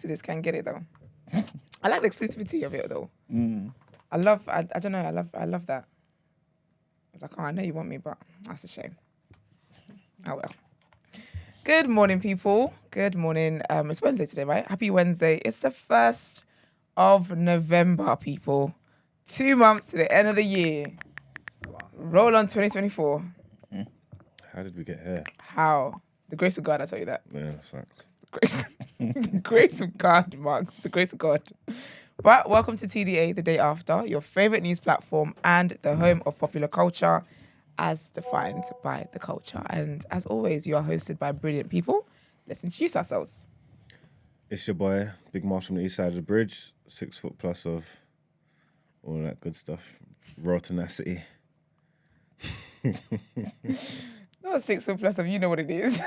to this can get it though. I like the exclusivity of it though. I don't know. I love that. Like, oh, I know you want me, but that's a shame. Oh well. Good morning, people. Good morning. It's Wednesday today, right? Happy Wednesday. It's the 1st of November, people. 2 months to the end of the year. Roll on 2024. How did we get here? How? The grace of God, I tell you that. Yeah, that's right. The grace of God, Marks. The grace of God. But welcome to TDA, the day after, your favourite news platform and the home of popular culture as defined by the culture. And as always, you are hosted by brilliant people. Let's introduce ourselves. It's your boy, Big Marsh from the east side of the bridge, 6 foot plus of all that good stuff. Raw tenacity. Not 6 foot plus of, you know what it is.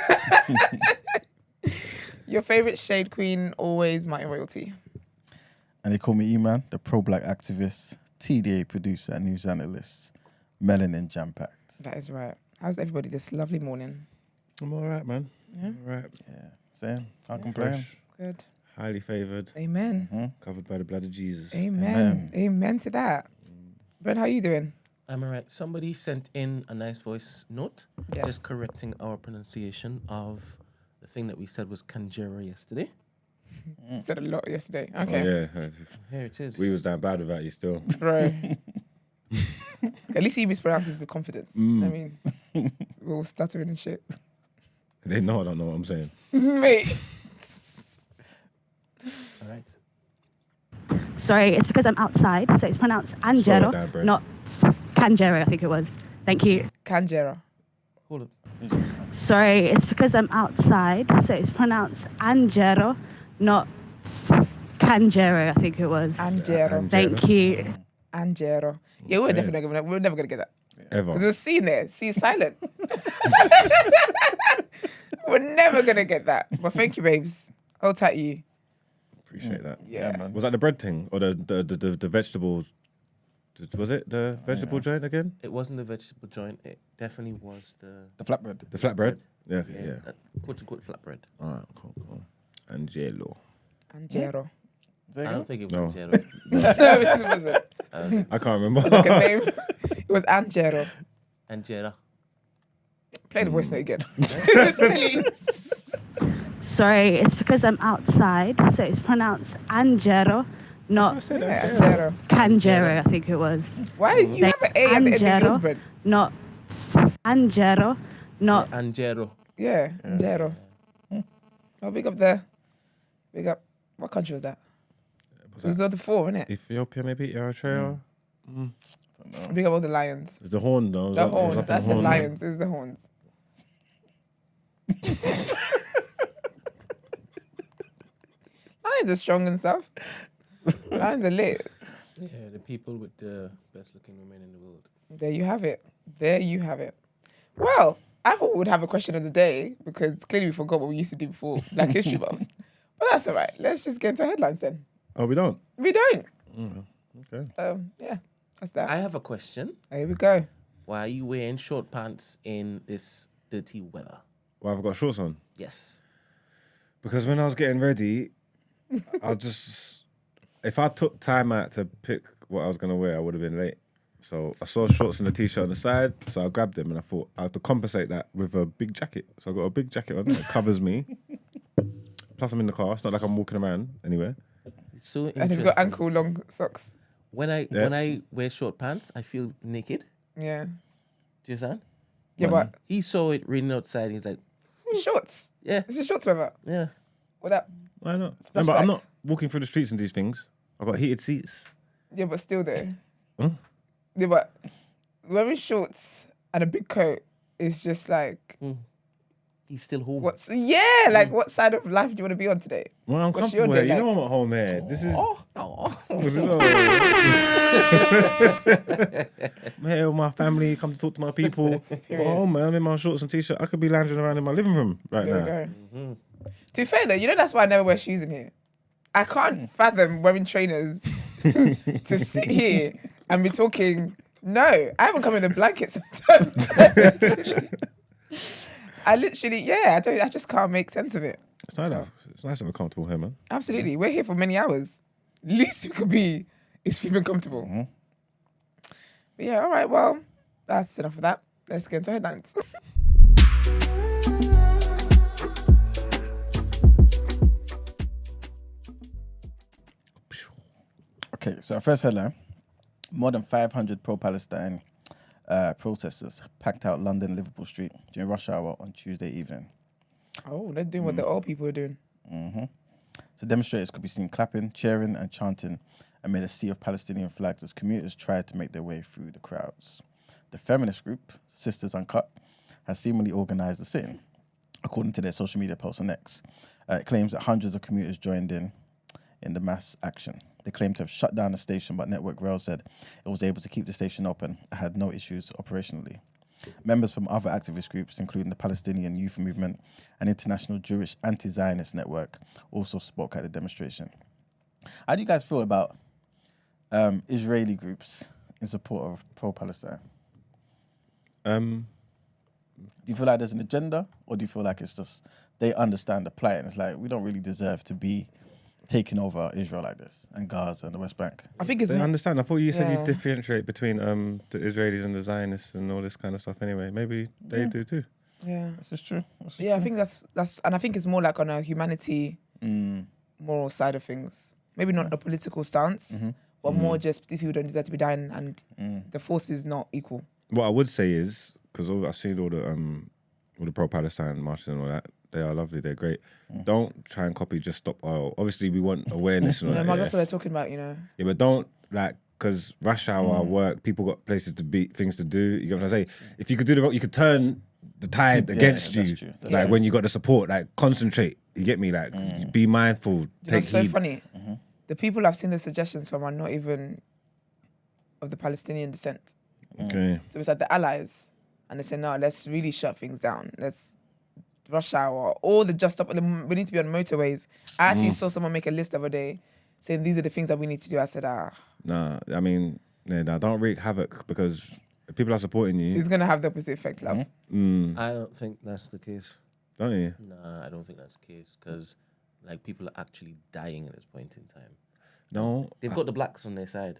Your favourite shade queen, always Martin Royalty. And they call me E-Man, the pro-black activist, TDA producer and news analyst, melanin jam-packed. That is right. How's everybody this lovely morning? I'm all right, man. Yeah? All right. Yeah, same. Can't complain. Fresh, Good. highly favoured, Amen. covered by the blood of Jesus. Amen. Amen to that. Brent, how you doing? I'm all right. Somebody sent in a nice voice note, Yes. just correcting our pronunciation of the thing that we said was Kanjera yesterday. Said a lot yesterday. Oh, Okay. yeah. Here it is. We was down bad without you still. Bro. At least he mispronounces with confidence. I mean, we're all stuttering and shit. They know I don't know what I'm saying. Mate. All right. Sorry, it's because I'm outside, so it's pronounced Slow it Angelo, down, bro. not Kanjero, I think it was. Thank you. Kanjera. Hold up. Sorry, it's because I'm outside, so it's pronounced Angelo, not Kanjero, I think it was. Angero. Thank you. Angero. Yeah, we're Okay. definitely gonna, we're never gonna get that. Ever. Because we're seeing there. See silent. We're never gonna get that. But thank you, babes. Hold tight, you. Appreciate that. Yeah. man. Was that the bread thing or the vegetable? Was it the vegetable joint again? It wasn't the vegetable joint. It definitely was the The flatbread. The flatbread? Yeah, okay, yeah. that quote-unquote flatbread. All right, cool. Angelo. Angero. Say I again? don't think it No. was Kanjero. No, it wasn't. I can't remember. Like a name. It was Angero. Anjera. Play the voice note again. Silly. Sorry, it's because I'm outside, so it's pronounced Angelo, I not said Yeah, Angelo. Angero. Kanjero, I think it was. Why you have an A at the end of yours, Angero, Brent? not Angelo, not Anjero. Yeah, Angero. Oh, big up there. Big up. What country was that? It was all the four, innit? Ethiopia, maybe? Eritrea? Big up all the lions. It's the horn, though. The horns. That's the lions. It's the horns. Lions are strong and stuff. Lions are lit. Yeah, the people with the best-looking women in the world. There you have it. There you have it. Well, I thought we would have a question of the day because clearly we forgot what we used to do before Black History Month. But that's all right. Let's just get into headlines then. Oh, we don't? We don't. Okay. So, yeah, that's that. I have a question. Here we go. Why are you wearing short pants in this dirty weather? Well, I've got shorts on. Yes. Because when I was getting ready, if I took time out to pick what I was going to wear, I would have been late. So I saw shorts and a t-shirt on the side, so I grabbed them and I thought I have to compensate that with a big jacket. So I got a big jacket on that covers me. Plus I'm in the car. It's not like I'm walking around anywhere. It's so And interesting. you've got ankle long socks. When I wear short pants, I feel naked. Yeah. Do you understand? Yeah, but He saw it reading outside. He's like, shorts. yeah, This is shorts weather. yeah. What up? Why not? Splash Remember, I'm back. not walking through the streets in these things. I've got heated seats. Yeah, but still though. Huh? Yeah, but wearing shorts and a big coat is just like He's still home. what side of life do you want to be on today? Well, I'm What's your comfortable day here. You like? know I'm at home here. This is... I'm here with my family, come to talk to my people. But home, man, I'm in my shorts and t-shirt. I could be lounging around in my living room right There now. we go. To be fair though, you know that's why I never wear shoes in here. I can't fathom wearing trainers to sit here and be talking. No, I haven't come in a blanket sometimes. I literally, I just can't make sense of it. It's not enough. It's nice that we're comfortable here, man. Absolutely. We're here for many hours. Least we could be is feeling comfortable. Mm-hmm. But yeah, all right, well, that's enough of that. Let's get into headlines. Okay, so our first headline: more than 500 pro-Palestine protesters packed out London Liverpool Street during rush hour on Tuesday evening. Oh, they're doing what the old people are doing. Mm-hmm. So demonstrators could be seen clapping, cheering, and chanting amid a sea of Palestinian flags as commuters tried to make their way through the crowds. The feminist group, Sisters Uncut, has seemingly organised the sit-in, according to their social media post on X. It claims that hundreds of commuters joined in the mass action. They claim to have shut down the station, but Network Rail said it was able to keep the station open and had no issues operationally. Members from other activist groups, including the Palestinian Youth Movement and International Jewish Anti-Zionist Network, also spoke at the demonstration. How do you guys feel about Israeli groups in support of pro-Palestine? Do you feel like there's an agenda, or do you feel like it's just they understand the plight and it's like we don't really deserve to be taking over Israel like this and Gaza and the West Bank? I think it's They more, understand. I thought you said Yeah. you differentiate between the Israelis and the Zionists and all this kind of stuff anyway. Maybe they do too. yeah. This is true. This is Yeah, I true. think that's, and I think it's more like on a humanity, moral side of things. Maybe not a political stance, but more just these people don't deserve to be dying, and the force is not equal. What I would say is, because I've seen all the pro-Palestine marches and all that, they are lovely, they're great. Don't try and copy Just Stop Oil. Obviously, we want awareness and all Yeah, that. Mark, Yeah. that's what they're talking about, you know. Yeah, but don't because rush hour work, people got places to be, things to do. You know what I'm saying? If you could do the, you could turn the tide against that's you. true. That's Like true. when you got the support, like concentrate. You get me? Like be mindful, You know, take it's so heed. funny. The people I've seen the suggestions from are not even of the Palestinian descent. Okay. So it's like the allies, and they say, no, let's really shut things down. Let's rush hour, all the Just Stop. We need to be on motorways. I actually saw someone make a list the other day saying these are the things that we need to do. I said, Nah, I mean, don't wreak havoc because if people are supporting you, it's gonna have the opposite effect, love. I don't think that's the case. don't you? Nah, I don't think that's the case because like people are actually dying at this point in time. No. They've got the blacks on their side.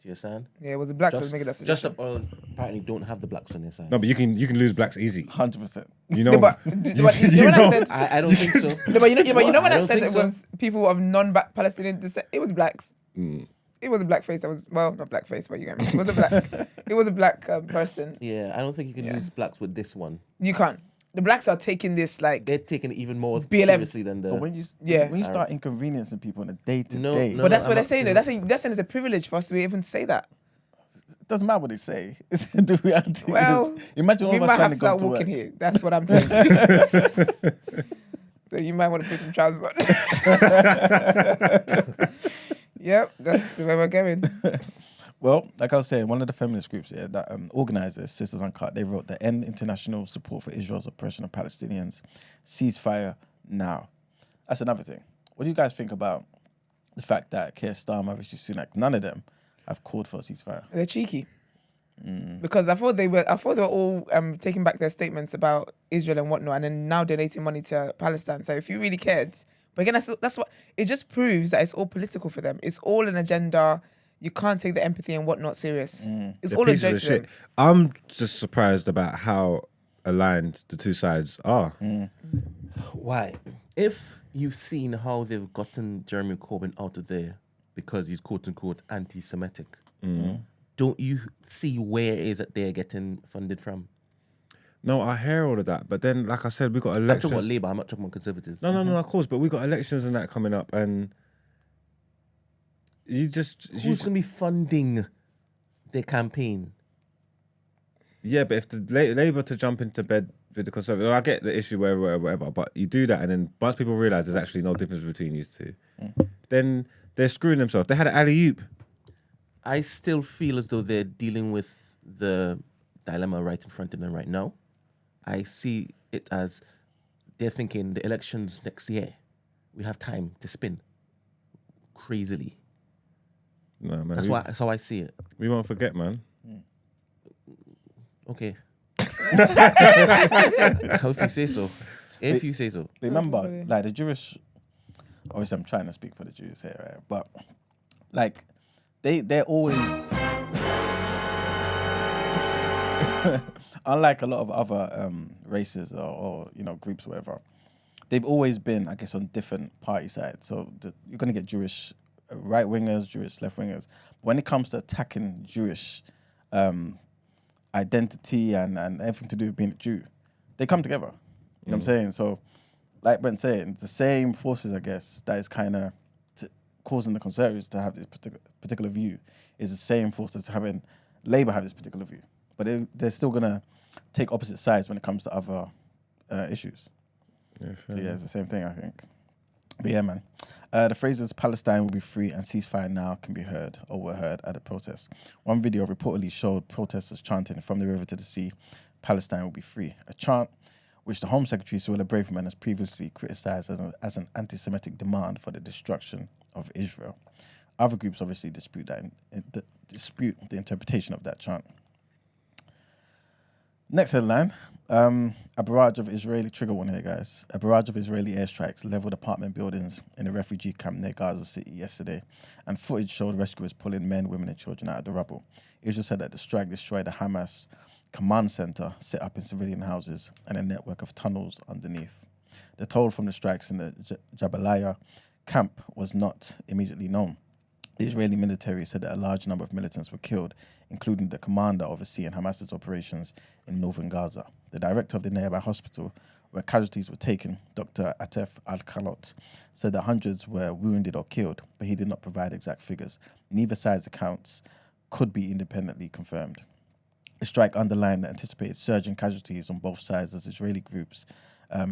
Do you understand? Yeah, it was the blacks that was making that Just suggestion. Stop Oil apparently don't have the blacks on their side. No, but you can lose blacks easy. 100%. You know. No, but you know when I said, I don't think so. no, but you know when I I don't said think it so. was people of non-Palestinian descent, it was blacks. It was a black face. That was, well, not black face, but you get me. It was a black. It was a black person. Yeah, I don't think you can lose blacks with this one. You can't. The blacks are taking this like. They're taking it even more BLM. seriously than the. But when you Yeah. when you start inconveniencing people on a day to No, day, no. But that's what I'm they're not saying though. saying- That's saying it's a privilege for us to be able to say that. it doesn't matter what they say. It's the reality. Well, is, imagine all we of us might trying have to to go start to walking work. here. That's what I'm telling you. So you might want to put some trousers on. Yep, that's the way we're going. Well, like I was saying, one of the feminist groups here that organisers, Sisters Uncut, they wrote the End International Support for Israel's Oppression of Palestinians, ceasefire now. That's another thing. What do you guys think about the fact that Keir Starmer, Rishi Sunak, none of them have called for a ceasefire? They're cheeky. Because I thought they were all taking back their statements about Israel and whatnot, and then now donating money to Palestine. So if you really cared, but again, that's what it just proves that it's all political for them. It's all an agenda. You can't take the empathy and whatnot serious. It's They're all a pieces joke of to them. shit. I'm just surprised about how aligned the two sides are. Why? If you've seen how they've gotten Jeremy Corbyn out of there because he's quote unquote anti-Semitic, don't you see where it is that they're getting funded from? No, I hear all of that, but then, like I said, we got I'm talking about elections. Labour, I'm not talking about Conservatives. No, of course, but we got elections and that coming up, and Who's going to be funding their campaign? yeah, but if the Labour to jump into bed with the Conservatives, I get the issue, whatever, but you do that, and then once people realise there's actually no difference between these two, then they're screwing themselves. They had an alley-oop. I still feel as though they're dealing with the dilemma right in front of them right now. I see it as they're thinking the elections next year, we have time to spin crazily. No, man. That's how I see it. We won't forget, man. Okay. If you say so. If you say so. But remember, like the Jewish Obviously, I'm trying to speak for the Jews here, right? But like, they're always, unlike a lot of other races or groups or whatever, they've always been, I guess, on different party sides. So you're gonna get Jewish right wingers, Jewish left wingers. But when it comes to attacking Jewish identity and everything to do with being a Jew, they come together. You know what I'm saying? So, like Brent said, it's the same forces, I guess, that is kind of causing the Conservatives to have this particular view. Is the same forces having Labour have this particular view. But they're still going to take opposite sides when it comes to other issues. Yeah, So yeah, it's the same thing, I think. But yeah, man. The phrases Palestine will be free and ceasefire now can be heard or were heard at the protest. One video reportedly showed protesters chanting from the river to the sea, Palestine will be free. A chant which the Home Secretary Suella Braverman has previously criticised as an anti-Semitic demand for the destruction of Israel. Other groups obviously dispute the interpretation of that chant. Next headline, a barrage of Israeli, trigger one here guys, a barrage of Israeli airstrikes leveled apartment buildings in a refugee camp near Gaza City yesterday, and footage showed rescuers pulling men, women and children out of the rubble. Israel said that the strike destroyed a Hamas command center set up in civilian houses and a network of tunnels underneath. The toll from the strikes in the Jabalia camp was not immediately known. The Israeli military said that a large number of militants were killed, including the commander overseeing Hamas's operations in northern Gaza. The director of the nearby hospital, where casualties were taken, Dr. Atef Al-Khalot, said that hundreds were wounded or killed, but he did not provide exact figures. Neither side's accounts could be independently confirmed. The strike underlined the anticipated surge in casualties on both sides as Israeli groups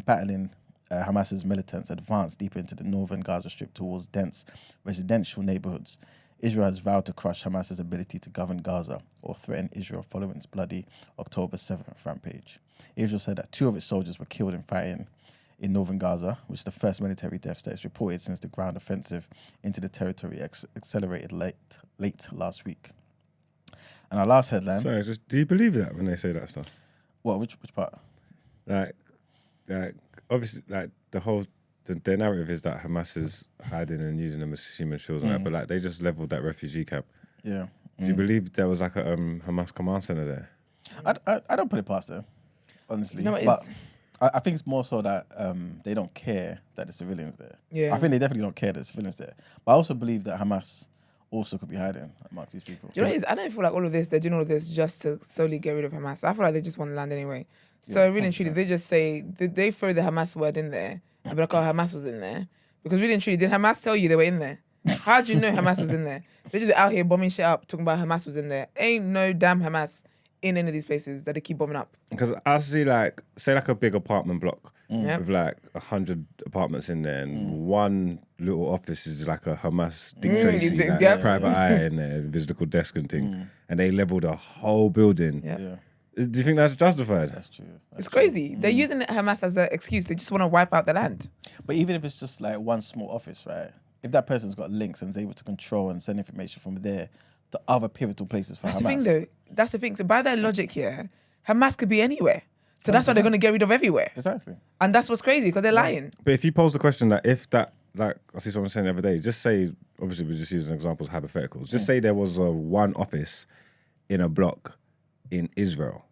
battling Hamas's militants advanced deeper into the northern Gaza Strip towards dense residential neighborhoods. Israel has vowed to crush Hamas's ability to govern Gaza or threaten Israel following its bloody October 7th rampage. Israel said that 2 of its soldiers were killed in fighting in northern Gaza, which is the first military deaths that is reported since the ground offensive into the territory accelerated late last week. And our last headline... Sorry, just do you believe that when they say that stuff? What? Which part? Like, obviously, like the narrative is that Hamas is hiding and using them as human shields, and that, but like they just leveled that refugee camp. Yeah. Do you believe there was like a Hamas command center there? I don't put it past them, honestly. You know what but I think it's more so that they don't care that the civilians there. Yeah. I think they definitely don't care that the civilians there. But I also believe that Hamas also could be hiding amongst these people. Do you know what it is? I don't feel like all of this, they're doing all of this just to solely get rid of Hamas. I feel like they just want land anyway. So really and truly, they just say, they throw the Hamas word in there and be like, oh, Hamas was in there. Because really and truly, did Hamas tell you they were in there? How do you know Hamas was in there? They're just out here bombing shit up, talking about Hamas was in there. Ain't no damn Hamas in any of these places that they keep bombing up. Because I see like, say like a big apartment block Yep. with like 100 apartments in there, and one little office is like a Hamas Dick Tracy, like yep. private eye in there, physical desk and thing, and they leveled a whole building. Yeah. Yeah, Do you think that's justified? that's true. It's crazy. They're using Hamas as an excuse. They just want to wipe out the land. But even if it's just like one small office, right? If that person's got links and is able to control and send information from there to other pivotal places for That's Hamas. the thing, though. That's the thing. So by their logic here, Hamas could be anywhere. So that's why they're going to get rid of everywhere. Exactly. And that's what's crazy, because they're lying. But if you pose the question that if that, like I see someone saying the other day, just say, obviously we're just using examples, hypotheticals, just say there was one office in a block in Israel,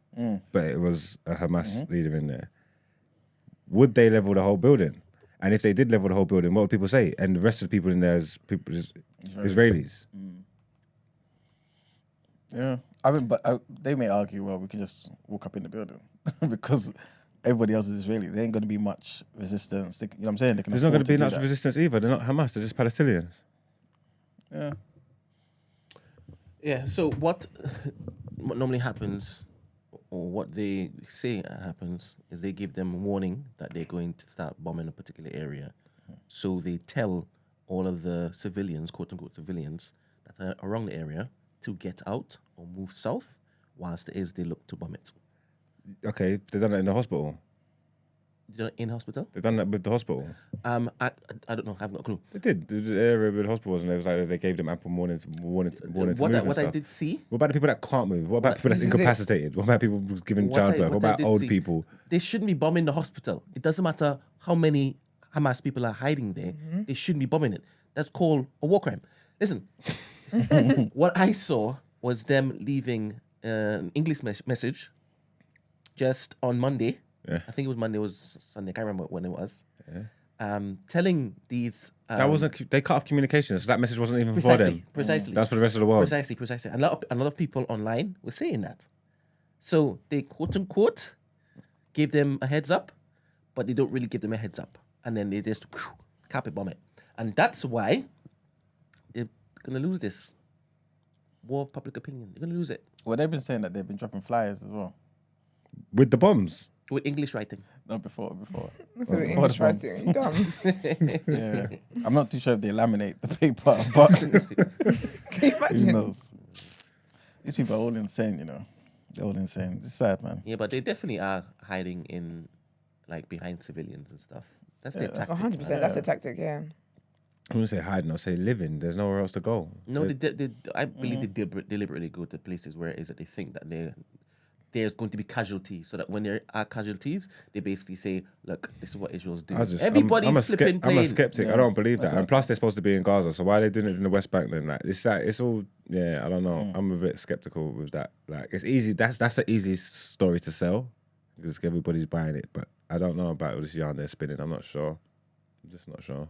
but it was a Hamas leader in there. Would they level the whole building? And if they did level the whole building, what would people say? And the rest of the people in there is people, Israelis. Yeah. I mean, but they may argue, well, we can just walk up in the building because everybody else is Israeli. There ain't going to be much resistance. You know what I'm saying? They can There's not going to be much that. resistance either. They're not Hamas, they're just Palestinians. Yeah. Yeah, so what normally happens, or what they say happens, is they give them a warning that they're going to start bombing a particular area. So they tell all of the civilians, quote-unquote civilians, that are around the area to get out or move south, whilst they look to bomb it. Okay, they've done that in the hospital. In hospital? They've done that with the hospital. I don't know. I haven't got a clue. They did. The area with the hospitals, and it was like they gave them ample warning to move and What I stuff. did see, What about the people that can't move? What about people that's This is it. incapacitated? What about people giving childbirth? What what I about did old see, people? they shouldn't be bombing the hospital. It doesn't matter how many Hamas people are hiding there, they shouldn't be bombing it. That's called a war crime. Listen, what I saw was them leaving an English message just on Monday. Yeah. I think it was Monday, it was Sunday, I can't remember when it was. Telling these... that wasn't. They cut off communications. So that message wasn't even for them. Precisely. That's for the rest of the world. Precisely. And a lot of people online were saying that. So they quote unquote gave them a heads up, but they don't really give them a heads up. And then they just carpet bomb it. And that's why they're going to lose this war of public opinion. They're going to lose it. Well, they've been saying that they've been dropping flyers as well. With the bombs. With English writing. No, before. So English writing, you dumb. Yeah. I'm not too sure if they laminate the paper, but Can you who imagine? knows? These people are all insane, you know. They're all insane. It's sad, man. Yeah, but they definitely are hiding in, like, behind civilians and stuff. That's their that's tactic. 100%. That's a tactic, yeah. I wouldn't say hiding, I'll say living. There's nowhere else to go. No, I believe they deliberately go to places where it is that they think that there's going to be casualties, so that when there are casualties, they basically say, "Look, this is what Israel's doing." Everybody's flipping playing. I'm a skeptic. Yeah. I don't believe that. That's And right. plus, they're supposed to be in Gaza, so why are they doing it in the West Bank then? Like, it's all. Yeah, I don't know. I'm a bit skeptical with that. Like, it's easy. That's an easy story to sell because everybody's buying it. But I don't know about this yarn they're spinning. I'm not sure. I'm just not sure.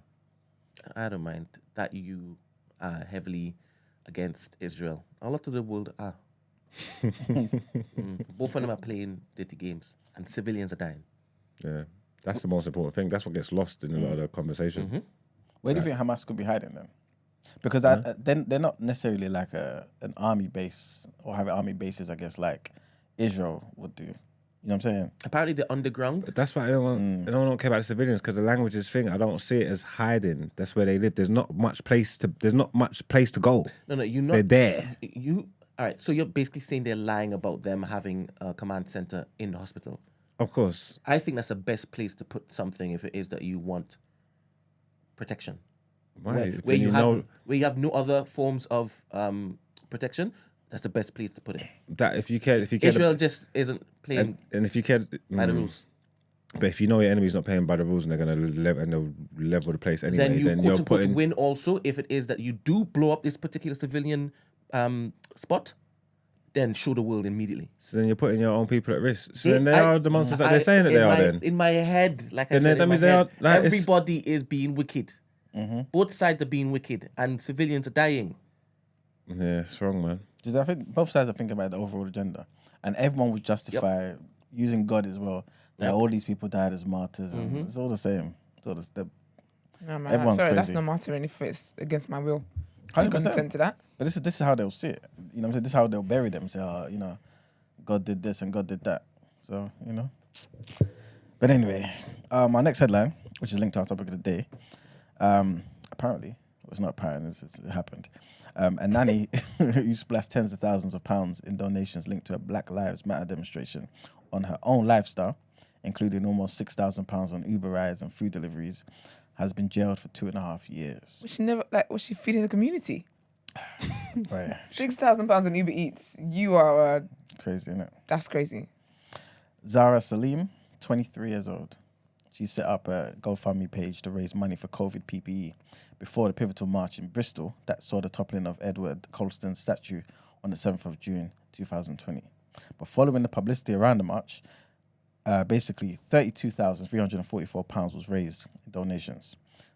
I don't mind that you are heavily against Israel. A lot of the world are. Both of them are playing dirty games, and civilians are dying. Yeah, that's the most important thing. That's what gets lost in a lot of the conversation. Where do you think Hamas could be hiding then? Because then they're not necessarily like an army base or have army bases, I guess, like Israel would do. You know what I'm saying? Apparently, they're underground. But that's why I don't want. I don't care about the civilians because the languages thing. I don't see it as hiding. That's where they live. There's not much place to go. No, you're not. They're there. All right, so you're basically saying they're lying about them having a command center in the hospital. Of course. I think that's the best place to put something if it is that you want protection. Why? Where you have no other forms of protection, that's the best place to put it. that if you care, Israel just isn't playing and if you care by the rules. But if you know your enemy's not playing by the rules and they're gonna they'll level the place anyway, Then you then quote you're unquote putting. win also if it is that you do blow up this particular civilian spot, then show the world immediately. So then you're putting your own people at risk. So then they are the monsters that they're saying that they are. Then in my head, like I Then said, that in my means they head, are- like, it's- everybody is being wicked. Both sides are being wicked, and civilians are dying. yeah, it's wrong, man. Because I think both sides are thinking about the overall agenda, and everyone would justify using God as well. That all these people died as martyrs, and it's all the same. So No, man, Everyone's sorry, that's crazy. not martyring if it's against my will. I 100%. consent to that. But this is how they'll see it. You know what I'm saying? This is how they'll bury them. Say, God did this and God did that. So, But anyway, our next headline, which is linked to our topic of the day, apparently, well, it's not apparent, it happened. A nanny who splashed tens of thousands of pounds in donations linked to a Black Lives Matter demonstration on her own lifestyle, including almost £6,000 on Uber rides and food deliveries, has been jailed for 2.5 years. Was she feeding the community? Right. £6,000 on Uber Eats. You are, Crazy, isn't it? that's crazy. Zara Salim, 23 years old. She set up a GoFundMe page to raise money for COVID PPE before the pivotal march in Bristol that saw the toppling of Edward Colston's statue on the 7th of June 2020. But following the publicity around the march, basically £32,344 was raised in donations.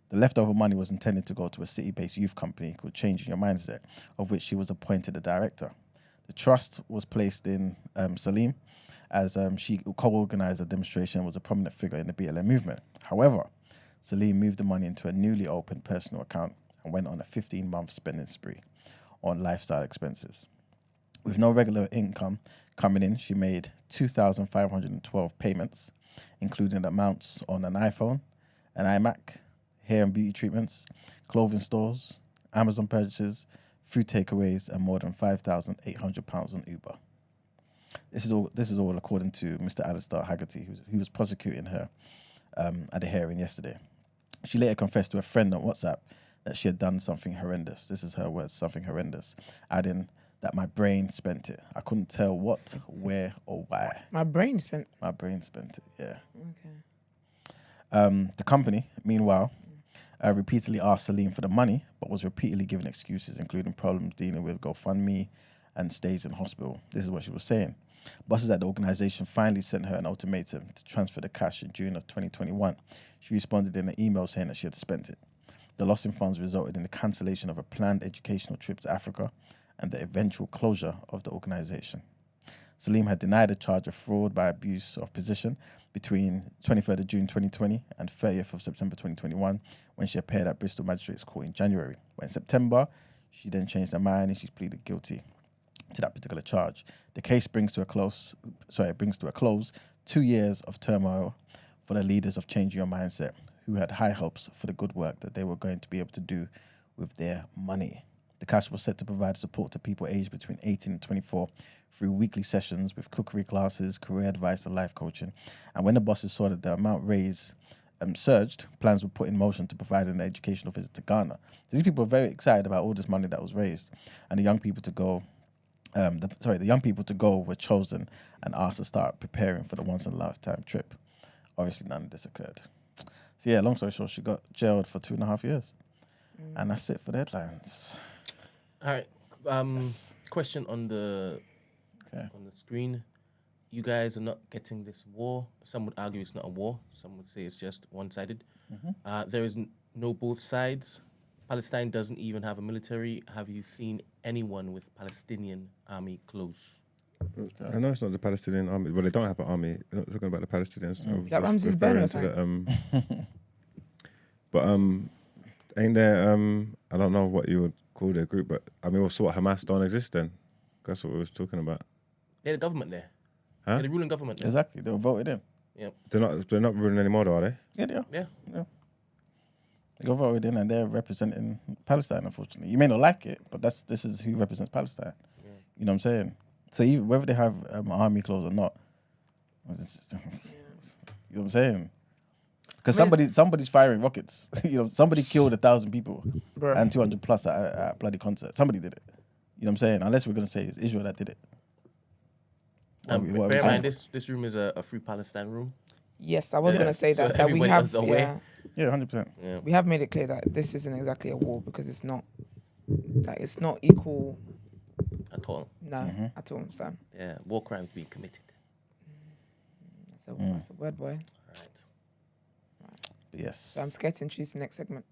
The leftover money was intended to go to a city-based youth company called Changing Your Mindset, of which she was appointed a director. The trust was placed in Salim, as she co-organised the demonstration and was a prominent figure in the BLM movement. However, Salim moved the money into a newly opened personal account and went on a 15-month spending spree on lifestyle expenses. With no regular income coming in, she made 2,512 payments, including amounts on an iPhone, an iMac, hair and beauty treatments, clothing stores, Amazon purchases, food takeaways, and more than £5,800 on Uber. This is all according to Mr. Alistair Haggerty, who was prosecuting her at a hearing yesterday. She later confessed to a friend on WhatsApp that she had done something horrendous. This is her words, something horrendous, adding that my brain spent it. I couldn't tell what, where, or why. My brain spent. My brain spent it, yeah. The company, meanwhile, repeatedly asked Salim for the money, but was repeatedly given excuses, including problems dealing with GoFundMe and stays in hospital. This is what she was saying. Bosses at the organisation finally sent her an ultimatum to transfer the cash in June of 2021. She responded in an email saying that she had spent it. The loss in funds resulted in the cancellation of a planned educational trip to Africa and the eventual closure of the organisation. Salim had denied a charge of fraud by abuse of position between 23rd of June 2020 and 30th of September 2021 when she appeared at Bristol Magistrates Court in January. But in September, she then changed her mind and she's pleaded guilty to that particular charge. The case brings to a close 2 years of turmoil for the leaders of Change Your Mindset, who had high hopes for the good work that they were going to be able to do with their money. The cash was set to provide support to people aged between 18 and 24 through weekly sessions with cookery classes, career advice, and life coaching. And when the bosses saw that the amount raised surged, plans were put in motion to provide an educational visit to Ghana. So these people were very excited about all this money that was raised, and the young people to go were chosen and asked to start preparing for the once-in-a-lifetime trip. Obviously, none of this occurred. So yeah, long story short, she got jailed for 2.5 years. And that's it for the headlines. All right. Question on the screen. You guys are not getting this war. Some would argue it's not a war. Some would say it's just one-sided. There is no both sides. Palestine doesn't even have a military. Have you seen anyone with Palestinian army clothes? I know it's not the Palestinian army. Well, they don't have an army. They're not talking about the Palestinians. That Ramses Burner or something. But ain't there? I don't know what you would call their group, but I mean, also what Hamas don't exist then. That's what we was talking about. They're the government there. Huh? They're the ruling government there. Exactly, they were voted in. Yep. They're not ruling anymore, though, are they? Yeah, they are. Yeah. They got voted in and they're representing Palestine, unfortunately. You may not like it, but this is who represents Palestine. Yeah. You know what I'm saying? So even whether they have army clothes or not, it's just, you know what I'm saying? Because somebody's firing rockets. Somebody killed 1,000 people and 200 plus at a bloody concert. Somebody did it. You know what I'm saying? Unless we're going to say it's Israel that did it. Bear in mind, this room is a free Palestine room. Yes, I was going to say So that we everybody have else aware. Yeah, 100%. Yeah. we have made it clear that this isn't exactly a war because it's not equal. At all. No, at all. So Yeah. War crimes being committed. that's a word, boy. Right. Yes. So I'm scared to introduce the next segment.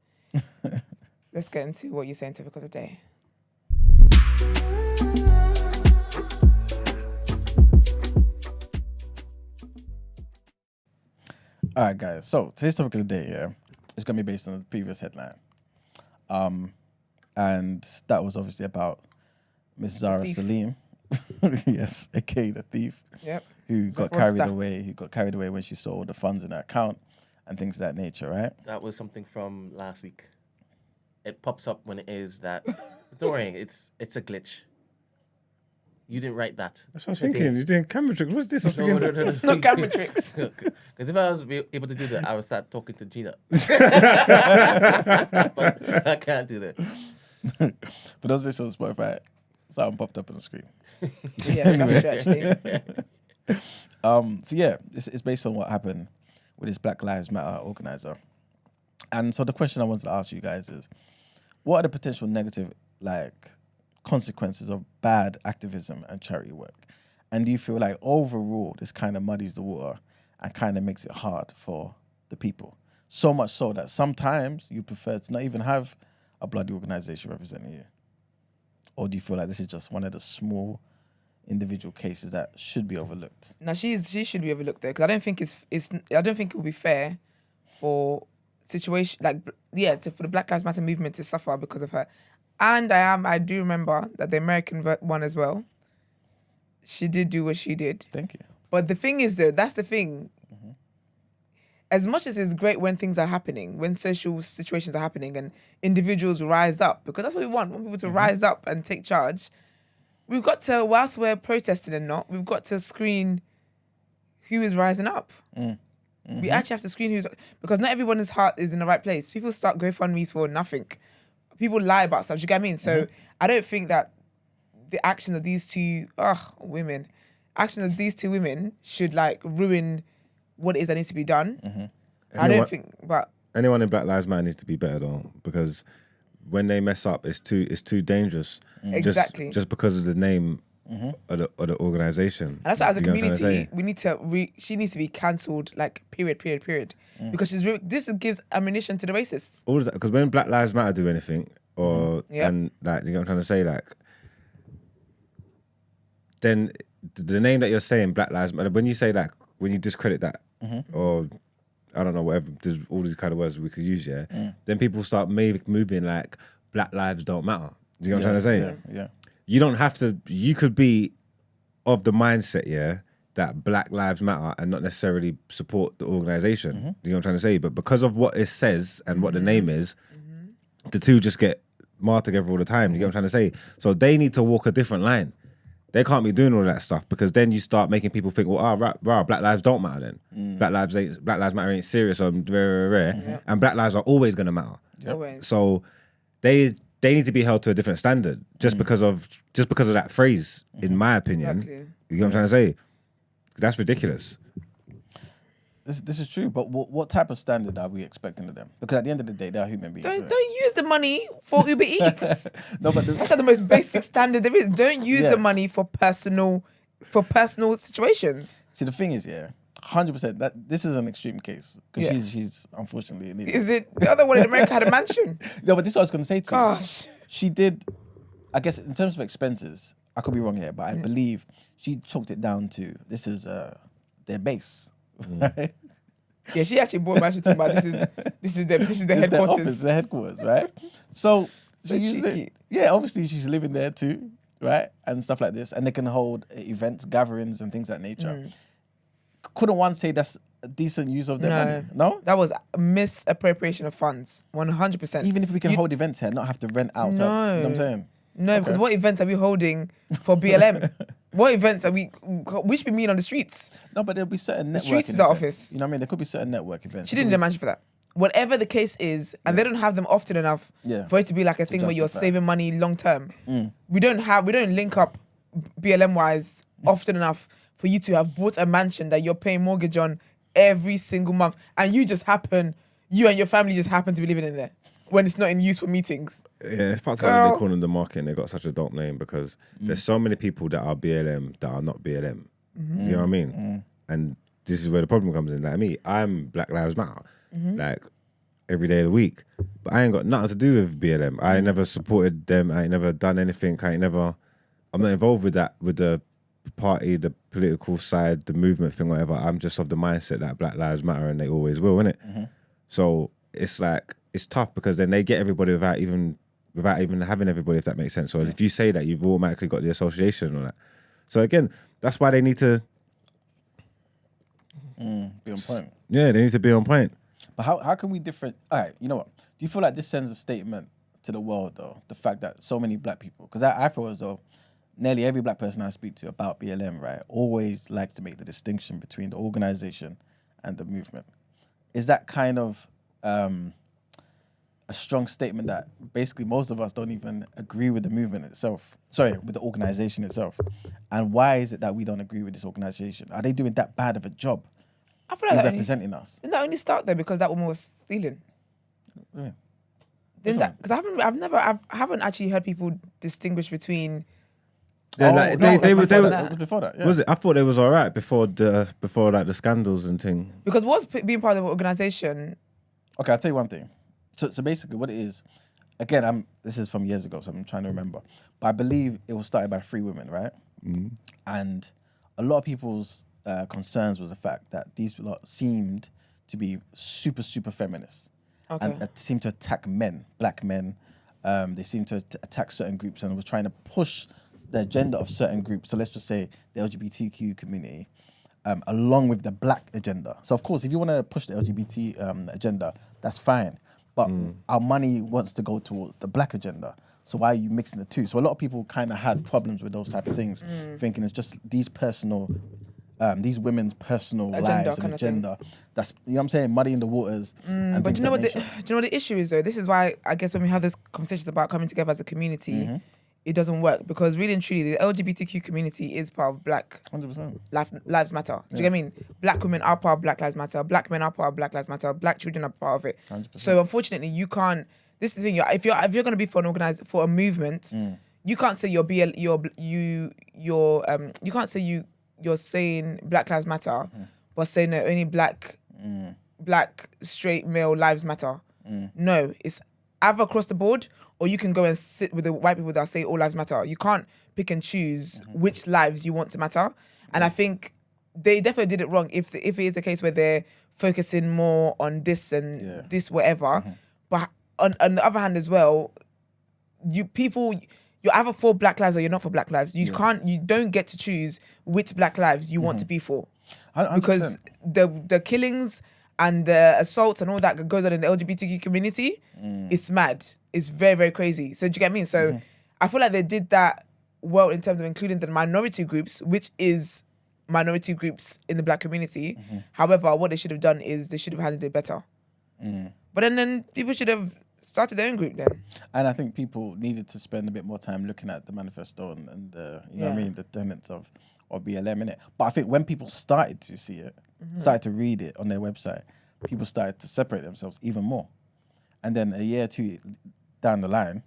Let's get into what you're saying, Topic of the Day. All right, guys. So today's topic of the day, is going to be based on the previous headline. And that was obviously about Miss Zara thief. Salim, yes, aka the thief, Yep. who got carried away when she saw all the funds in her account and things of that nature, right? That was something from last week. It pops up when it is that. Don't worry, it's a glitch. You didn't write that. That's what I was thinking. You're doing camera tricks. What's this? I was No, thinking, no, no, No camera tricks. Because if I was able to do that, I would start talking to Gina. But I can't do that. For those listening on Spotify, something popped up on the screen. Yes, that's true, actually. So yeah, it's based on what happened with this Black Lives Matter organizer. And so the question I wanted to ask you guys is, what are the potential negative consequences of bad activism and charity work? And do you feel like overall this kind of muddies the water and kind of makes it hard for the people? So much so that sometimes you prefer to not even have a bloody organization representing you? Or do you feel like this is just one of the small individual cases that should be overlooked? Now she should be overlooked there because I don't think I don't think it would be fair for for the Black Lives Matter movement to suffer because of her. And I do remember that the American one as well. She did do what she did. Thank you. But the thing is, though, that's the thing. As much as it's great when things are happening, when social situations are happening and individuals rise up, because that's what we want people to rise up and take charge, we've got to, whilst we're protesting and not, we've got to screen who is rising up. We actually have to screen because not everyone's heart is in the right place. People start GoFundMes for nothing. People lie about stuff, do you get what I mean? So I don't think that the actions of these two women should ruin what it is that needs to be done. I don't think, but anyone in Black Lives Matter needs to be better though, because when they mess up, it's too dangerous. Exactly. Just because of the name of the organization. And that's why as a You know what I'm trying to community, say? we need to. She needs to be cancelled. Like period. Because this gives ammunition to the racists. All of that, because when Black Lives Matter do anything, or Yep. and like you know what I'm trying to say, like then the name that you're saying, Black Lives Matter, when you say that, when you discredit that, or I don't know, whatever, there's all these kind of words we could use, then people start moving like Black lives don't matter. Do you know what I'm trying to say? Yeah. You don't have to. You could be of the mindset, that Black Lives Matter and not necessarily support the organization. Do you know what I'm trying to say? But because of what it says and what the name is, the two just get marred together all the time. You get what I'm trying to say? So they need to walk a different line. They can't be doing all that stuff, because then you start making people think, well, Black lives don't matter then. Black lives matter ain't serious or rare. And Black lives are always gonna matter. Always. So they need to be held to a different standard just because of that phrase, in my opinion. Exactly. You know what I'm trying to say? That's ridiculous. This is true, but what type of standard are we expecting of them? Because at the end of the day, they're human beings. Don't use the money for Uber Eats. No, but That's like the most basic standard there is. Don't use the money for personal situations. see, the thing is, 100%. That this is an extreme case because she's unfortunately an idiot. Is it the other one in America had a mansion? No, but this is what I was going to say to you. Gosh. She did, I guess, in terms of expenses, I could be wrong here, but I believe she chalked it down to this is their base. Right? Yeah, she actually bought mansion talking about this is the It's their headquarters. office, the headquarters, right? So So she used cheeky. it. Obviously she's living there too, right? And stuff like this. And they can hold events, gatherings and things of that nature. Couldn't one say that's a decent use of their money? No? That was a misappropriation of funds. 100%. Even if we can hold events here, not have to rent out. You know what I'm saying? No, because what events are we holding for BLM? What events are we should be meeting on the streets? No, but there'll be certain networking streets is the events. office. You know what I mean? There could be certain network events. She didn't need a mansion for that. Whatever the case is, and they don't have them often enough for it to be like a thing where you're justify. saving money long term. We don't link up BLM wise often enough for you to have bought a mansion that you're paying mortgage on every single month, and you and your family just happen to be living in there when it's not in use for meetings. Yeah, it's part of why they call them the market, and they got such a dope name because there's so many people that are BLM that are not BLM. You know what I mean? And this is where the problem comes in. Like me, I'm Black Lives Matter, like every day of the week, but I ain't got nothing to do with BLM. I ain't never supported them. I ain't never done anything. I'm not involved with that, with the party, the political side, the movement thing, whatever. I'm just of the mindset that Black Lives Matter and they always will, innit? So it's like, it's tough because then they get everybody without even having everybody, if that makes sense. So if you say that, you've automatically got the association and all that. So again, that's why they need to be on point. Yeah, they need to be on point. But how can we different? All right, you know what? Do you feel like this sends a statement to the world, though? The fact that so many black people, because I feel as though nearly every black person I speak to about BLM, right, always likes to make the distinction between the organization and the movement. Is that kind of a strong statement that basically most of us don't even agree with the movement itself? Sorry, with the organization itself. And why is it that we don't agree with this organization? Are they doing that bad of a job I feel like that representing us? didn't that only start there because that woman was stealing? Yeah. Didn't that? Because I haven't actually heard people distinguish between. Yeah, like, they were. That was before that. Yeah. Was it? I thought it was all right before like the scandals and thing. Because what's being part of the organization? Okay, I'll tell you one thing. So basically what it is, again, this is from years ago, so I'm trying to remember. But I believe it was started by 3 women, right? And a lot of people's concerns was the fact that these lot seemed to be super, super feminist. Okay. And seemed to attack men, black men. They seemed to attack certain groups and was trying to push the agenda of certain groups. So let's just say the LGBTQ community, along with the black agenda. So of course, if you want to push the LGBT agenda, that's fine. But our money wants to go towards the black agenda. So why are you mixing the two? So a lot of people kind of had problems with those type of things, thinking it's just these women's personal lives and agenda. That's, you know what I'm saying, muddying the waters. And But do you know things what of that nature. the issue is though? This is why I guess when we have this conversations about coming together as a community, it doesn't work, because really and truly the LGBTQ community is part of Black 100%. Lives Matter. Do you get what I mean? Black women are part of Black Lives Matter. Black men are part of Black Lives Matter. Black children are part of it. 100%. So unfortunately, you can't. This is the thing. If you're going to be for a movement, you can't say you're saying Black Lives Matter, but saying that only black straight male lives matter. No, it's either across the board, or you can go and sit with the white people that say all lives matter. You can't pick and choose which lives you want to matter. And I think they definitely did it wrong if it is a case where they're focusing more on this and this whatever. But on the other hand as well, you're either for Black lives or you're not for Black lives. You don't get to choose which Black lives you want to be for. 100%. Because the killings and the assaults and all that goes on in the LGBTQ community, it's mad. It's very, very crazy. So do you get me? So I feel like they did that well in terms of including the minority groups, which is minority groups in the Black community. However, what they should have done is they should have handled it better. But then people should have started their own group then. And I think people needed to spend a bit more time looking at the manifesto and you know what I mean, the tenets of BLM in it. But I think when people started to see it, started to read it on their website, people started to separate themselves even more. And then a year or two down the line,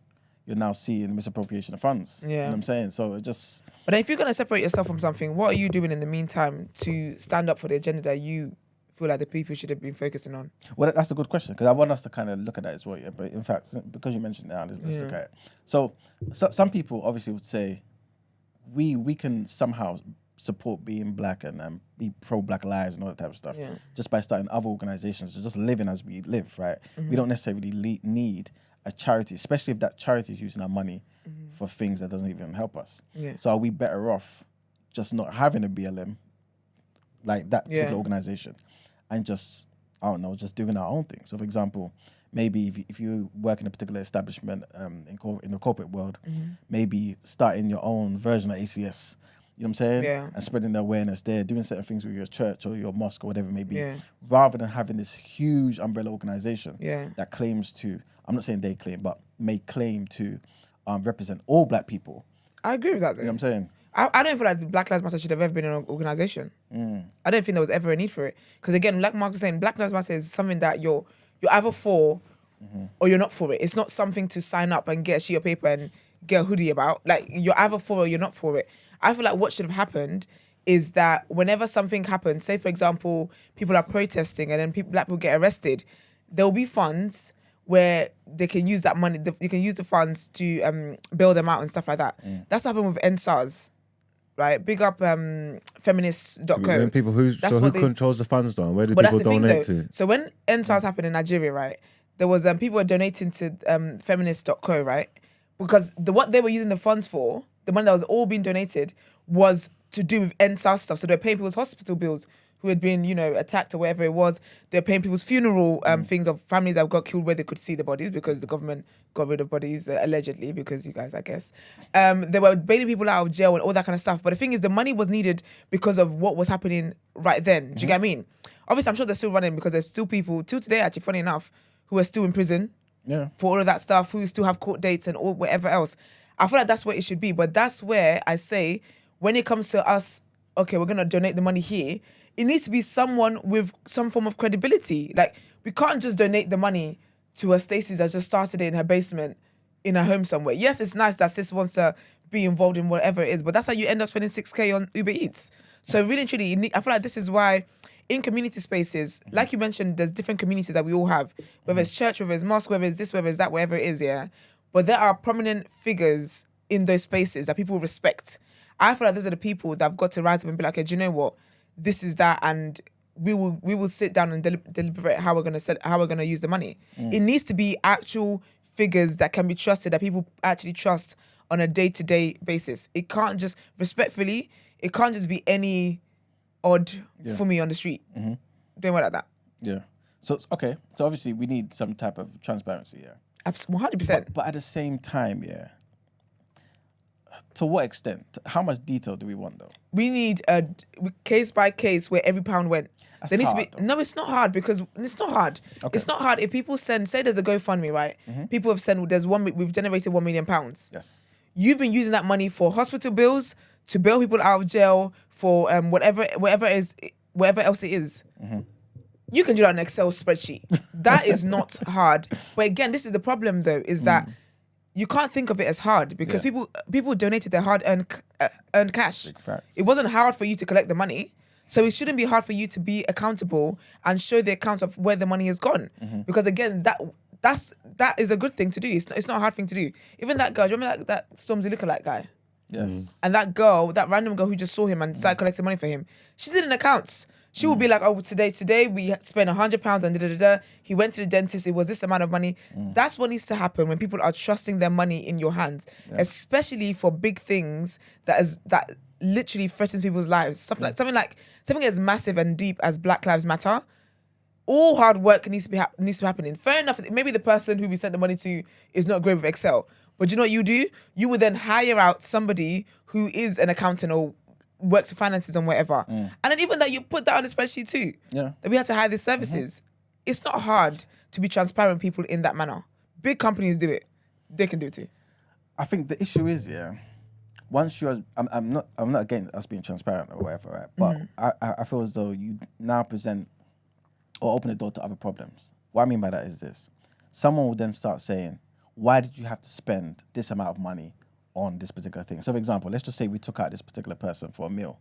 you're now seeing misappropriation of funds. You know what I'm saying? So it just... But then if you're going to separate yourself from something, what are you doing in the meantime to stand up for the agenda that you feel like the people should have been focusing on? Well, that's a good question, because I want us to kind of look at that as well. Yeah, but in fact, because you mentioned it now, let's look at it. So some people obviously would say we can somehow support being Black and be pro-Black lives and all that type of stuff just by starting other organizations, just living as we live, right? We don't necessarily need a charity, especially if that charity is using our money for things that doesn't even help us. So are we better off just not having a BLM, like that particular organization, and just, I don't know, just doing our own thing? So for example, maybe if you work in a particular establishment in the corporate world, maybe starting your own version of ACS, you know what I'm saying? And spreading the awareness there, doing certain things with your church or your mosque or whatever it may be, rather than having this huge umbrella organization that claims to, I'm not saying they claim, but may claim to represent all Black people. I agree with that though. You know what I'm saying? I don't feel like the Black Lives Matter should have ever been an organization. I don't think there was ever a need for it. Because again, like Mark was saying, Black Lives Matter is something that you're either for or you're not for it. It's not something to sign up and get a sheet of paper and get a hoodie about. Like, you're either for or you're not for it. I feel like what should have happened is that whenever something happens, say for example, people are protesting and then Black people get arrested, there will be funds where they can use that money, you can use the funds to bail them out and stuff like that. That's what happened with EndSARS, right? Big up feminists.co. When people who controls the funds though? Where do but people that's the donate thing, though. to? So when EndSARS happened in Nigeria, right, there was people were donating to feminists.co, right? Because what they were using the funds for, the money that was all being donated, was to do with EndSARS stuff. So they're paying people's hospital bills who had been, attacked or whatever it was. They're paying people's funeral things of families that got killed where they could see the bodies because the government got rid of bodies, allegedly, because you guys, I guess. They were bailing people out of jail and all that kind of stuff. But the thing is, the money was needed because of what was happening right then. Do you get what I mean? Obviously, I'm sure they're still running because there's still people, till today, actually, funny enough, who are still in prison for all of that stuff, who still have court dates and all whatever else. I feel like that's where it should be. But that's where I say, when it comes to us, okay, we're going to donate the money here, it needs to be someone with some form of credibility. Like, we can't just donate the money to a Stacey that's just started it in her basement in her home somewhere. Yes, it's nice that sis wants to be involved in whatever it is, but that's how you end up spending 6K on Uber Eats. So really and truly, I feel like this is why in community spaces, like you mentioned, there's different communities that we all have, whether it's church, whether it's mosque, whether it's this, whether it's that, whatever it is, But there are prominent figures in those spaces that people respect. I feel like those are the people that have got to rise up and be like, okay, do you know what? This is that, and we will sit down and deliberate how we're gonna use the money. It needs to be actual figures that can be trusted, that people actually trust on a day-to-day basis. It can't just, respectfully, it can't just be any odd for me on the street doing what like that. Yeah. So okay. So obviously we need some type of transparency. 100%. But at the same time, to what extent? How much detail do we want though? We need a case by case where every pound went. That's there needs hard, to be, no, it's not hard because it's not hard. Okay. It's not hard if people send, say there's a GoFundMe, right? People have sent, we've generated £1 million. Yes. you've been using that money for hospital bills, to bail people out of jail, for whatever else it is. You can do that on an Excel spreadsheet. That is not hard. But again, this is the problem though, is that you can't think of it as hard because people donated their hard-earned cash. Big facts. It wasn't hard for you to collect the money. So it shouldn't be hard for you to be accountable and show the accounts of where the money has gone. Because again, that is a good thing to do. It's not a hard thing to do. Even that girl, do you remember that Stormzy lookalike guy? Yes. And that girl, that random girl who just saw him and started collecting money for him, she did an accounts. She would be like, oh, today we spent £100 and da-da-da-da. He went to the dentist, it was this amount of money. That's what needs to happen when people are trusting their money in your hands, especially for big things that literally threatens people's lives. Something as massive and deep as Black Lives Matter. All hard work needs to be happening. Fair enough, maybe the person who we sent the money to is not great with Excel. But you know what you do? You would then hire out somebody who is an accountant or works with finances and whatever. And then even that, you put that on a spreadsheet too. Yeah. That we had to hire these services. It's not hard to be transparent with people in that manner. Big companies do it. They can do it too. I think the issue is, once you're, I'm not against us being transparent or whatever, right? But I feel as though you now present or open the door to other problems. What I mean by that is this. Someone will then start saying, why did you have to spend this amount of money on this particular thing? So for example, let's just say we took out this particular person for a meal.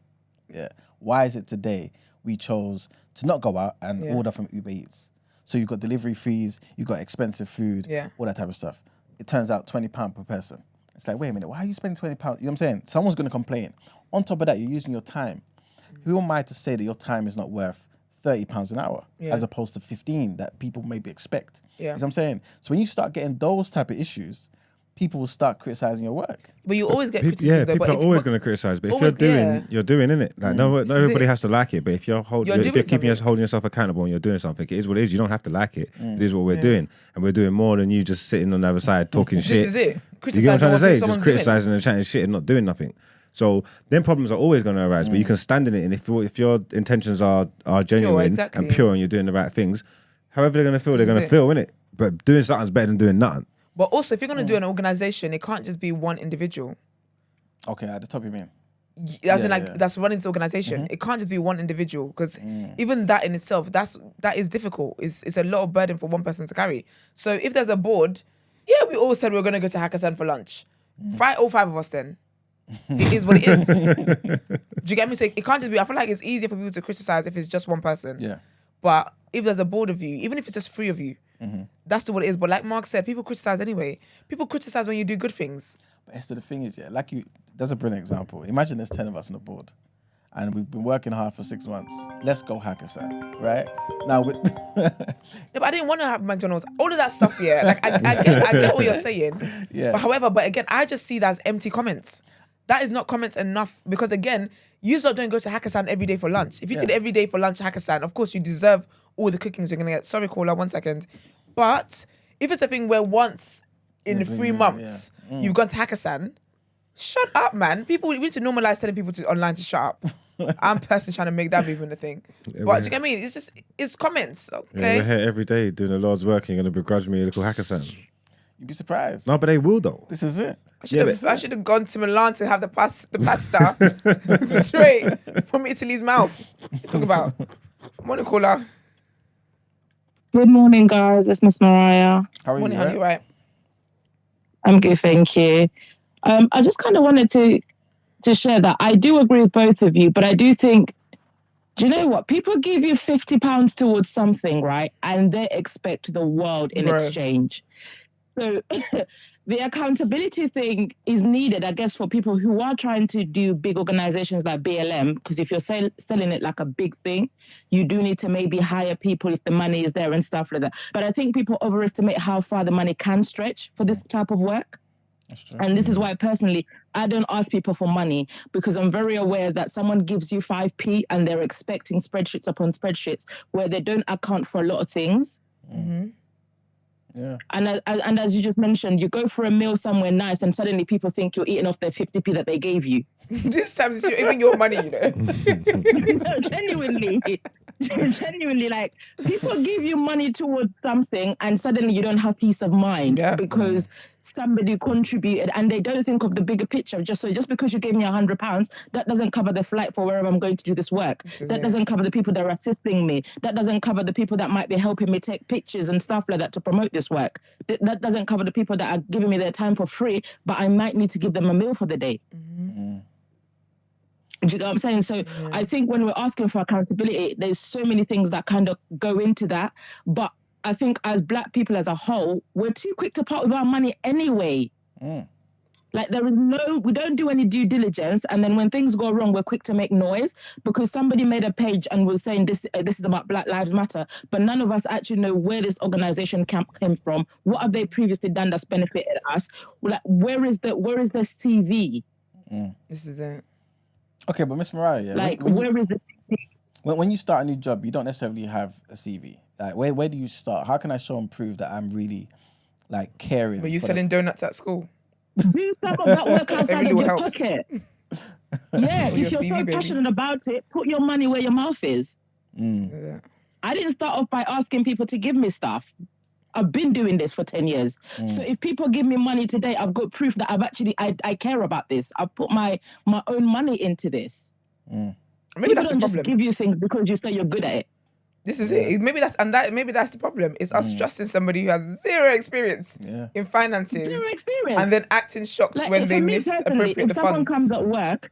Yeah. Why is it today we chose to not go out and order from Uber Eats? So you've got delivery fees, you've got expensive food, all that type of stuff. It turns out £20 per person. It's like, wait a minute, why are you spending £20? You know what I'm saying? Someone's going to complain. On top of that, you're using your time. Who am I to say that your time is not worth £30 an hour as opposed to 15 that people maybe expect? You know what I'm saying? So when you start getting those type of issues, people will start criticizing your work. But you always get criticism. Yeah, people are always going to criticize. But if you're doing, you're doing, innit? Like, not everybody has to like it. But if you're holding yourself accountable and you're doing something, it is what it is. You don't have to like it. It is what we're doing. And we're doing more than you just sitting on the other side talking shit. This is it. You get what I'm trying to say? Just criticizing and chatting shit and not doing nothing. So then problems are always going to arise, but you can stand in it. And if your intentions are genuine and pure and you're doing the right things, however they're going to feel, they're going to feel, innit? But doing something's better than doing nothing. But also, if you're going to do an organisation, it can't just be one individual. Okay, at the top you mean? That's running the organisation. It can't just be one individual because even that in itself, that is difficult. It's a lot of burden for one person to carry. So if there's a board, we all said we were going to go to Hackersan for lunch. All five of us then. It is what it is. Do you get me? So it can't just be, I feel like it's easier for people to criticise if it's just one person. Yeah. But if there's a board of you, even if it's just 3 of you, that's what it is. But like Mark said, people criticise anyway. People criticise when you do good things. But Esther, the thing is, that's a brilliant example. Imagine there's 10 of us on the board and we've been working hard for 6 months. Let's go Hackersan, right? Now with but I didn't want to have McDonald's. All of that stuff, Like I get what you're saying. Yeah. But again, I just see that as empty comments. That is not comments enough because again, you don't go to Hackersan every day for lunch. If you did every day for lunch Hackersan, of course you deserve all the cookings you're gonna get. Sorry, caller, 1 second. But if it's a thing where once in 3 months you've gone to Hackersan, shut up, man. We need to normalize telling people online to shut up. I'm personally trying to make that movement a thing. But do you get what I mean? It's comments, okay? Yeah, we're here every day doing the Lord's work and you're going to begrudge me a little Hackersan. You'd be surprised. No, but they will though. This is it. I should have gone to Milan to have the pasta straight from Italy's mouth. What are you talking about? Morning, caller. Good morning, guys. It's Miss Mariah. How are Morning, you? honey, right? I'm good, thank you. I just kind of wanted to share that I do agree with both of you, but I do think, do you know what? People give you £50 towards something, right? And they expect the world in exchange. So the accountability thing is needed, I guess, for people who are trying to do big organizations like BLM, because if you're selling it like a big thing, you do need to maybe hire people if the money is there and stuff like that. But I think people overestimate how far the money can stretch for this type of work. That's true. And this is why personally, I don't ask people for money because I'm very aware that someone gives you 5p and they're expecting spreadsheets upon spreadsheets where they don't account for a lot of things. Mm-hmm. Yeah. And as you just mentioned, you go for a meal somewhere nice and suddenly people think you're eating off their 50p that they gave you. This time it's even your money, you know. No, genuinely. Genuinely, like, people give you money towards something and suddenly you don't have peace of mind because somebody contributed and they don't think of the bigger picture. Just because you gave me £100, that doesn't cover the flight for wherever I'm going to do this work. That doesn't cover the people that are assisting me. That doesn't cover the people that might be helping me take pictures and stuff like that to promote this work. That doesn't cover the people that are giving me their time for free, but I might need to give them a meal for the day. Do you know what I'm saying? So I think when we're asking for accountability, there's so many things that kind of go into that. But I think as Black people as a whole, we're too quick to part with our money anyway. Like we don't do any due diligence. And then when things go wrong, we're quick to make noise because somebody made a page and was saying this is about Black Lives Matter. But none of us actually know where this organization came from. What have they previously done that's benefited us? Like, where is the CV? This is it. Okay, but Miss Mariah, like, where is the CV? When you start a new job, you don't necessarily have a CV. Like, where do you start? How can I show and prove that I'm really, like, caring? Were you selling donuts at school? Do some of that work outside of your helps. pocket. Yeah, if you're CV, so passionate about it, put your money where your mouth is. I didn't start off by asking people to give me stuff. I've been doing this for 10 years. So if people give me money today, I've got proof that I care about this. I've put my own money into this. Maybe people that's the don't problem. just give you things because you say you're good at it. This is it. Maybe that's the problem. It's us trusting somebody who has zero experience in finances. Zero experience. And then acting shocked Like, when they for me misappropriate personally, the if someone funds. comes at work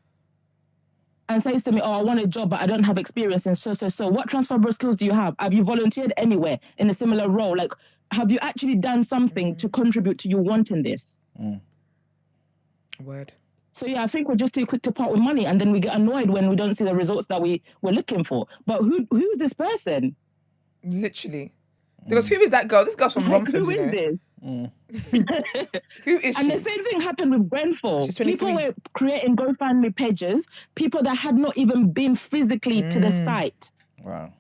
and says to me, I want a job, but I don't have experience. And so what transferable skills do you have? Have you volunteered anywhere in a similar role? Like, have you actually done something to contribute to you wanting this? Word. So yeah, I think we're just too quick to part with money, and then we get annoyed when we don't see the results that we're looking for. But who's this person? Literally. Because who is that girl? This girl's from Romford. Who is this? Who is she? And the same thing happened with Grenfell. She's 23. People were creating GoFundMe pages, people that had not even been physically to the site. Wow.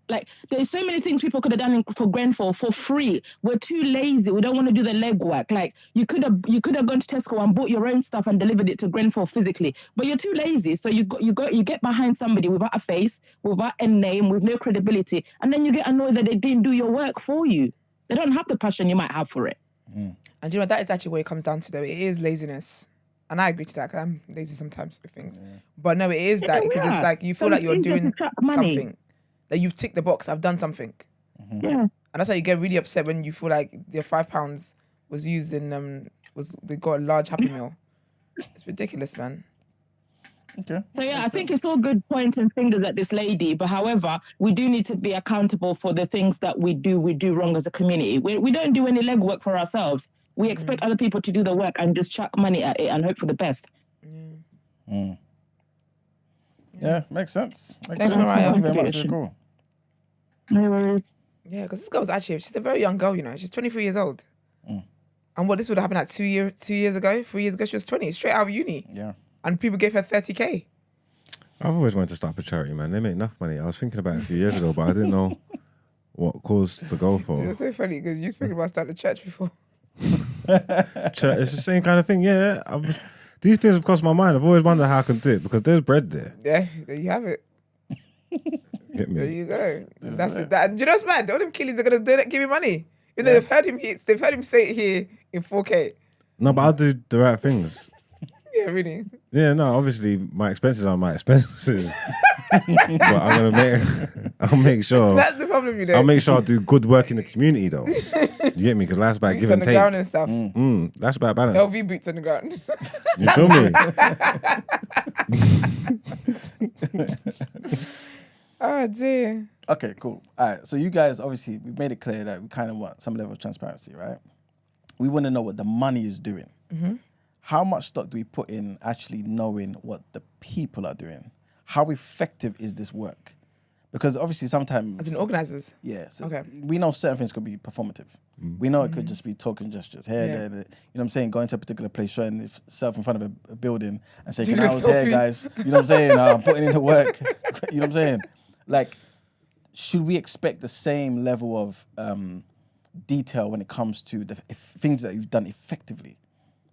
Like, there's so many things people could have done for Grenfell for free. We're too lazy. We don't want to do the legwork. Like, you could have gone to Tesco and bought your own stuff and delivered it to Grenfell physically, but you're too lazy. So you get behind somebody without a face, without a name, with no credibility, and then you get annoyed that they didn't do your work for you. They don't have the passion you might have for it. And you know, that is actually what it comes down to, though. It is laziness. And I agree to that, because I'm lazy sometimes with things. But no, it is that, because it's like you feel like you're doing something. That you've ticked the box, I've done something. Yeah. And that's how you get really upset when you feel like your £5 was used in, they got a large Happy Meal. It's ridiculous, man. Okay. So yeah, I think it's all good pointing fingers at this lady, but however, we do need to be accountable for the things that we do wrong as a community. We don't do any legwork for ourselves. We expect other people to do the work and just chuck money at it and hope for the best. Yeah, makes sense. Thanks, Mariah. Thank you very much for the call. No worries. Yeah, because this girl's she's a very young girl, you know. She's 23 years old. And this would have happened like 3 years ago, she was 20, straight out of uni. Yeah. And people gave her 30K. I've always wanted to start up a charity, man. They make enough money. I was thinking about it a few years ago, but I didn't know what cause to go for. It was so funny because you spoke about starting a church before. It's the same kind of thing, yeah. These things have crossed my mind. I've always wondered how I can do it because there's bread there. Yeah, there you have it. Get me? There you go. That's it. Do you know what's mad? All them killies are gonna do that, give me money. They've heard him say it here in 4K. No, but I'll do the right things. Yeah, really. Yeah, no, obviously my expenses are my expenses. But I'll make sure. That's the problem, you know. I'll make sure I do good work in the community though. You get me? Because that's about Boots give on and the take. ground and stuff. That's about balance. LV boots on the ground. You feel me? Oh dear. Okay, cool. All right, so you guys, obviously, we've made it clear that we kind of want some level of transparency, right? We want to know what the money is doing. How much stock do we put in actually knowing what the people are doing? How effective is this work? Because obviously sometimes... As in organisers? Yeah. So Okay. we know certain things could be performative. We know it could just be token gestures. Here, there, there. You know what I'm saying? Going to a particular place, showing yourself in front of a building and saying, Doing I a was here, selfie. guys. You know what I'm saying? I'm putting in the work. You know what I'm saying? Like, should we expect the same level of detail when it comes to the things that you've done effectively?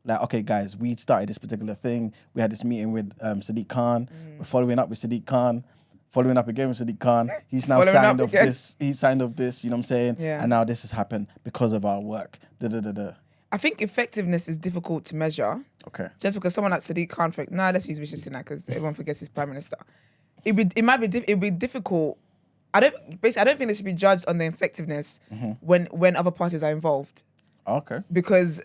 Like, okay, guys, we started this particular thing. We had this meeting with Sadiq Khan. We're following up with Sadiq Khan. following up again with Sadiq Khan. He's now Following signed up off again. this. He signed off this. You know what I'm saying? Yeah. And now this has happened because of our work. I think effectiveness is difficult to measure. Okay. Just because someone like Sadiq Khan, let's use Rishi Sunak because everyone forgets he's prime minister. It'd be difficult. I don't think they should be judged on the effectiveness when other parties are involved. Okay. Because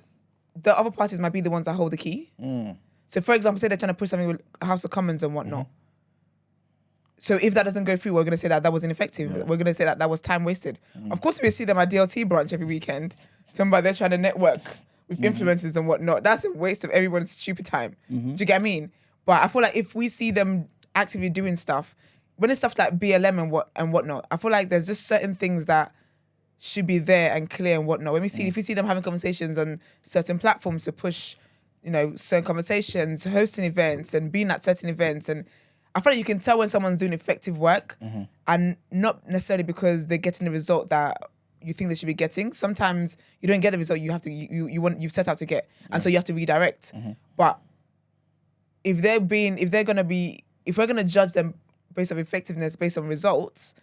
the other parties might be the ones that hold the key. So, for example, say they're trying to push something with House of Commons and whatnot. So if that doesn't go through, we're going to say that was ineffective. We're going to say that was time wasted. Of course, we see them at DLT branch every weekend. Somebody they're trying to network with influencers and whatnot. That's a waste of everyone's stupid time. Do you get what I mean? But I feel like if we see them actively doing stuff, when it's stuff like BLM and whatnot, I feel like there's just certain things that should be there and clear and whatnot. If we see them having conversations on certain platforms to push, certain conversations, hosting events and being at certain events, and I feel like you can tell when someone's doing effective work, and not necessarily because they're getting the result that you think they should be getting. Sometimes you don't get the result you've set out to get, and so you have to redirect. But if we're gonna judge them based on effectiveness, based on results,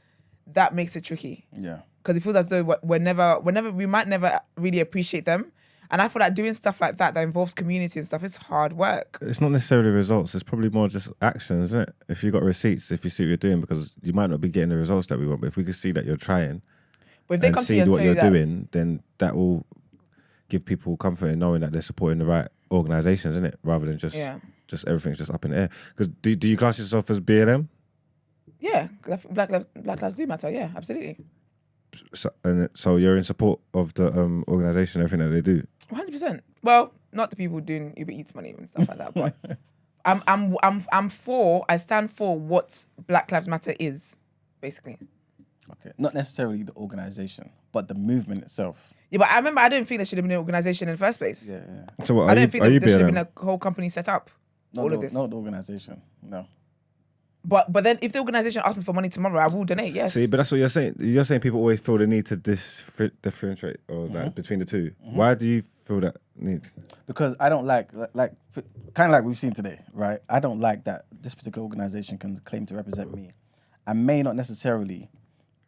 that makes it tricky. Yeah. Because it feels as though we might never really appreciate them. And I feel like doing stuff like that involves community and stuff, it's hard work. It's not necessarily results. It's probably more just actions, isn't it? If you got receipts, if you see what you're doing, because you might not be getting the results that we want, but if we could see that you're trying but if they and come to see you and what say you're that, doing, then that will give people comfort in knowing that they're supporting the right organisations, isn't it? Rather than just everything's just up in the air. Because do you class yourself as BLM? Yeah, Black Lives Do Matter. Yeah, absolutely. So you're in support of the organisation, everything that they do. 100%. Well, not the people doing Uber Eats money and stuff like that, but I stand for what Black Lives Matter is, basically. Okay. Not necessarily the organisation, but the movement itself. Yeah, but I remember I didn't think there should have been an organisation in the first place. Yeah. So what, I don't think there should have BLM? been a whole company set up. Not all the, of this. Not the organisation. No. But then if the organisation asks me for money tomorrow, I will donate, yes. See, but that's what you're saying. You're saying people always feel the need to differentiate or like between the two. Why do you feel that need? Because I don't like kind of like we've seen today, right? I don't like that this particular organisation can claim to represent me and may not necessarily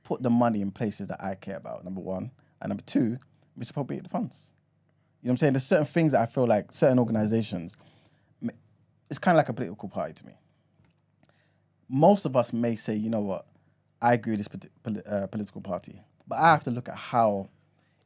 put the money in places that I care about, number one. And number two, misappropriate the funds. You know what I'm saying? There's certain things that I feel like certain organisations, it's kind of like a political party to me. Most of us may say, you know what, I agree with this political party, but I have to look at how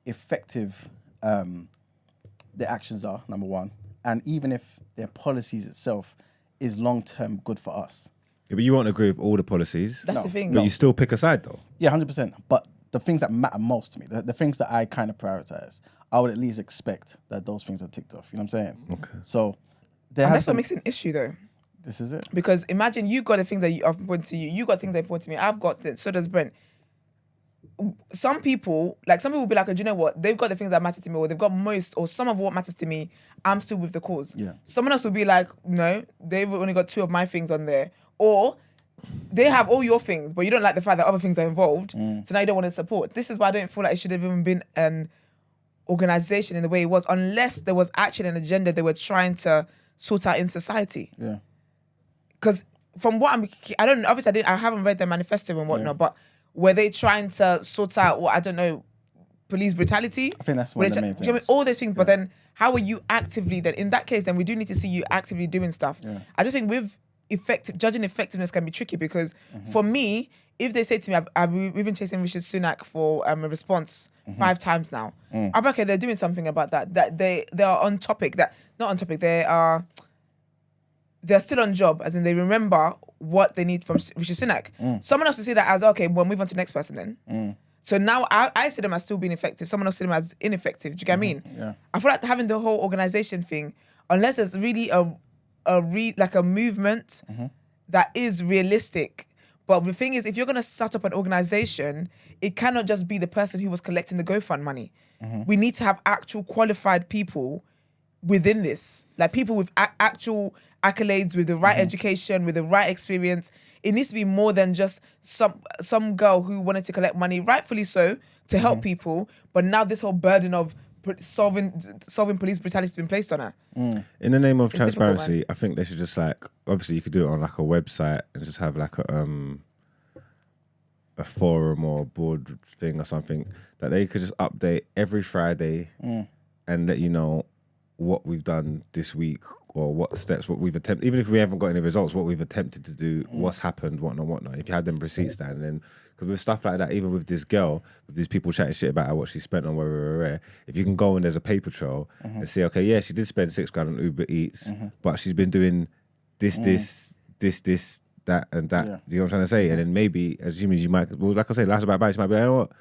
effective their actions are, number one, and even if their policies itself is long-term good for us. Yeah, but you won't agree with all the policies. That's the thing. But you still pick a side though. Yeah, 100%. But the things that matter most to me, the things that I kind of prioritize, I would at least expect that those things are ticked off. You know what I'm saying? Okay. So that's what makes it an issue, though. This is it. Because imagine you got the things that are important to you. You got things that are important to me. I've got it. So does Brent. Some people will be like, oh, do you know what? They've got the things that matter to me, or they've got most, or some of what matters to me. I'm still with the cause. Yeah. Someone else will be like, no, they've only got 2 of my things on there. Or they have all your things, but you don't like the fact that other things are involved. So now you don't want to support. This is why I don't feel like it should have even been an organization in the way it was, unless there was actually an agenda they were trying to sort out in society. Yeah. Because from what I haven't read their manifesto and whatnot, but were they trying to sort out police brutality? I think that's one of the main things. Do you know what I mean? All those things, but then how are you actively then? In that case, then we do need to see you actively doing stuff. Yeah. I just think with judging effectiveness can be tricky because for me, if they say to me, we've been chasing Rishi Sunak for a response 5 times now. I'm okay, they're doing something about that. That they are on topic. They're still on job, as in they remember what they need from Rishi Sunak. Someone else will see that as, okay, we'll move on to the next person then. So now I see them as still being effective. Someone else see them as ineffective. Do you get what I mean? Yeah. I feel like having the whole organisation thing, unless there's really a movement that is realistic. But the thing is, if you're going to set up an organisation, it cannot just be the person who was collecting the GoFund money. We need to have actual qualified people within this, like people with actual accolades, with the right education, with the right experience. It needs to be more than just some girl who wanted to collect money, rightfully so, to help people. But now this whole burden of solving police brutality has been placed on her. In the name of It's transparency, difficult, I think they should just obviously you could do it on like a website and just have like a a forum or board thing or something, that they could just update every Friday and let you know what we've done this week or what steps, what we've attempted, even if we haven't got any results, what we've attempted to do, what's happened, whatnot. If you had them receipts down, and then, because with stuff like that, even with this girl, with these people chatting shit about what she spent on where, if you can go and there's a paper trail and say, okay, yeah, she did spend $6,000 on Uber Eats, but she's been doing this, that, and that. Yeah. Do you know what I'm trying to say? And then maybe, as you might, well, like I say, last about bad, she might be like, you know what?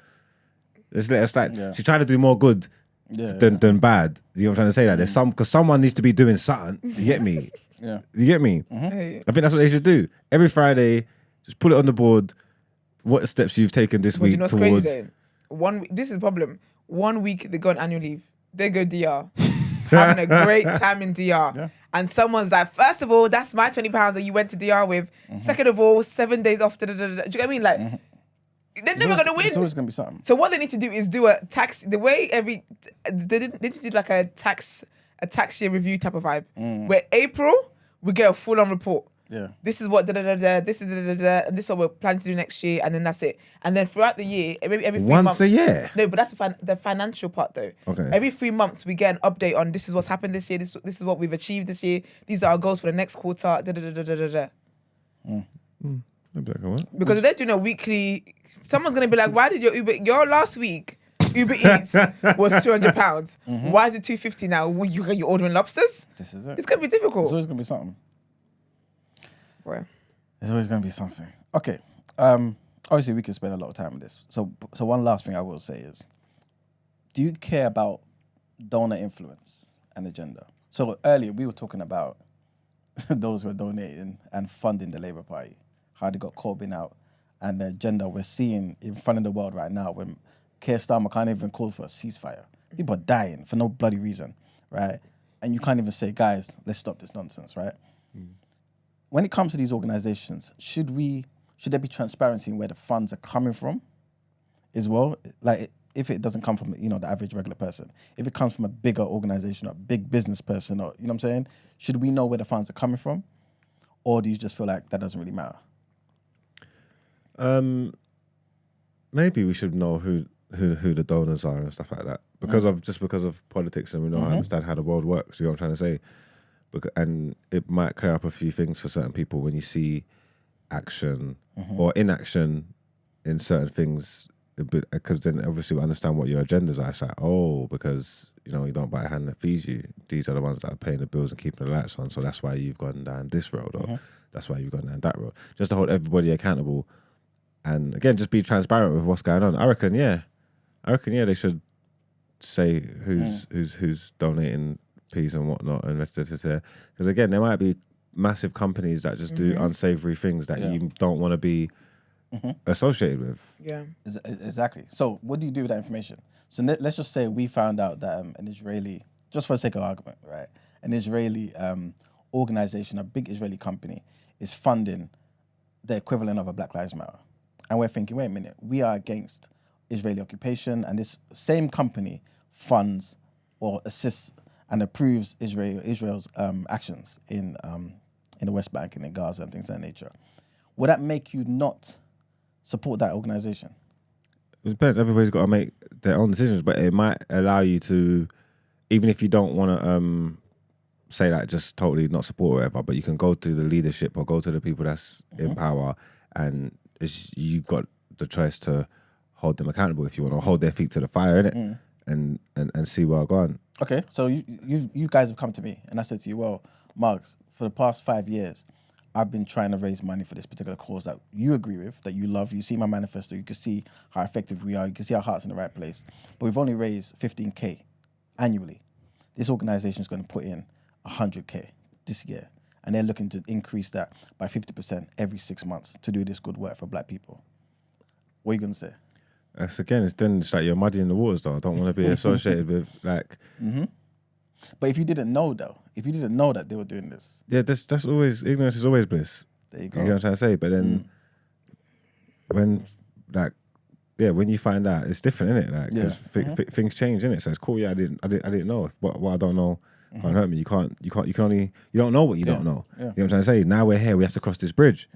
Let's let us she's trying to do more good than bad. You know what I'm trying to say? Like there's because someone needs to be doing something. You get me? Yeah. You get me? Hey. I think that's what they should do. Every Friday, just put it on the board. What steps you've taken this But week you know what's towards? crazy then? This is the problem. 1 week they go on annual leave. They go DR. Having a great time in DR. Yeah. And someone's like, first of all, that's my £20 that you went to DR with. Second of all, 7 days off. Da, da, da, da. Do you get what I mean? Like, they're never going to win. It's always going to be something. So what they need to do is do a tax, the way they need to do like a tax year review type of vibe. Where April, we get a full on report. Yeah. This is what this is and this is what we're planning to do next year, and then that's it. And then throughout the year, maybe every 3 months. Once a year? No, but that's the financial part though. Okay. Every 3 months we get an update on this is what's happened this year. This is what we've achieved this year. These are our goals for the next quarter. Maybe that can work. Because if they're doing a weekly, someone's gonna be like, "Why did your last week Uber Eats was £200? Why is it $250 now? You're ordering lobsters? This is it. It's gonna be difficult." It's always going to be something. Well, There's always going to be something. Okay. Obviously, we can spend a lot of time on this. So one last thing I will say is, do you care about donor influence and agenda? So earlier, we were talking about those who are donating and funding the Labour Party, how they got Corbyn out, and the agenda we're seeing in front of the world right now when Keir Starmer can't even call for a ceasefire. People are dying for no bloody reason, right? And you can't even say, guys, let's stop this nonsense, right? When it comes to these organizations, should there be transparency in where the funds are coming from as well? Like, if it doesn't come from, the average regular person, if it comes from a bigger organization or a big business person, or, you know what I'm saying? Should we know where the funds are coming from? Or do you just feel like that doesn't really matter? Maybe we should know who the donors are and stuff like that because of politics, and we know understand how the world works. You know what I'm trying to say? And it might clear up a few things for certain people when you see action or inaction in certain things, because then obviously we understand what your agendas are. It's like, because you don't buy a hand that feeds you. These are the ones that are paying the bills and keeping the lights on. So that's why you've gone down this road, or that's why you've gone down that road. Just to hold everybody accountable, and again, just be transparent with what's going on. I reckon, they should say who's donating peas and whatnot, and because again, there might be massive companies that just do unsavory things that you don't want to be associated with. yeah. Exactly. So what do you do with that information? So let's just say we found out that an Israeli, just for the sake of argument, right, an Israeli organization, a big Israeli company, is funding the equivalent of a Black Lives Matter. And we're thinking, wait a minute, we are against Israeli occupation, and this same company funds or assists and approves Israel's actions in the West Bank and in Gaza and things of that nature. Would that make you not support that organization? It depends. Everybody's got to make their own decisions, but it might allow you to, even if you don't want to say that, just totally not support or whatever, but you can go to the leadership or go to the people that's in power, and you've got the choice to hold them accountable if you want, or hold their feet to the fire, innit? And see where I'm going. Okay, so you guys have come to me, and I said to you, well, Marks, for the past 5 years, I've been trying to raise money for this particular cause that you agree with, that you love. You see my manifesto, you can see how effective we are, you can see our heart's in the right place. But we've only raised 15K annually. This organization is going to put in 100K this year, and they're looking to increase that by 50% every 6 months to do this good work for Black people. What are you going to say? It's like you're muddying the waters, though. I don't want to be associated with, like... But if you didn't know, though, if you didn't know that they were doing this... Yeah, that's always... Ignorance is always bliss. There you go. You know what I'm trying to say? But then when you find out, it's different, isn't it? Like, because things change, innit? So it's cool. Yeah, I didn't know. What I don't know can't hurt me. You don't know what you don't know. Yeah. You know what I'm trying to say? Now we're here. We have to cross this bridge.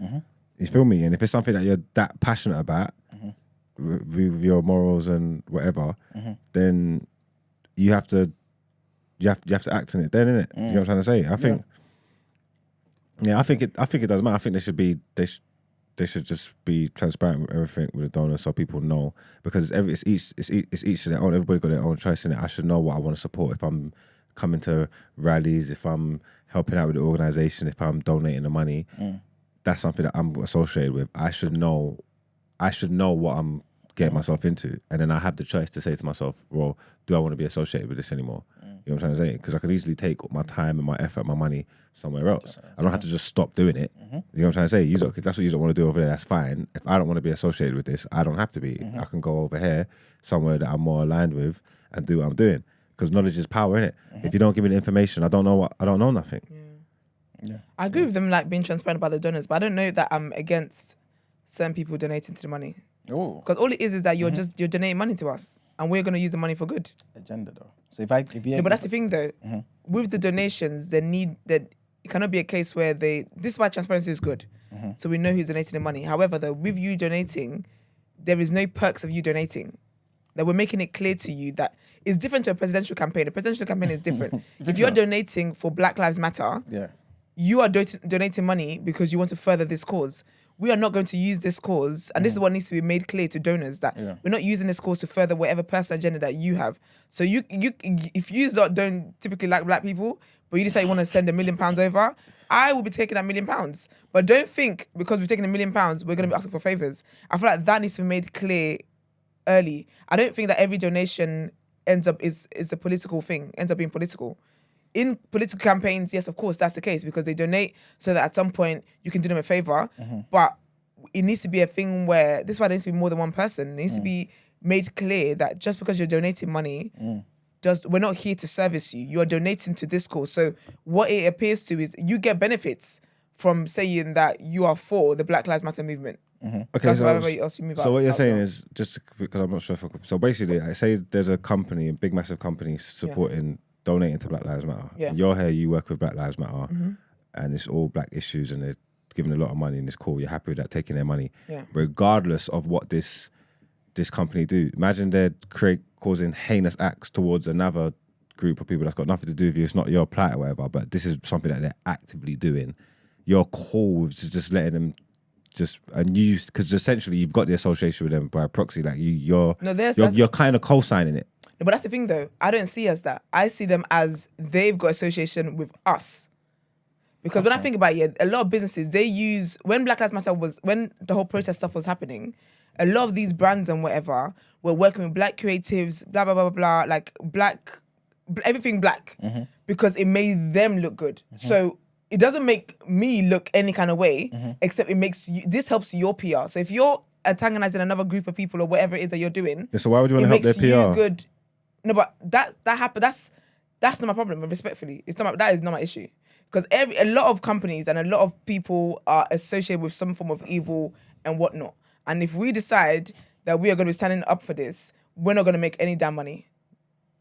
You feel me? And if it's something that you're that passionate about, with your morals and whatever, then you have to act in it. Then, innit? You know what I'm trying to say? I think, I think it does matter. I think they should just be transparent with everything with the donors so people know, because it's each of their own. Everybody got their own choice in it. I should know what I want to support if I'm coming to rallies, if I'm helping out with the organisation, if I'm donating the money. That's something that I'm associated with. I should know what I'm getting myself into, and then I have the choice to say to myself, well, do I want to be associated with this anymore? You know what I'm trying to say? Because I could easily take my time and my effort, my money somewhere else. I don't have to just stop doing it. You know what I'm trying to say? Because that's what you don't want to do over there, that's fine. If I don't want to be associated with this, I don't have to be. I can go over here, somewhere that I'm more aligned with, and do what I'm doing. Because knowledge is power, innit? If you don't give me the information, I don't know nothing. I agree with them, like, being transparent about the donors, but I don't know that I'm against certain people donating to the money. Because all it is that you're donating money to us, and we're going to use the money for good. Agenda though. So but that's the thing though. With the donations, it cannot be a case where this is why transparency is good. So we know who's donating the money. However, though, with you donating, there is no perks of you donating. That we're making it clear to you that it's different to a presidential campaign. A presidential campaign is different. If you're donating for Black Lives Matter, you are donating money because you want to further this cause. We are not going to use this cause, and this is what needs to be made clear to donors, that we're not using this cause to further whatever personal agenda that you have. So if you don't typically like Black people, but you decide you want to send £1 million over, I will be taking that £1 million. But don't think because we've taken £1 million, we're going to be asking for favors. I feel like that needs to be made clear early. I don't think that every donation ends up is a political thing, ends up being political. In political campaigns, yes, of course, that's the case, because they donate so that at some point you can do them a favor. But it needs to be a thing where, this is why there needs to be more than one person. It needs to be made clear that just because you're donating money, we're not here to service you. You are donating to this cause. So what it appears to is you get benefits from saying that you are for the Black Lives Matter movement. Okay, so what you're saying is, just because I'm not sure so basically, I say there's a company, a big massive company supporting donating to Black Lives Matter. Yeah. You're here, you work with Black Lives Matter, and it's all Black issues, and they're giving a lot of money, and it's cool. You're happy with that, taking their money, regardless of what this company do. Imagine they're causing heinous acts towards another group of people that's got nothing to do with you. It's not your plight or whatever, but this is something that they're actively doing. You're cool with just letting them because essentially you've got the association with them by proxy. Like you're kind of co-signing it. No, but that's the thing though. I don't see as that. I see them as they've got association with us. Because when I think about it, a lot of businesses, they use, when Black Lives Matter when the whole protest stuff was happening, a lot of these brands and whatever were working with Black creatives, blah, blah, blah, blah, blah, like everything Black, because it made them look good. So it doesn't make me look any kind of way, except this helps your PR. So if you're antagonizing another group of people or whatever it is that you're doing, so why would you want to help their PR? You good. No, but that happened. That's not my problem. Respectfully, that is not my issue. Because a lot of companies and a lot of people are associated with some form of evil and whatnot. And if we decide that we are going to be standing up for this, we're not going to make any damn money.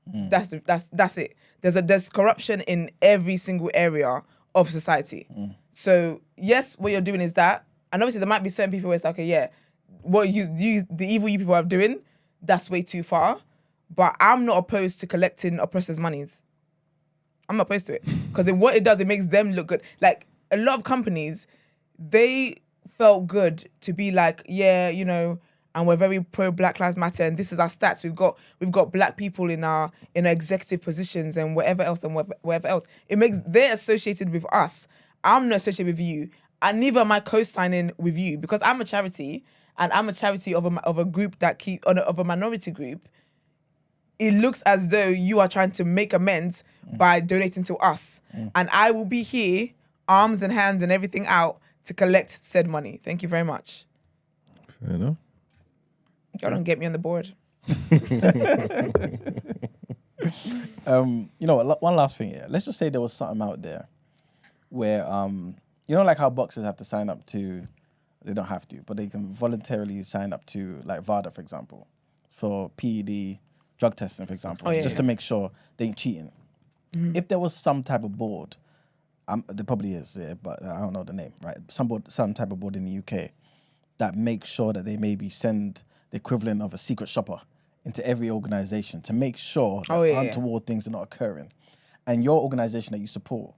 That's it. There's corruption in every single area of society. So yes, what you're doing is that, and obviously there might be certain people where it's like, okay, yeah, what the evil you people are doing, that's way too far. But I'm not opposed to collecting oppressors' monies. I'm not opposed to it. Because what it does, it makes them look good. Like, a lot of companies, they felt good to be like, yeah, you know, and we're very pro Black Lives Matter, and this is our stats. We've got Black people in our executive positions and whatever else and whatever else. They're associated with us. I'm not associated with you, and neither am I co-signing with you, because I'm a charity, and I'm a charity of a group of a minority group. It looks as though you are trying to make amends by donating to us. And I will be here, arms and hands and everything out, to collect said money. Thank you very much. Fair enough. Y'all don't get me on the board. You know, one last thing here. Let's just say there was something out there where, you know, like how boxers have to sign up to, they don't have to, but they can voluntarily sign up to, like VADA, for example, for PED, drug testing, for example, just to make sure they ain't cheating. If there was some type of board, there probably is, but I don't know the name, right? Some type of board in the UK that makes sure that they maybe send the equivalent of a secret shopper into every organization to make sure that untoward things are not occurring. And your organization that you support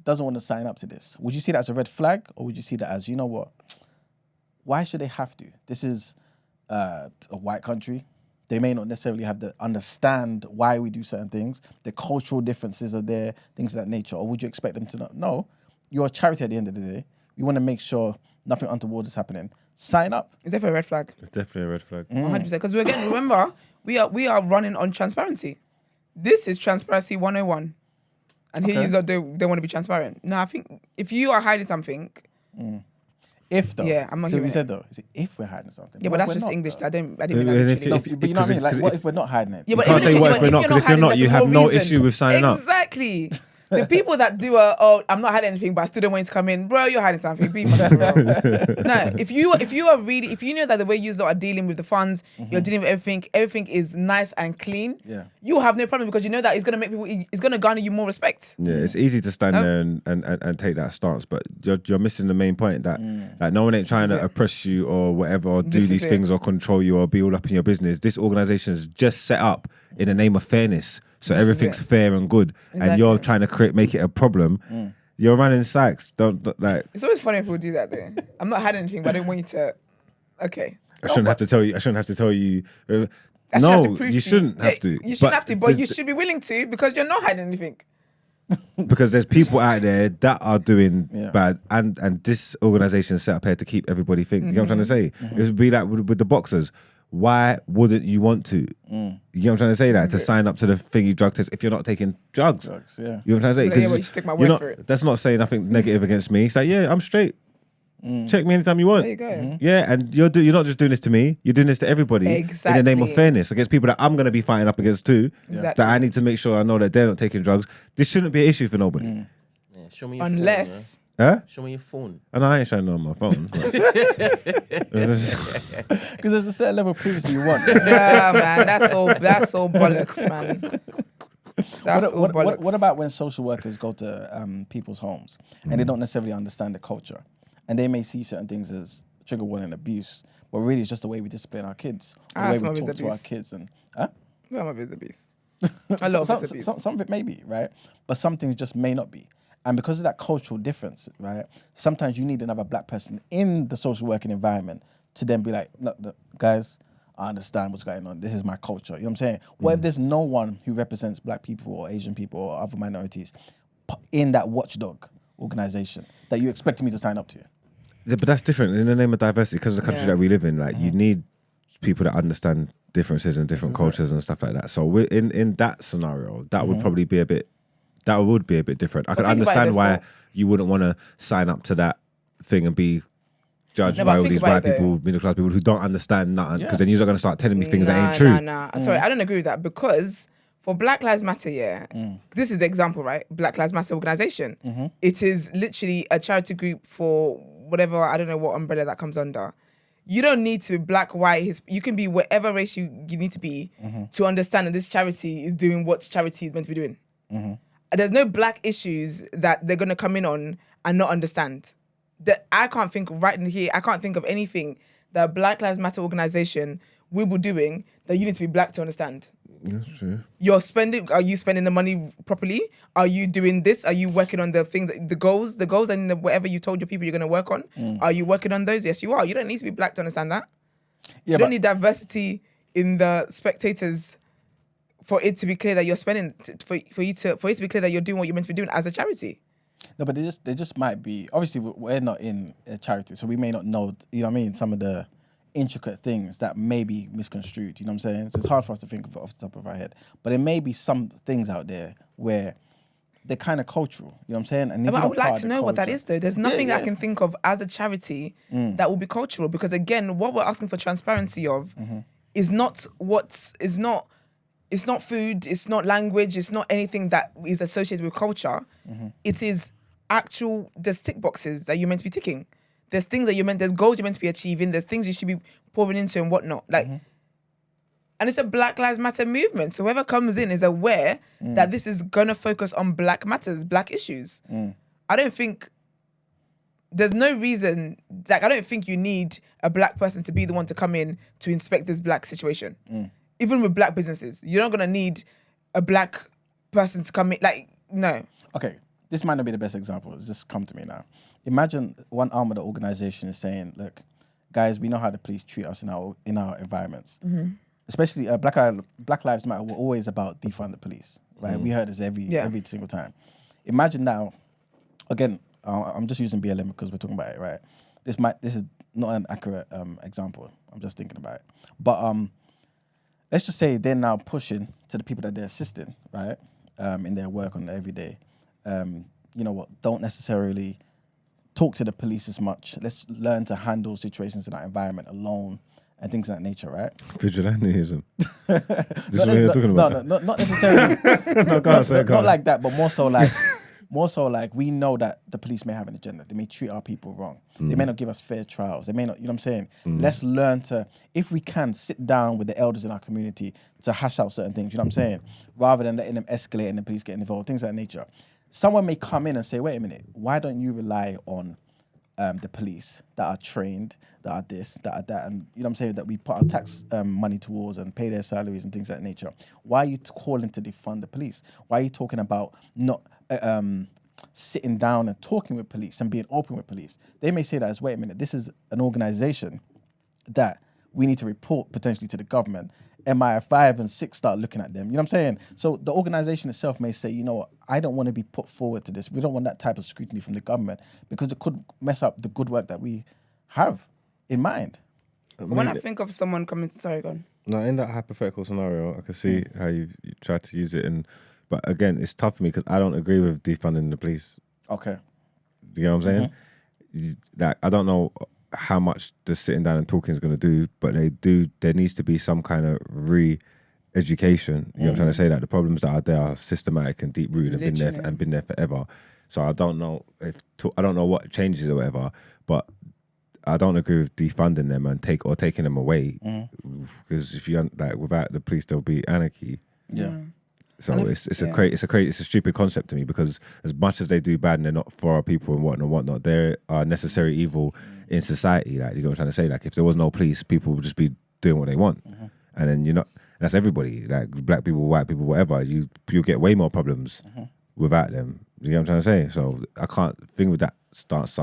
doesn't want to sign up to this. Would you see that as a red flag, or would you see that as, you know what, why should they have to? This is a white country. They may not necessarily have to understand why we do certain things. The cultural differences are there, things of that nature. Or would you expect them to not? No, you're a charity at the end of the day. You want to make sure nothing untoward is happening. Sign up. Is that a red flag? It's definitely a red flag. 100%. Because again, remember, we are running on transparency. This is transparency 101. And here you don't want to be transparent. No, I think if you are hiding something... If though. Yeah, I'm not so giving we it. said though. Is it if we're hiding something? Yeah, What but if that's we're just not, English. though? I didn't mean And that if- literally. No, but you know what I mean? Like, what if we're not hiding it? Yeah, but can't say what if we're not, because if you're not, you have no reason. issue with signing up. Exactly. The people that do I'm not hiding anything, but I still don't want you to come in, bro. You're hiding something. Be fucking real. No, if you know that the way you lot are dealing with the funds, you're dealing with everything is nice and clean. Yeah. You have no problem because you know that it's gonna make people. It's gonna garner you more respect. Yeah, it's easy to stand there and take that stance, but you're missing the main point that like no one ain't trying to oppress you or whatever, or do This is these it. things or control you or be all up in your business. This organization is just set up in the name of fairness, so everything's it. fair and good, and you're trying to make it a problem. You're running Sykes. Don't like. It's always funny if people do that. Though I'm not hiding anything, but I don't want you to. Okay. I shouldn't have to tell you. I shouldn't have to tell you. I shouldn't have to No, prove you to shouldn't have to. You shouldn't have to, but you should be willing to because you're not hiding anything. Because there's people out there that are doing Yeah. bad, and this organization is set up here to keep everybody think. You know what I'm trying to say? It would be like with the boxers. Why wouldn't you want to? You know what I'm trying to say? That to sign up to the thingy drug test if you're not taking drugs. Drugs, yeah. You know what I'm trying to say? Like, yeah, well, you should take my word for it. That's not saying nothing negative against me. It's like, yeah, I'm straight. Check me anytime you want. There you go. Yeah, and you're not just doing this to me. You're doing this to everybody in the name of Exactly. fairness against people that I'm going to be fighting up against too. Exactly. That I need to make sure I know that they're not taking drugs. This shouldn't be an issue for nobody. Yeah, show me your Unless. Huh? phone, show me your phone. And I ain't showing on my phone. Because there's a certain level of privacy you want. Yeah, man, that's all bollocks, man. That's all bollocks. What about when social workers go to people's homes and they don't necessarily understand the culture, and they may see certain things as trigger warning abuse, but really it's just the way we discipline our kids, the way some we of it's talk to our abuse. kids, and Some of it's abuse. A lot of it's abuse. some of it may be right, but some things just may not be. And because of that cultural difference, right, sometimes you need another black person in the social working environment to then be like, look, guys, I understand what's going on. This is my culture. You know what I'm saying? What if there's no one who represents black people or Asian people or other minorities in that watchdog organization that you expect me to sign up to? Yeah, but that's different in the name of diversity because of the country that we live in. Like you need people that understand differences and different cultures and stuff like that. So in that scenario, that would probably be a bit. That would be a bit different. I can think about it understand why therefore. you wouldn't want to sign up to that thing and be judged No, but by all think these about white it people, middle class people who don't understand nothing. Because Yeah. then you're going to start telling me things that ain't true. Nah. Sorry, I don't agree with that because for Black Lives Matter, this is the example, right? Black Lives Matter organization. It is literally a charity group for whatever, I don't know what umbrella that comes under. You don't need to be black, white, you can be whatever race you need to be to understand that this charity is doing what charity is meant to be doing. There's no black issues that they're going to come in on and not understand. That I can't think right in here, I can't think of anything that Black Lives Matter organization will be doing that you need to be black to understand. That's true. Are you spending the money properly? Are you doing this? Are you working on the things, the goals and whatever you told your people you're going to work on? Are you working on those? Yes, you are. You don't need to be black to understand that. Yeah, You don't need diversity in the spectators for it to be clear that you're spending, for it to be clear that you're doing what you're meant to be doing as a charity. No, but they just might be. Obviously, we're not in a charity, so we may not know. You know what I mean? Some of the intricate things that may be misconstrued. You know what I'm saying? So it's hard for us to think of it off the top of our head. But there may be some things out there where they're kind of cultural. You know what I'm saying? And if But you're I not would part like of to the know what that culture- is, though. There's nothing I yeah. can think of as a charity that will be cultural. Because again, what we're asking for transparency of is not it's not food, it's not language, it's not anything that is associated with culture. It is there's tick boxes that you're meant to be ticking. There's things that there's goals you're meant to be achieving, there's things you should be pouring into and whatnot. Like, and it's a Black Lives Matter movement. So whoever comes in is aware that this is gonna focus on black matters, black issues. I don't think there's no reason. Like, I don't think you need a black person to be the one to come in to inspect this black situation. Even with black businesses, you're not gonna need a black person to come in. Like, no. Okay, this might not be the best example. It's just come to me now. Imagine one arm of the organization is saying, "Look, guys, we know how the police treat us in our environments. Especially Black Lives Matter were always about defund the police, right? We heard this every single time. Imagine now, again, I'm just using BLM because we're talking about it, right? This is not an accurate example. I'm just thinking about it, but let's just say they're now pushing to the people that they're assisting, right, in their work on the everyday. You know what? Don't necessarily talk to the police as much. Let's learn to handle situations in our environment alone and things of that nature, right? Vigilantism. This is what you're talking about. No, not necessarily. No, go on. Not like that, but more so like we know that the police may have an agenda. They may treat our people wrong. They may not give us fair trials. They may not, you know what I'm saying? Let's learn to, if we can, sit down with the elders in our community to hash out certain things, you know what I'm saying? Rather than letting them escalate and the police getting involved, things of that nature. Someone may come in and say, wait a minute, why don't you rely on the police that are trained, that are this, that are that, and you know what I'm saying, that we put our tax money towards and pay their salaries and things of that nature. Why are you calling to defund the police? Why are you talking about not sitting down and talking with police and being open with police? They may say that as, wait a minute, this is an organization that we need to report potentially to the government. MI5 and 6 start looking at them. You know what I'm saying? So the organization itself may say, you know what, I don't want to be put forward to this. We don't want that type of scrutiny from the government because it could mess up the good work that we have in mind. When I think of someone coming, sorry, go on. No, in that hypothetical scenario, I can see how you tried to use it, but again, it's tough for me because I don't agree with defunding the police. Okay. You know what I'm saying? Like, I don't know how much the sitting down and talking is going to do, but there needs to be some kind of re-education. You know what I'm trying to say? That the problems that are there are systematic and deep-rooted and been there forever. So I don't know I don't know what changes or whatever, but I don't agree with defunding them and taking them away, because if you like, without the police there'll be anarchy. Yeah. So it's a stupid concept to me, because as much as they do bad and they're not for our people and whatnot, they are necessary evil in society. Like, you know what I'm trying to say? Like, if there was no police, people would just be doing what they want, and then that's everybody. Like, black people, white people, whatever. You'll get way more problems without them. You know what I'm trying to say? So I can't think with that stance.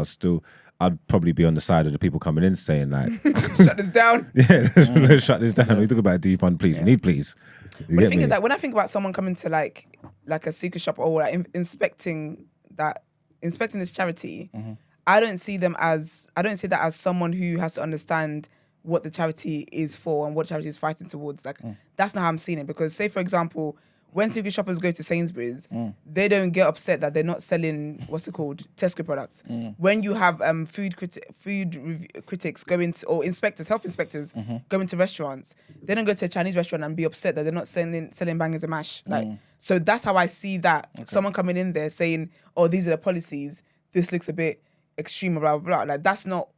I'd probably be on the side of the people coming in saying like, shut this down. Yeah, let's shut this down. We talk about defund, please. We need police. But the thing is that when I think about someone coming to like a secret shop or like inspecting this charity, I don't see that as someone who has to understand what the charity is for and what the charity is fighting towards. Like, that's not how I'm seeing it. Because say, for example, when secret shoppers go to Sainsbury's, they don't get upset that they're not selling, Tesco products. When you have food critics going to, or inspectors, health inspectors, going to restaurants, they don't go to a Chinese restaurant and be upset that they're not selling bangers and mash. Like, so that's how I see that. Okay. Someone coming in there saying, oh, these are the policies, this looks a bit extreme, blah, blah, blah. Like, that's not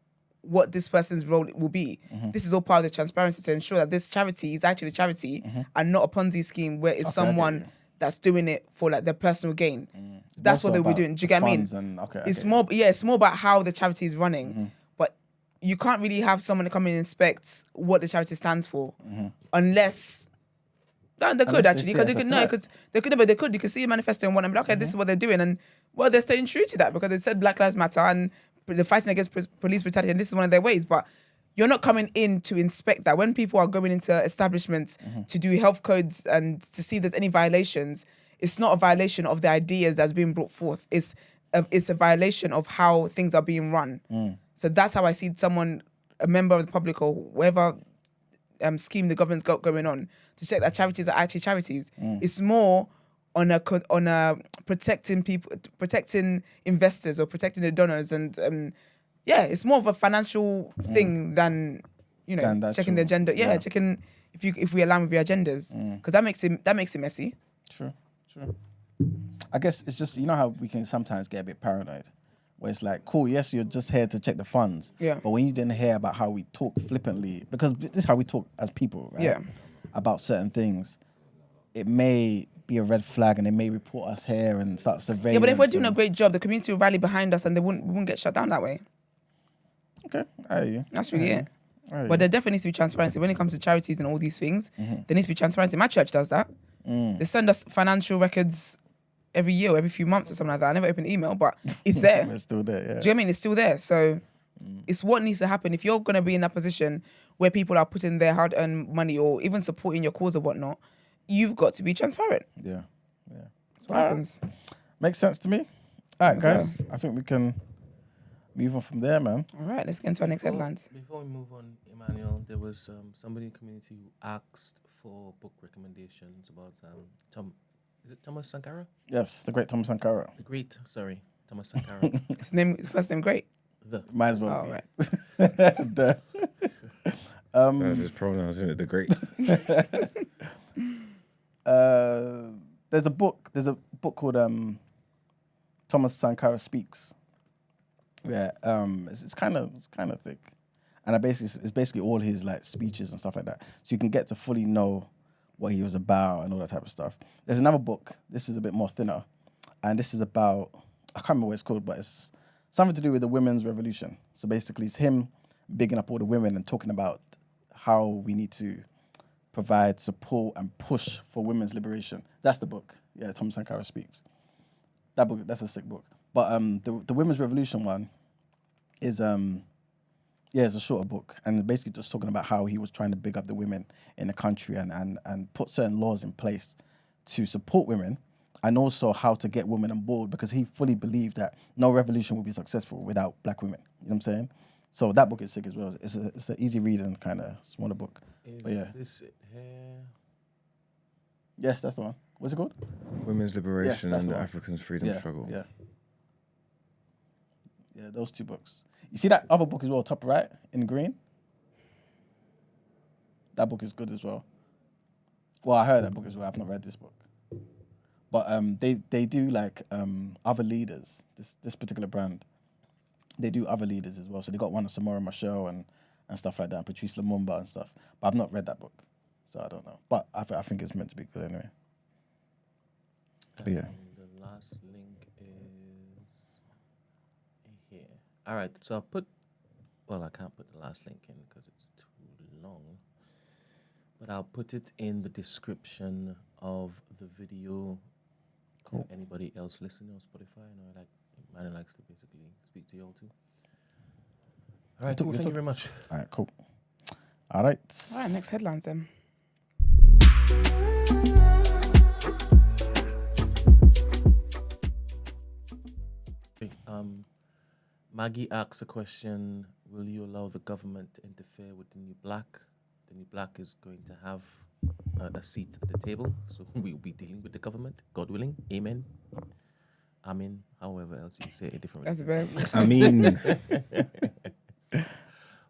what this person's role will be. This is all part of the transparency to ensure that this charity is actually a charity and not a Ponzi scheme where it's someone that's doing it for like their personal gain. That's what they'll be doing. Do you get what I mean? It's more about how the charity is running. But you can't really have someone come in and inspect what the charity stands for unless. No, they could actually, because they could. You could see a manifesto and one and be like, okay, this is what they're doing, and well, they're staying true to that because they said Black Lives Matter and they're fighting against police brutality, and this is one of their ways. But you're not coming in to inspect that. When people are going into establishments to do health codes and to see if there's any violations, it's not a violation of the ideas that's being brought forth. It's a violation of how things are being run. So that's how I see someone, a member of the public or whatever scheme the government's got going on, to check that charities are actually charities. It's more on a protecting people, protecting investors or protecting the donors, and it's more of a financial thing than checking the agenda. Checking if we align with your agendas, because that makes it messy. True. I guess it's just, you know how we can sometimes get a bit paranoid, where it's like, cool, yes, you're just here to check the funds, but when you didn't hear about how we talk flippantly, because this is how we talk as people, right? About certain things, it may be a red flag, and they may report us here and start surveilling. Yeah, but if we're doing a great job, the community will rally behind us, and we wouldn't get shut down that way. Okay, I hear you. That's really it. I hear But you. there definitely needs to be transparency when it comes to charities and all these things. There needs to be transparency. My church does that. They send us financial records every year or every few months or something like that. I never open email, but it's there. It's still there, yeah. Do you know what I mean? It's still there. So it's what needs to happen. If you're going to be in that position where people are putting their hard-earned money or even supporting your cause or whatnot, you've got to be transparent. Yeah. That's what happens. Makes sense to me. All right, guys. I think we can move on from there, man. All right, let's get into our next headlines. Before we move on, Emmanuel, there was somebody in the community who asked for book recommendations about is it Thomas Sankara? Yes, the great Thomas Sankara. The great, sorry, Thomas Sankara. His first name, great. Might as well. All be. right. That's his pronouns, isn't it? The great. There's a book called Thomas Sankara Speaks. Yeah, it's kind of thick, and it's basically all his like speeches and stuff like that. So you can get to fully know what he was about and all that type of stuff. There's another book. This is a bit more thinner, and this is about, I can't remember what it's called, but it's something to do with the women's revolution. So basically, it's him bigging up all the women and talking about how we need to provide support and push for women's liberation. That's the book. Yeah, Thomas Sankara Speaks. That book, that's a sick book. But the women's revolution one is it's a shorter book, and basically just talking about how he was trying to big up the women in the country and put certain laws in place to support women, and also how to get women on board, because he fully believed that no revolution would be successful without black women. You know what I'm saying? So that book is sick as well. It's an easy read and kind of smaller book. But yeah. This it here? Yes, that's the one. What's it called? Women's Liberation that's and the the one. Africans' Freedom Struggle. Yeah. Yeah, those two books. You see that other book as well, top right, in green? That book is good as well. Well, I heard that book as well. I've not read this book. But they do like other leaders, this particular brand. They do other leaders as well. So they got one of Samora Machel and stuff like that, Patrice Lumumba and stuff. But I've not read that book, so I don't know. But I think it's meant to be good anyway. But yeah. The last link is here. All right, so I can't put the last link in because it's too long. But I'll put it in the description of the video. Cool. For anybody else listening on Spotify, Manny likes to basically speak to y'all too. All right, cool. Thank you very much. All right, cool. All right. All right, next headlines then. Maggie asks a question: will you allow the government to interfere with the new black? The new black is going to have a seat at the table, so we will be dealing with the government, God willing. Amen. Amen. However else you say it differently. That's very. I mean,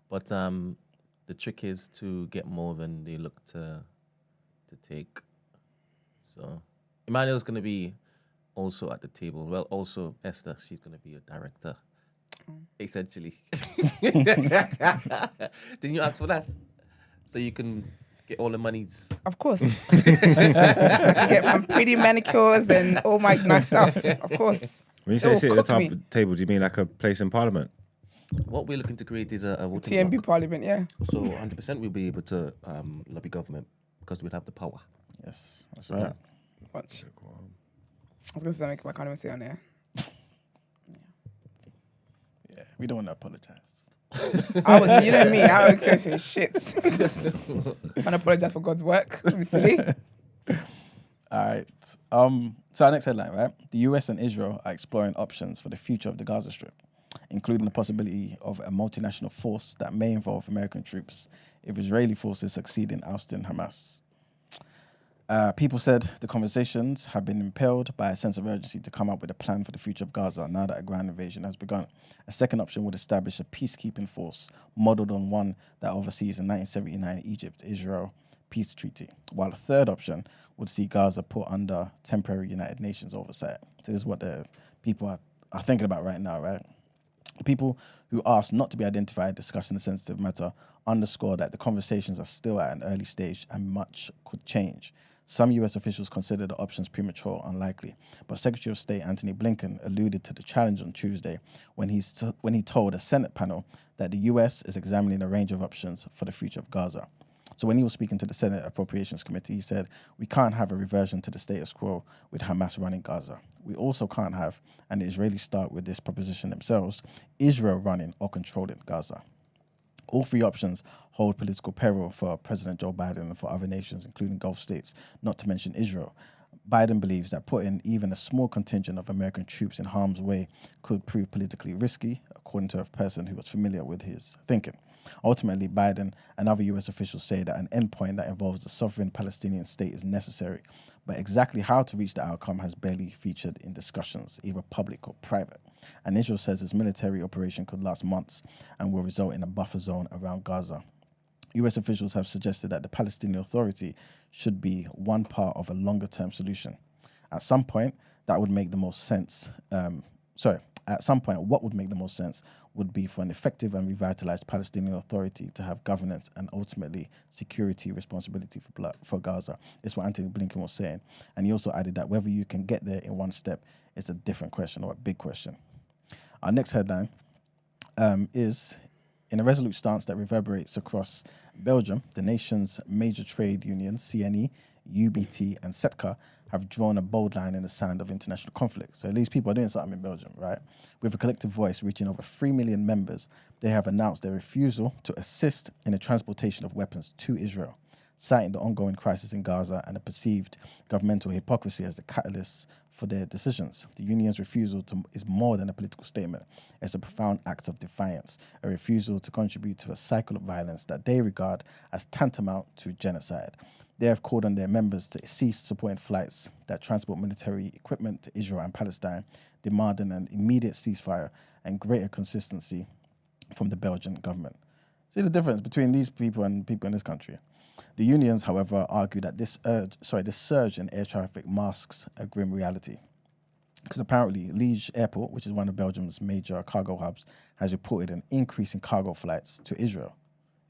But the trick is to get more than they look to take. So Emmanuel's going to be also at the table. Well, also Esther, she's going to be a director. Essentially. Didn't you ask for that? So you can get all the monies. Of course. Get some pretty manicures and all my nice stuff. Of course. when you say sit at the cook top me. of the table, do you mean like a place in Parliament? What we're looking to create is a voting TMB bloc. Parliament, yeah. So 100% we'll be able to lobby government because we'd have the power. Yes, that's right. Watch. I was going to say something, but I can't even say it on there. Yeah, we don't want to apologize. You know me, I would say shit. I apologize for God's work. Don't be silly. All right. So our next headline, right? The US and Israel are exploring options for the future of the Gaza Strip, including the possibility of a multinational force that may involve American troops if Israeli forces succeed in ousting Hamas. People said the conversations have been impelled by a sense of urgency to come up with a plan for the future of Gaza now that a ground invasion has begun. A second option would establish a peacekeeping force modeled on one that oversees the 1979 Egypt-Israel peace treaty, while a third option would see Gaza put under temporary United Nations oversight. So this is what the people are thinking about right now, right? People who asked not to be identified discussing the sensitive matter underscore that the conversations are still at an early stage and much could change. Some US officials consider the options premature or unlikely, but Secretary of State Antony Blinken alluded to the challenge on Tuesday when he told a Senate panel that the US is examining a range of options for the future of Gaza. So when he was speaking to the Senate Appropriations Committee, he said, "We can't have a reversion to the status quo with Hamas running Gaza. We also can't have, and the Israelis start with this proposition themselves, Israel running or controlling Gaza." All three options hold political peril for President Joe Biden and for other nations, including Gulf states, not to mention Israel. Biden believes that putting even a small contingent of American troops in harm's way could prove politically risky, according to a person who was familiar with his thinking. Ultimately, Biden and other US officials say that an endpoint that involves a sovereign Palestinian state is necessary, but exactly how to reach the outcome has barely featured in discussions, either public or private. And Israel says its military operation could last months and will result in a buffer zone around Gaza. US officials have suggested that the Palestinian Authority should be one part of a longer-term solution. At some point, that would make the most sense. At some point, what would make the most sense would be for an effective and revitalized Palestinian Authority to have governance and ultimately security responsibility for Gaza. It's what Antony Blinken was saying. And he also added that whether you can get there in one step is a different question or a big question. Our next headline is, in a resolute stance that reverberates across Belgium, the nation's major trade unions, CNE, UBT and SETCA, have drawn a bold line in the sand of international conflict. So at least people are doing something in Belgium, right? With a collective voice reaching over 3 million members, they have announced their refusal to assist in the transportation of weapons to Israel, citing the ongoing crisis in Gaza and the perceived governmental hypocrisy as the catalyst for their decisions. The union's refusal is more than a political statement. It's a profound act of defiance, a refusal to contribute to a cycle of violence that they regard as tantamount to genocide. They have called on their members to cease supporting flights that transport military equipment to Israel and Palestine, demanding an immediate ceasefire and greater consistency from the Belgian government. See the difference between these people and people in this country. The unions, however, argue that this surge in air traffic masks a grim reality. Because apparently Liège Airport, which is one of Belgium's major cargo hubs, has reported an increase in cargo flights to Israel.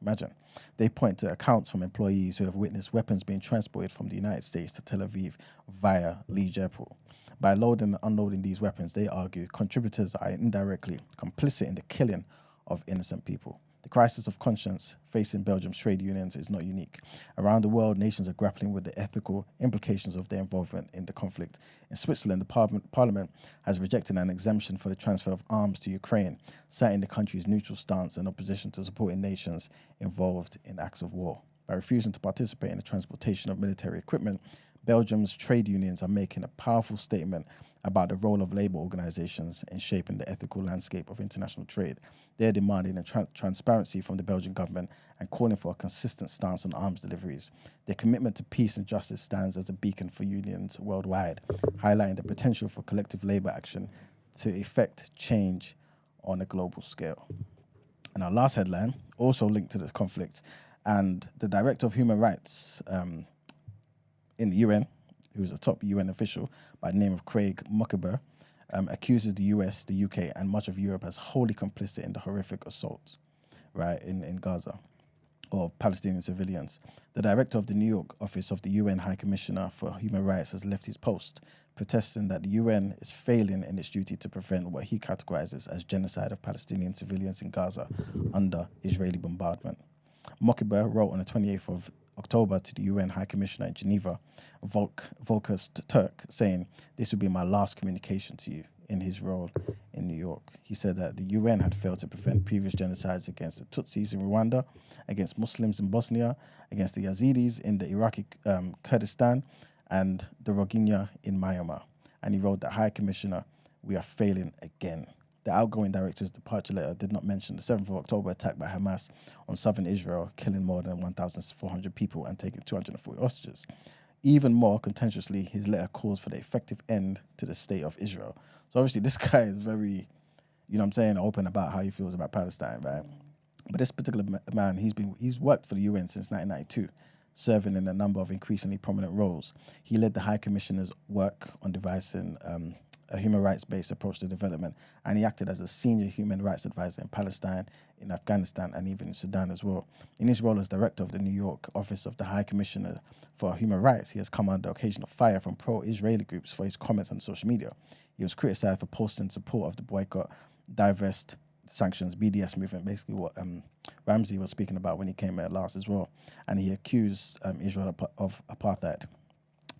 Imagine. They point to accounts from employees who have witnessed weapons being transported from the United States to Tel Aviv via Liège Airport. By loading and unloading these weapons, they argue contributors are indirectly complicit in the killing of innocent people. The crisis of conscience facing Belgium's trade unions is not unique. Around the world, nations are grappling with the ethical implications of their involvement in the conflict. In Switzerland, the parliament has rejected an exemption for the transfer of arms to Ukraine, citing the country's neutral stance and opposition to supporting nations involved in acts of war. By refusing to participate in the transportation of military equipment, Belgium's trade unions are making a powerful statement about the role of labor organizations in shaping the ethical landscape of international trade. They're demanding transparency from the Belgian government and calling for a consistent stance on arms deliveries. Their commitment to peace and justice stands as a beacon for unions worldwide, highlighting the potential for collective labor action to effect change on a global scale. And our last headline, also linked to this conflict, and the Director of Human Rights in the UN, who's a top UN official by the name of Craig Mokhiber, accuses the US, the UK, and much of Europe as wholly complicit in the horrific assault, right, in Gaza, of Palestinian civilians. The director of the New York office of the UN High Commissioner for Human Rights has left his post, protesting that the UN is failing in its duty to prevent what he categorizes as genocide of Palestinian civilians in Gaza under Israeli bombardment. Mokhiber wrote on the 28th of October to the UN High Commissioner in Geneva, Volker Turk, saying, "This will be my last communication to you," in his role in New York. He said that the UN had failed to prevent previous genocides against the Tutsis in Rwanda, against Muslims in Bosnia, against the Yazidis in the Iraqi Kurdistan, and the Rohingya in Myanmar. And he wrote that, "High Commissioner, we are failing again." The outgoing director's departure letter did not mention the 7th of October attack by Hamas on southern Israel, killing more than 1,400 people and taking 240 hostages. Even more contentiously, his letter calls for the effective end to the state of Israel. So obviously this guy is very, open about how he feels about Palestine, right? But this particular man, he's worked for the UN since 1992, serving in a number of increasingly prominent roles. He led the High Commissioner's work on devising a human rights-based approach to development, and he acted as a senior human rights advisor in Palestine, in Afghanistan, and even in Sudan as well. In his role as director of the New York office of the High Commissioner for Human Rights, he has come under occasional fire from pro-Israeli groups for his comments on social media. He was criticized for posting support of the boycott, divest, sanctions, BDS movement, basically what Ramsey was speaking about when he came here last as well. And he accused Israel of apartheid.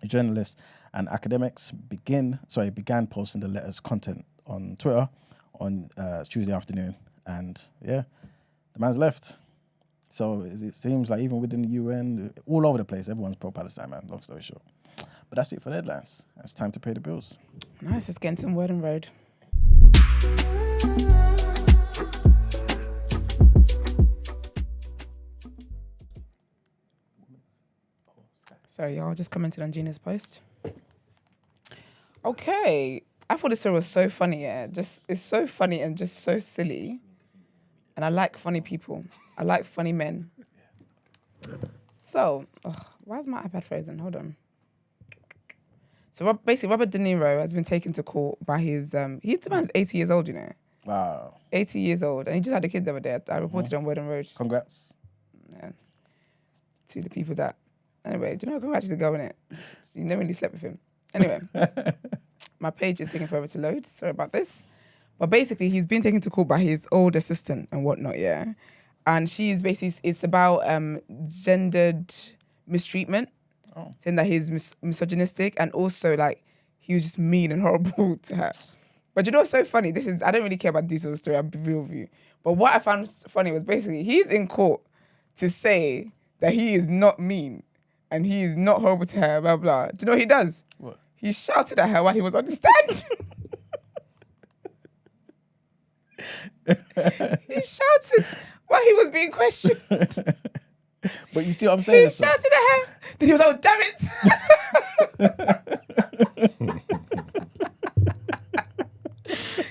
Journalists and academics began posting the letter's content on Twitter on Tuesday afternoon. And yeah, the man's left. So it seems like even within the UN, all over the place, everyone's pro-Palestine, man, long story short. But that's it for the headlines. It's time to pay the bills. Nice, let's get into some word and road. Sorry, y'all, just commented on Gina's post. Okay. I thought this story was so funny, yeah. It's so funny and just so silly. And I like funny people. I like funny men. So, why is my iPad frozen? Hold on. So basically, Robert De Niro has been taken to court by his, he's the man's 80 years old, you know. Wow. 80 years old. And he just had a kid the other day. I reported on Word and Road. Congrats. Yeah. To the people that... Anyway, do you know how congrats to go in it? You never really slept with him. Anyway, my page is taking forever to load. Sorry about this. But basically, he's been taken to court by his old assistant and whatnot, yeah. And she's basically, it's about gendered mistreatment, saying that he's misogynistic and also like he was just mean and horrible to her. But you know what's so funny? I don't really care about this sort of story, I'll be real with you. But what I found funny was basically he's in court to say that he is not mean and he is not horrible to her, blah, blah. Do you know what he does? What? He shouted at her while he was on the stand. He shouted while he was being questioned. But you see what I'm saying? He shouted at her. Then he was like, oh, damn it.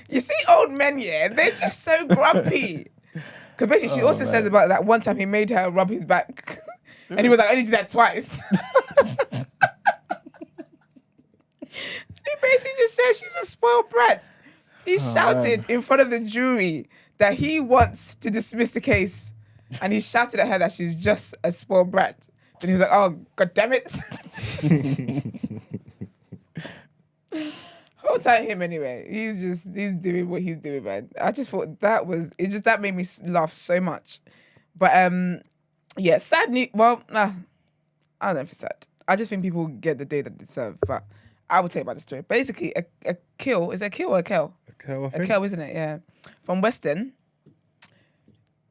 You see old men, yeah, they're just so grumpy. Because basically she also says about that one time he made her rub his back. And he was like, I only did that twice. He basically just said she's a spoiled brat. He shouted in front of the jury that he wants to dismiss the case. And he shouted at her that she's just a spoiled brat. And he was like, oh, God damn it. Hold tight him anyway. He's doing what he's doing, man. I just thought that made me laugh so much. But yeah, sad news. Well, I don't know if it's sad. I just think people get the day that they deserve. But I will tell you about the story. Basically, a kill, is it a kill or a kill? A kill, I think. A kill, isn't it? Yeah. From Western.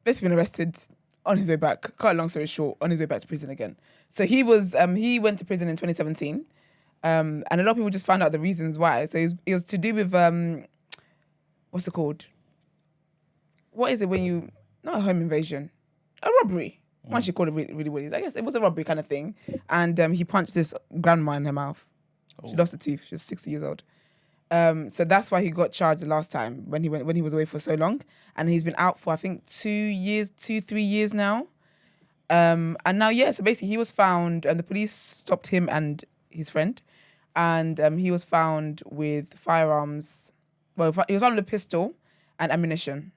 Basically been arrested on his way back. Cut a long story short, on his way back to prison again. So he went to prison in 2017. And a lot of people just found out the reasons why. So it was to do with, what's it called? What is it when you, not a home invasion, a robbery. Once you call it really what it is. I guess it was a robbery kind of thing. And he punched this grandma in her mouth. She lost a tooth. She was 60 years old. So that's why he got charged the last time when he was away for so long. And he's been out for, I think, 3 years now. And now, yeah, so basically he was found and the police stopped him and his friend. And he was found with firearms. Well, he was found with a pistol and ammunition.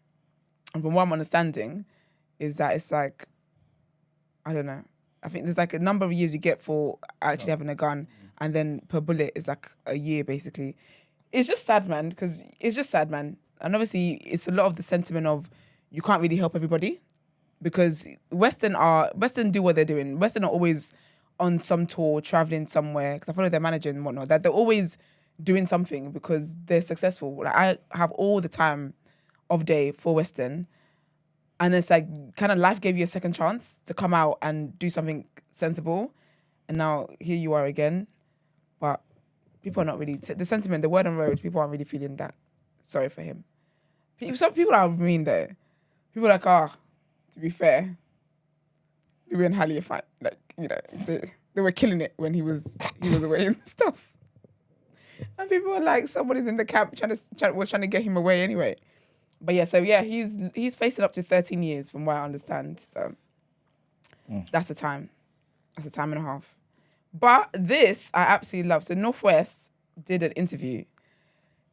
And from what I'm understanding is that it's like, I don't know. I think there's like a number of years you get for actually having a gun. And then per bullet is like a year, basically. It's just sad, man, because it's just sad, man. And obviously, it's a lot of the sentiment of you can't really help everybody because Western do what they're doing. Western are always on some tour, traveling somewhere, because I follow their manager and whatnot, that they're always doing something because they're successful. Like, I have all the time of day for Western, and it's like kind of life gave you a second chance to come out and do something sensible, and now here you are again. But people are not really, the sentiment, the word on road, people aren't really feeling that sorry for him. Some people are mean there. People are like, to be fair, Louis and Halle are fine. Like, you know, they were killing it when he was away and stuff. And people were like, somebody's in the camp trying to get him away anyway. But yeah, so yeah, he's facing up to 13 years from what I understand. So that's a time. That's a time and a half. But this I absolutely love. So Northwest did an interview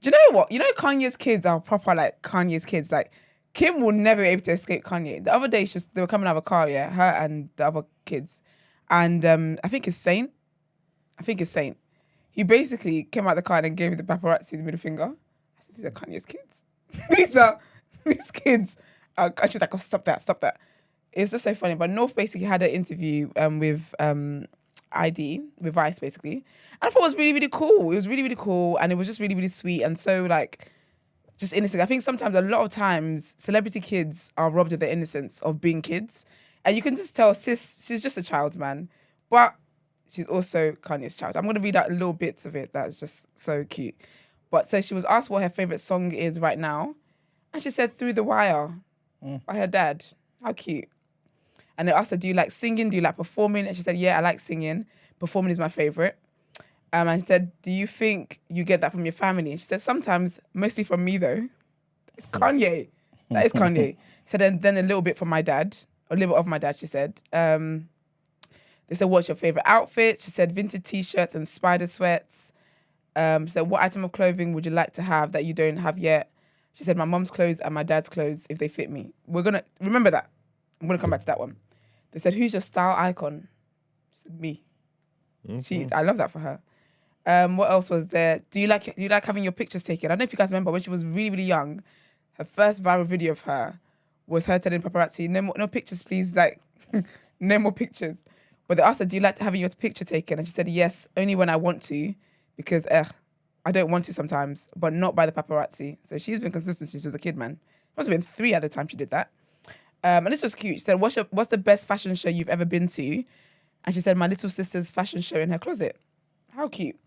Do you know what? You know Kanye's kids are proper like Kanye's kids. Like Kim will never be able to escape Kanye. The other day they were coming out of a car, yeah, her and the other kids. And I think it's Saint. He basically came out the car and gave the paparazzi the middle finger. I said, these are Kanye's kids. these kids. And she was like, oh, stop that. It's just so funny. But North basically had an interview with ID, with Vice basically. And I thought it was really, really cool. It was really, really cool. And it was just really, really sweet. And so like, just innocent. I think sometimes, a lot of times, celebrity kids are robbed of their innocence of being kids. And you can just tell she's just a child, man. But she's also Kanye's child. I'm going to read out little bits of it that's just so cute. But so she was asked what her favourite song is right now. And she said Through the Wire by her dad. How cute. And they asked her, do you like singing? Do you like performing? And she said, yeah, I like singing. Performing is my favourite. And I said, do you think you get that from your family? And she said, sometimes, mostly from me though. It's Kanye. That is Kanye. So then a little bit from my dad. A little bit of my dad, she said. They said, what's your favourite outfit? She said, vintage t-shirts and spider sweats. She said, what item of clothing would you like to have that you don't have yet? She said, my mum's clothes and my dad's clothes, if they fit me. We're going to, remember that. I'm going to come back to that one. They said, who's your style icon? She said, me. I love that for her. What else was there? Do you like having your pictures taken? I don't know if you guys remember when she was really, really young, her first viral video of her was her telling paparazzi, no pictures, please. Like, no more pictures. But they asked her, do you like to have your picture taken? And she said, yes, only when I want to, because I don't want to sometimes, but not by the paparazzi. So she's been consistent since she was a kid, man. Must have been 3 at the time she did that. And this was cute. She said, what's the best fashion show you've ever been to? And she said, my little sister's fashion show in her closet. How cute.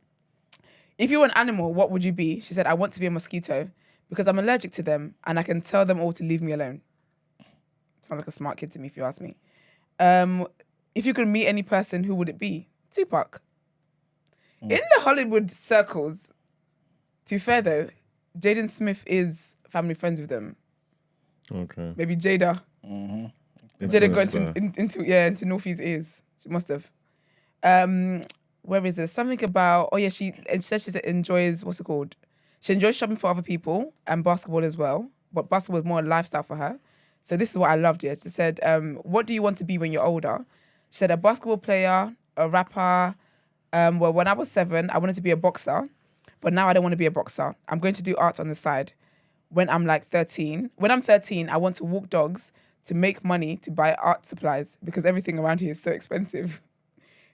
If you were an animal, what would you be? She said, I want to be a mosquito because I'm allergic to them and I can tell them all to leave me alone. Sounds like a smart kid to me, if you ask me. If you could meet any person, who would it be? Tupac. In the Hollywood circles, to be fair though, Jaden Smith is family friends with them. Okay. Maybe Jada. Jada got into Northie's ears. She must have. Where is there? Something about, she says she enjoys, what's it called? She enjoys shopping for other people and basketball as well. But basketball is more a lifestyle for her. So this is what I loved here. She said, what do you want to be when you're older? She said, a basketball player, a rapper. Well, when I was 7, I wanted to be a boxer. But now I don't want to be a boxer. I'm going to do art on the side. When I'm like 13. When I'm 13, I want to walk dogs to make money to buy art supplies because everything around here is so expensive.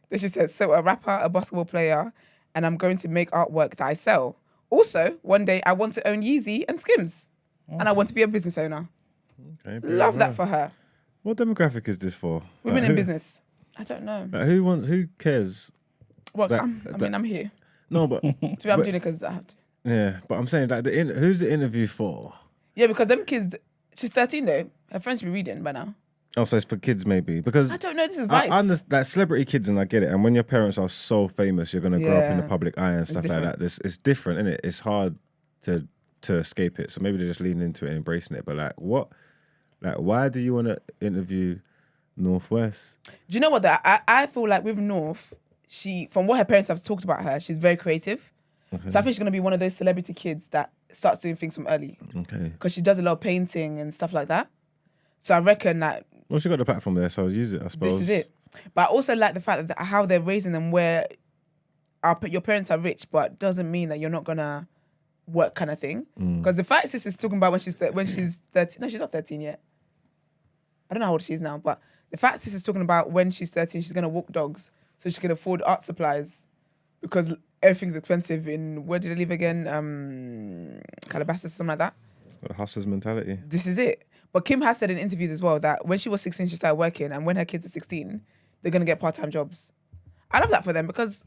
Then she said, so a rapper, a basketball player, and I'm going to make artwork that I sell. Also, one day I want to own Yeezy and Skims. And I want to be a business owner. Okay, Love that for her. What demographic is this for? Women in business. I don't know. Who cares? Well, I'm here. No, but I'm doing it because I have to. Yeah, but I'm saying like who's the interview for? Yeah, because them kids, she's 13 though. Her friends should be reading by now. Oh, so it's for kids maybe because I don't know. This is Vice. I understand like celebrity kids, and I get it. And when your parents are so famous, you're gonna grow up in the public eye and stuff like that. It's different, isn't it? It's hard to escape it. So maybe they're just leaning into it and embracing it. But like, what? Like, why do you want to interview Northwest? Do you know what? I feel like with North, from what her parents have talked about her, she's very creative. Okay. So I think she's gonna be one of those celebrity kids that starts doing things from early. Okay. Because she does a lot of painting and stuff like that. So I reckon that. Well, she got the platform there, so I'll use it, I suppose. This is it. But I also like the fact that how they're raising them where your parents are rich, but doesn't mean that you're not going to work kind of thing. Because the fact is talking about when she's 13. No, she's not 13 yet. I don't know how old she is now, but the fact is talking about when she's 13, she's going to walk dogs so she can afford art supplies because everything's expensive in, where did they live again? Calabasas, something like that. The hustler's mentality. This is it. But Kim has said in interviews as well that when she was 16, she started working, and when her kids are 16, they're going to get part-time jobs. I love that for them because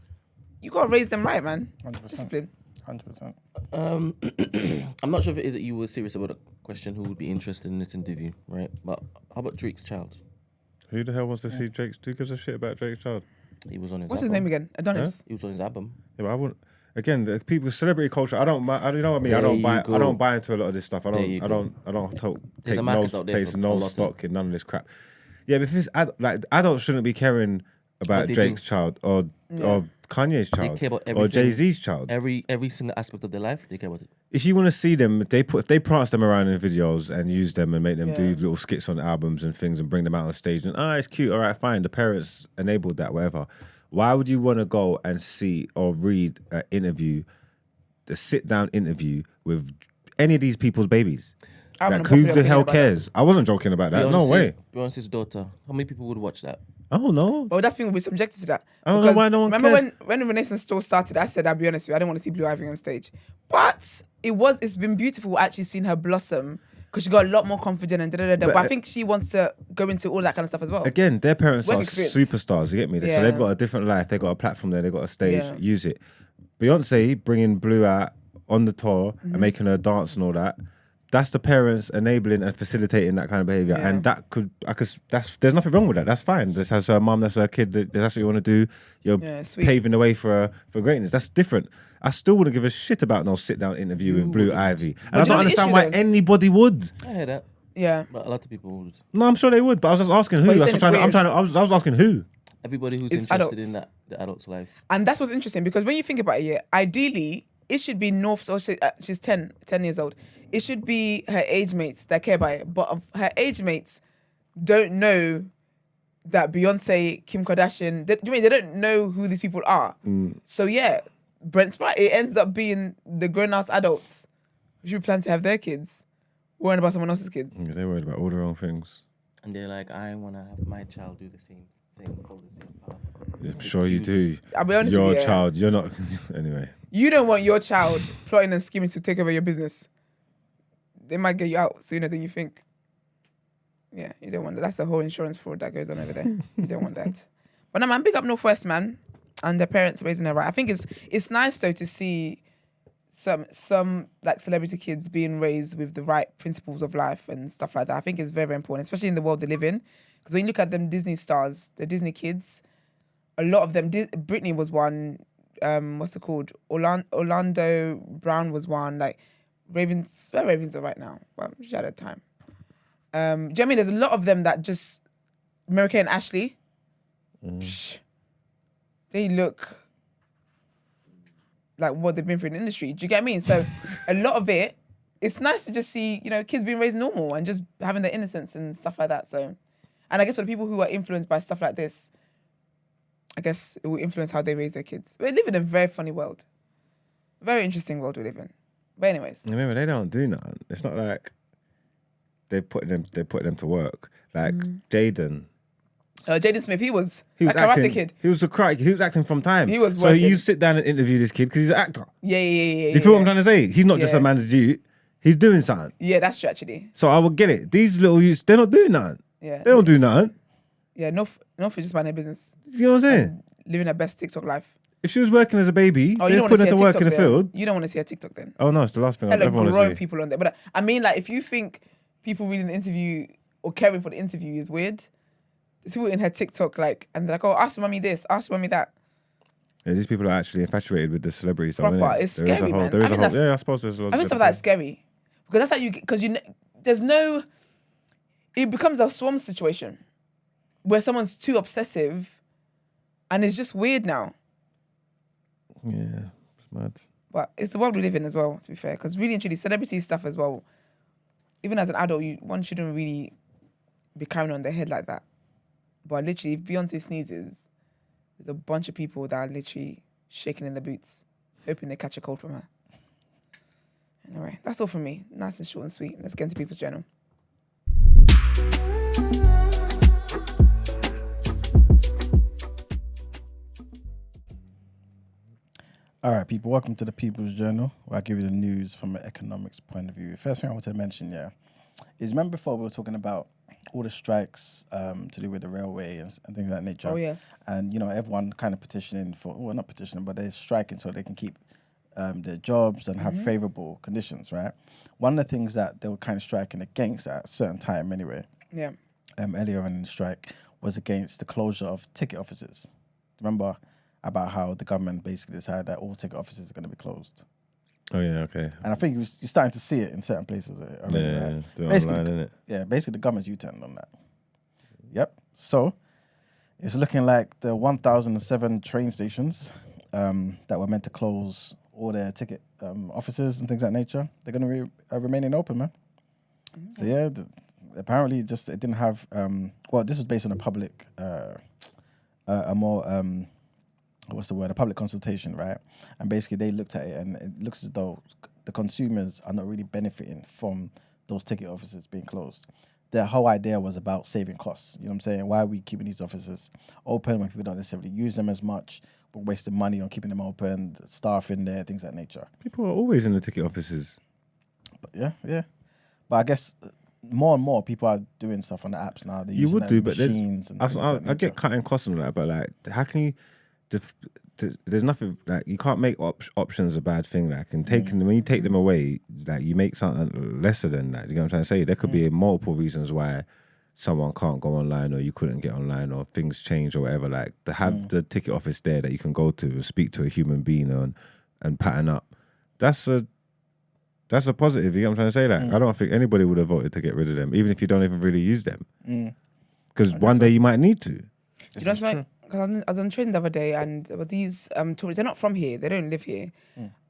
you got to raise them right, man. 100%. Discipline. 100%. I'm not sure if it is that you were serious about a question who would be interested in this interview, right? But how about Drake's child? Who the hell wants to see Drake's? Who gives a shit about Drake's child? He was on his What's album. his name again? Adonis? He was on his album. Yeah, but I wouldn't. Again, the people, celebrity culture. I don't. You know what I mean. I don't buy into a lot of this stuff. I don't take no place, no stock in none of this crap. Yeah, but if it's adults shouldn't be caring about they Drake's child or Kanye's They child care about or everything. Jay-Z's child. Every single aspect of their life, they care about it. If you want to see them, if they prance them around in videos and use them and make them do little skits on albums and things and bring them out on stage and it's cute, all right, fine. The parents enabled that, whatever. Why would you want to go and see or read an interview, the sit-down interview with any of these people's babies? Like, who the hell cares? I wasn't joking about that. No way. Beyonce's daughter. How many people would watch that? I don't know. But that's the thing, we're subjected to that. I don't know why no one remember cares. when the Renaissance store started, I said, I'll be honest with you, I didn't want to see Blue Ivy on stage. But it's been beautiful actually seeing her blossom because she got a lot more confident and But I think she wants to go into all that kind of stuff as well. Again, their parents Work are experience. superstars, you get me? So they've got a different life. They've got a platform there. They've got a stage. Use it. Beyonce bringing Blue out on the tour and making her dance and all that. That's the parents enabling and facilitating that kind of behavior, and there's nothing wrong with that. That's fine. This has her mum, that's her kid. That's what you want to do. You're paving the way for greatness. That's different. I still wouldn't give a shit about no sit-down interview with Blue Ivy, and I don't understand why anybody would. I hear that. Yeah, but a lot of people would. No, I'm sure they would, but I was just asking who. I was asking who. Everybody who's it's interested adults. in that, the adults' lives. And that's what's interesting because when you think about it, ideally it should be North's. Or she's 10 years old. It should be her age mates that care about it. But her age mates don't know that Beyonce, Kim Kardashian, they don't know who these people are. So Brent's right. It ends up being the grown-ass adults who plan to have their kids worrying about someone else's kids. Yeah, they're worried about all the wrong things. And they're like, I want to have my child do the same thing, follow the same path. I'm sure you do. I'll be honest your with you. Child, you're not... Anyway. You don't want your child plotting and scheming to take over your business. They might get you out sooner than you think. Yeah, you don't want that. That's the whole insurance fraud that goes on over there. You don't want that. But no, man, big up Northwest, man, and their parents raising her right. I think it's nice though to see some like celebrity kids being raised with the right principles of life and stuff like that. I think it's very, very important, especially in the world they live in. Because when you look at them Disney stars, the Disney kids, a lot of them. Britney was one. What's it called? Orlando Brown was one. Like. Ravens are right now. Well, she had a time. Do you know what I mean? There's a lot of them that just Mary-Kate and Ashley. They look like what they've been through in the industry. Do you get what I mean? So a lot of it's nice to just see, kids being raised normal and just having their innocence and stuff like that. So, and I guess for the people who are influenced by stuff like this, I guess it will influence how they raise their kids. We live in a very funny world. Very interesting world we live in. But anyways, remember they don't do nothing. It's not like they put them to work. Like Jaden Smith, he was a karate acting, kid. He was acting from time. He was so working. you sit down and interview this kid because he's an actor. Yeah. Do you feel what I'm trying to say? He's not just a man to do. He's doing something. Yeah, that's true actually. So I would get it. These little youths, they're not doing nothing. Yeah, they don't do nothing. Yeah, no for just mind their business. You know what I'm saying? Living their best TikTok life. If she was working as a baby, they'd put her to work in the field. You don't want to see her TikTok then. Oh no, it's the last thing I've ever want to see. Grown people on there. But I mean, like, if you think people reading the interview or caring for the interview is weird, there's people in her TikTok like, and they're like, oh, ask mommy this, ask mommy that. Yeah, these people are actually infatuated with the celebrities. Proper, it's scary, man. Yeah, I suppose there's a lot. I think stuff like that's scary because that's how there's no. It becomes a swarm situation where someone's too obsessive, and it's just weird now. Yeah, it's mad. But it's the world we live in as well, to be fair. Because really and truly, celebrity stuff as well, even as an adult, one shouldn't really be carrying on their head like that. But literally, if Beyonce sneezes, there's a bunch of people that are literally shaking in their boots, hoping they catch a cold from her. Anyway, that's all from me. Nice and short and sweet. Let's get into People's Journal. All right, people, welcome to the People's Journal, where I give you the news from an economics point of view. First thing I wanted to mention, is remember before we were talking about all the strikes to do with the railway and things of that nature. Oh, yes. And, everyone kind of petitioning for, well, not petitioning, but they're striking so they can keep their jobs and have favourable conditions, right? One of the things that they were kind of striking against at a certain time anyway, earlier in the strike, was against the closure of ticket offices. Remember about how the government basically decided that all ticket offices are going to be closed. Oh, yeah, okay. And I think you're starting to see it in certain places already, right? Basically, online, innit? Yeah, basically the government's U-turned on that. Yep. So It's looking like the 1,007 train stations that were meant to close all their ticket offices and things of that nature, they're going to be remaining open, man. So yeah, apparently just it didn't have. Well, this was based on a public, a more what's the word? A public consultation, right? And basically they looked at it, and it looks as though the consumers are not really benefiting from those ticket offices being closed. Their whole idea was about saving costs. You know what I'm saying? Why are we keeping these offices open when people don't necessarily use them as much? We're wasting money on keeping them open, staff in there, things of that nature. People are always in the ticket offices. But yeah. But I guess more and more people are doing stuff on the apps now. They're You using would their do, but machines and things of that I get nature. cutting costs on that, but like, how can you? There's nothing like you can't make options a bad thing. Like, and when you take them away, like you make something lesser than that. You know what I'm trying to say? There could be multiple reasons why someone can't go online, or you couldn't get online, or things change or whatever. Like, to have the ticket office there that you can go to and speak to a human being on and pattern up. That's a positive. You know what I'm trying to say? Like, I don't think anybody would have voted to get rid of them, even if you don't even really use them. Because one day you might need to. You know what's like? Because I was on train the other day, and there were these tourists. They're not from here. They don't live here,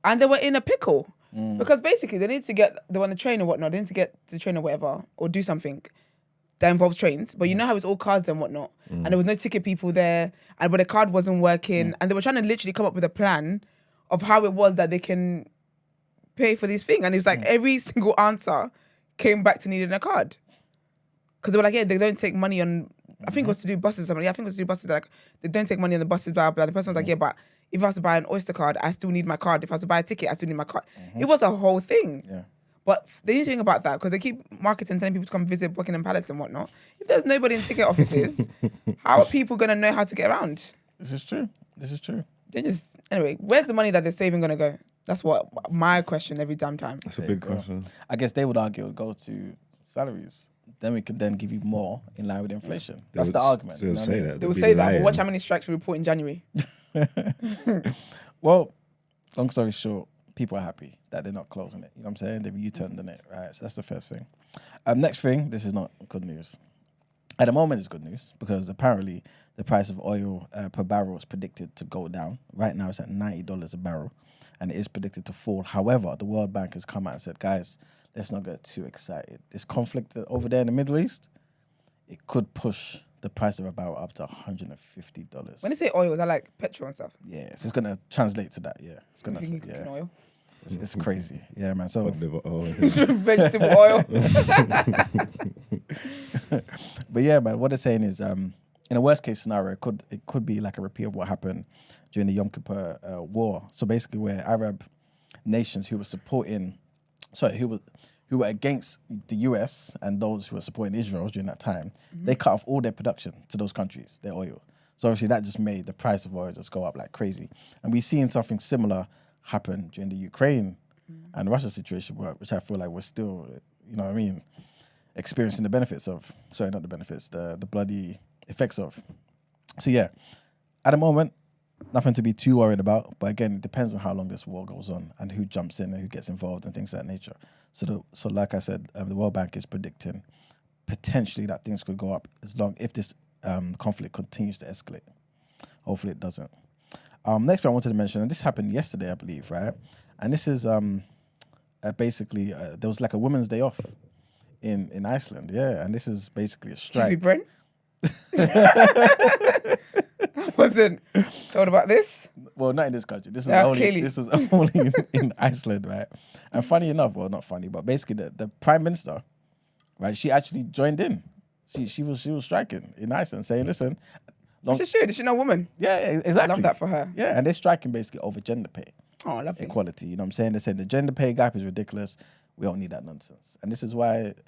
and they were in a pickle because basically they were on the train or whatnot. They need to get to the train or whatever, or do something that involves trains. But you know how it's all cards and whatnot, and there was no ticket people there, but the card wasn't working, and they were trying to literally come up with a plan of how it was that they can pay for this thing, and it was like every single answer came back to needing a card because they were like, yeah, they don't take money on. I think it was to do buses or something. Yeah, I think it was to do buses. Like, they don't take money on the buses, blah, blah. The person was like, yeah, but if I was to buy an Oyster card, I still need my card. If I was to buy a ticket, I still need my card. It was a whole thing. Yeah. But they didn't think about that because they keep marketing, telling people to come visit Buckingham Palace and whatnot. If there's nobody in ticket offices, how are people going to know how to get around? This is true. Anyway, where's the money that they're saving going to go? That's what my question every damn time. That's a big question. I guess they would argue it would go to salaries. Then we could then give you more in line with inflation. That's the argument. They'll say that. They will say that. But watch how many strikes we report in January. Well, long story short, people are happy that they're not closing it. You know what I'm saying? They've U-turned on it, right? So that's the first thing. Next thing, this is not good news. At the moment, it's good news because apparently the price of oil per barrel is predicted to go down. Right now, it's at $90 a barrel, and it is predicted to fall. However, the World Bank has come out and said, guys, let's not get too excited. This conflict over there in the Middle East, it could push the price of a barrel up to $150. When they say oil, is that like petrol and stuff? Yeah, so it's going to translate to that, yeah. It's going to, oil. It's crazy. Yeah, man. So vegetable oil. But yeah, man, what they're saying is in a worst case scenario, it could be like a repeat of what happened during the Yom Kippur war. So basically where Arab nations who were against the US and those who were supporting Israel during that time, they cut off all their production to those countries, their oil. So obviously that just made the price of oil just go up like crazy. And we've seen something similar happen during the Ukraine and Russia situation, which I feel like we're still, you know what I mean, experiencing the benefits of. Sorry, not the benefits, the bloody effects of. So yeah, at the moment, nothing to be too worried about. But again, it depends on how long this war goes on and who jumps in and who gets involved and things of that nature. So like I said, the World Bank is predicting potentially that things could go up if this conflict continues to escalate. Hopefully it doesn't. Next thing I wanted to mention, and this happened yesterday, I believe, right? And this is basically, there was like a Women's Day off in Iceland, yeah. And this is basically a strike. Excuse me, Brent? I wasn't told about this. Well, not in this country. This is clearly. This is only in Iceland, right? And funny enough, well, not funny, but basically the Prime Minister, right? She actually joined in. She was striking in Iceland, saying, "Listen, She's true. Is she not a woman? Yeah, exactly. I love that for her. Yeah, and they're striking basically over gender pay. Oh, I love equality. You know what I'm saying? They said the gender pay gap is ridiculous. We don't need that nonsense. And this is why it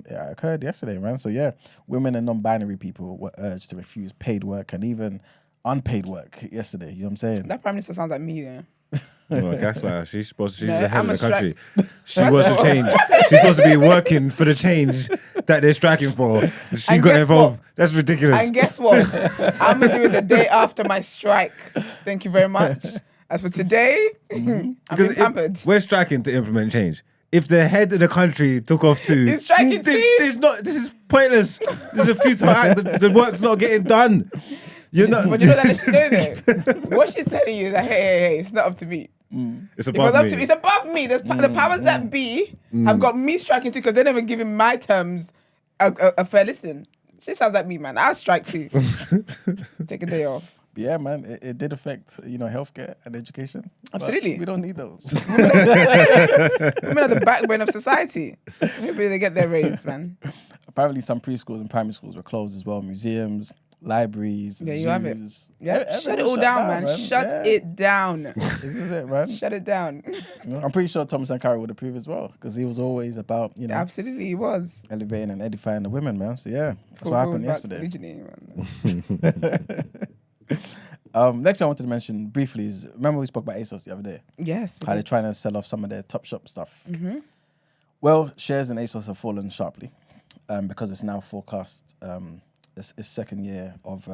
occurred yesterday, man. So yeah, women and non-binary people were urged to refuse paid work and even unpaid work yesterday. You know what I'm saying? That Prime Minister sounds like me, yeah. Well, gaslighter. She's the head of the country. She wants to change. She's supposed to be working for the change that they're striking for. She got involved. What? That's ridiculous. And guess what? I'm going to do it the day after my strike. Thank you very much. As for today, I'm being pampered. We're striking to implement change. If the head of the country took off too, he's striking too. This is pointless. This is a futile act. The work's not getting done. You're not. But you know that she know that. What she's telling you is that hey, it's not up to me. It's If it was above up me. to me, it's above me. The powers that be have got me striking too because they never given my terms a fair listen. She sounds like me, man. I'll strike too. Take a day off. Yeah, man, it did affect, healthcare and education. but Absolutely. we don't need those. Women are the backbone of society. Maybe they get their raise, man. Apparently, some preschools and primary schools were closed as well. Museums, libraries, Yeah, zoos. you have it. Yeah, Everything shut it was all down, man. Shut it down. This is it, man. Shut it down. I'm pretty sure Thomas Sankara would approve as well because he was always about, Absolutely, he was. elevating and edifying the women, man. So yeah, that's what happened yesterday. Next thing I wanted to mention briefly is, remember we spoke about ASOS the other day? Yes. How they're trying to sell off some of their Topshop stuff. Well, shares in ASOS have fallen sharply because it's now forecast its second year of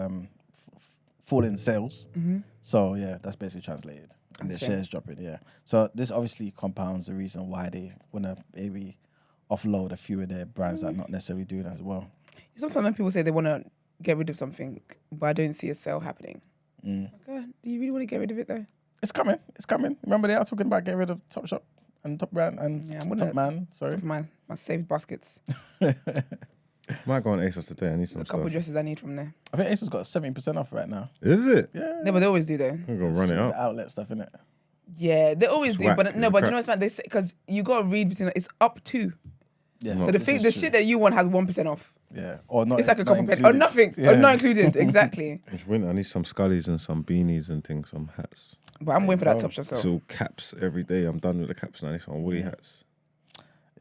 falling sales. So yeah, that's basically translated. And their shares dropping, yeah. So this obviously compounds the reason why they want to maybe offload a few of their brands that are not necessarily doing as well. Sometimes when people say they want to get rid of something, but I don't see a sale happening. Okay, do you really want to get rid of it though? It's coming. It's coming. Remember they are talking about getting rid of Topshop and Top Brand and Top Man. Sorry. My saved baskets. Might go on ASOS today. I need some A couple stuff. dresses I need from there. I think ASOS got 70% off right now. Is it? Yeah. No, but they always do though. I'm gonna run it The up. outlet stuff, innit? Yeah, they always do. Swag But is no, a but you crack. know what's mad? They say because you gotta read between it's up to. Yeah. So the shit that you want has 1% off. Yeah. Or not. It's like a not couple pence. Or included. nothing. Yeah. Or not included. Exactly. It's winter. I need some scullies and some beanies and things, some hats. But I'm waiting for that go. Top Shop sale. So caps every day. I'm done with the caps now. I need some woolly hats.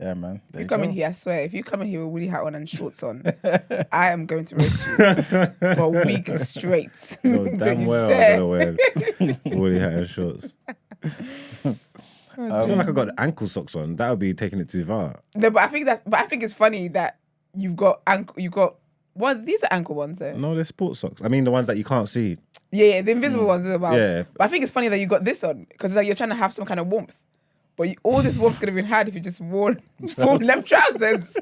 Yeah, man. If you come in here, I swear, if you come in here with woolly hat on and shorts on, I am going to roast you for a week straight. No, Don't damn you well dare. I'm gonna wear woolly hat and shorts. It's not like I got ankle socks on. That would be taking it too far. No, but I think it's funny that you've got these are ankle ones though. No, they're sports socks. I mean, the ones that you can't see. Yeah, the invisible ones as well. Yeah. But I think it's funny that you got this on because it's like you're trying to have some kind of warmth. But all this warmth could have been had if you just wore full left trousers.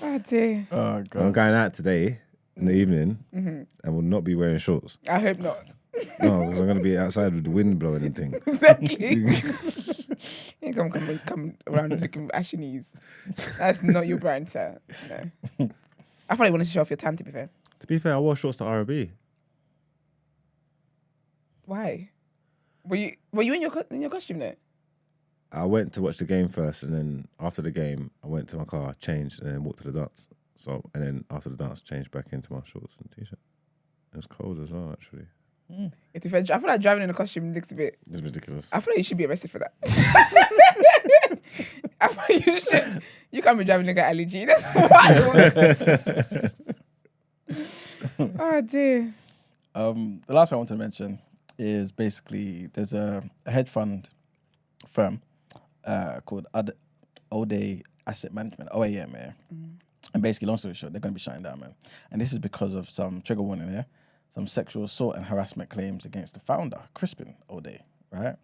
Oh dear. Oh, I'm God. going out today in the evening and will not be wearing shorts. I hope not. No, because I'm going to be outside with the wind blowing and things. Exactly. You come around looking with ashy knees. That's not your brand, sir. No. I thought you wanted to show off your tan, to be fair. To be fair, I wore shorts to RB. Why? Were you in your costume though? I went to watch the game first, and then after the game, I went to my car, changed, and then walked to the dance. And then after the dance, changed back into my shorts and t-shirt. It was cold as well, actually. I feel like driving in a costume looks a bit. It's ridiculous. I feel like you should be arrested for that. I feel like you should. You can't be driving like an Ali G. That's wild. Oh dear. The last one I want to mention is basically there's a hedge fund firm called Ode Asset Management, OAM, yeah. And basically, long story short, they're going to be shutting down, man. And this is because of some trigger warning here, some sexual assault and harassment claims against the founder, Crispin Ode, right?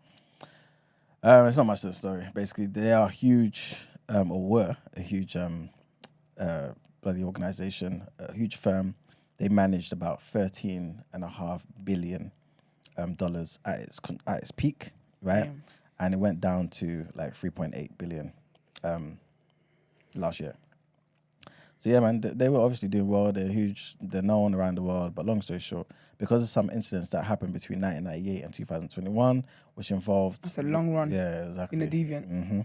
It's not much to the story. Basically, they are huge, or were a huge bloody organization, a huge firm. They managed about $13.5 billion dollars at its peak, right? Damn. And it went down to like 3.8 billion last year. So yeah, man, they were obviously doing well. They're huge. They're known around the world. But long story short, because of some incidents that happened between 1998 and 2021, which involved... That's a long run. Yeah, exactly. In a deviant.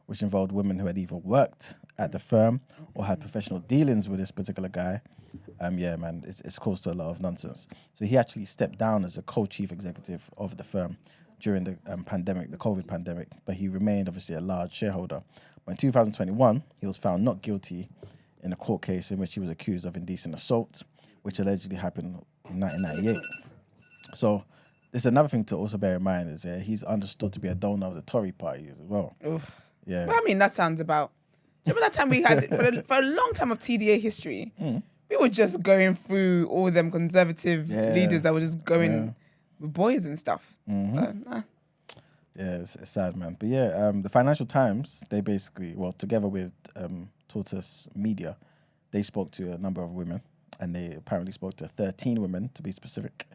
Which involved women who had either worked at the firm or had professional dealings with this particular guy. Yeah, man, it's caused a lot of nonsense. So he actually stepped down as a co-chief executive of the firm during the pandemic, the COVID pandemic, but he remained obviously a large shareholder. But in 2021, he was found not guilty in a court case in which he was accused of indecent assault, which allegedly happened in 1998. So there's another thing to also bear in mind is he's understood to be a donor of the Tory party as well. Oof. Yeah. Well, I mean, that sounds about... Remember that time we had, for a long time of TDA history, we were just going through all them conservative leaders that were just going with boys and stuff. So, nah. Yeah, it's sad, man. But yeah, the Financial Times, they basically, well, together with Tortoise Media, They spoke to a number of women, and they apparently spoke to 13 women, to be specific,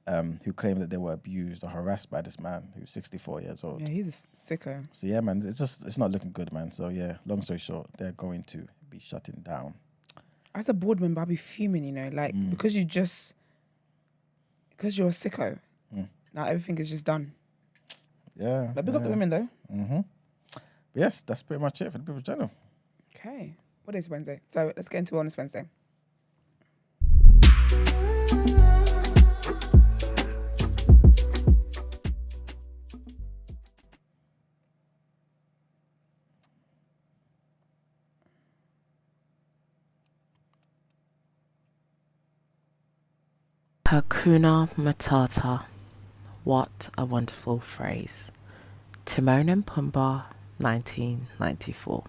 who claimed that they were abused or harassed by this man who's 64 years old. Yeah, he's a sicko. So yeah, man, it's not looking good, man. So yeah, long story short, they're going to be shutting down. As a board member, I'd be fuming, you know, like because you're a sicko. Now everything is just done. Yeah. But big up the women though. Mm-hmm. Yes, that's pretty much it for the People's Journal. Okay. What is Wednesday? So let's get into Wellness Wednesday. Hakuna Matata. What a wonderful phrase. Timon and Pumbaa, 1994.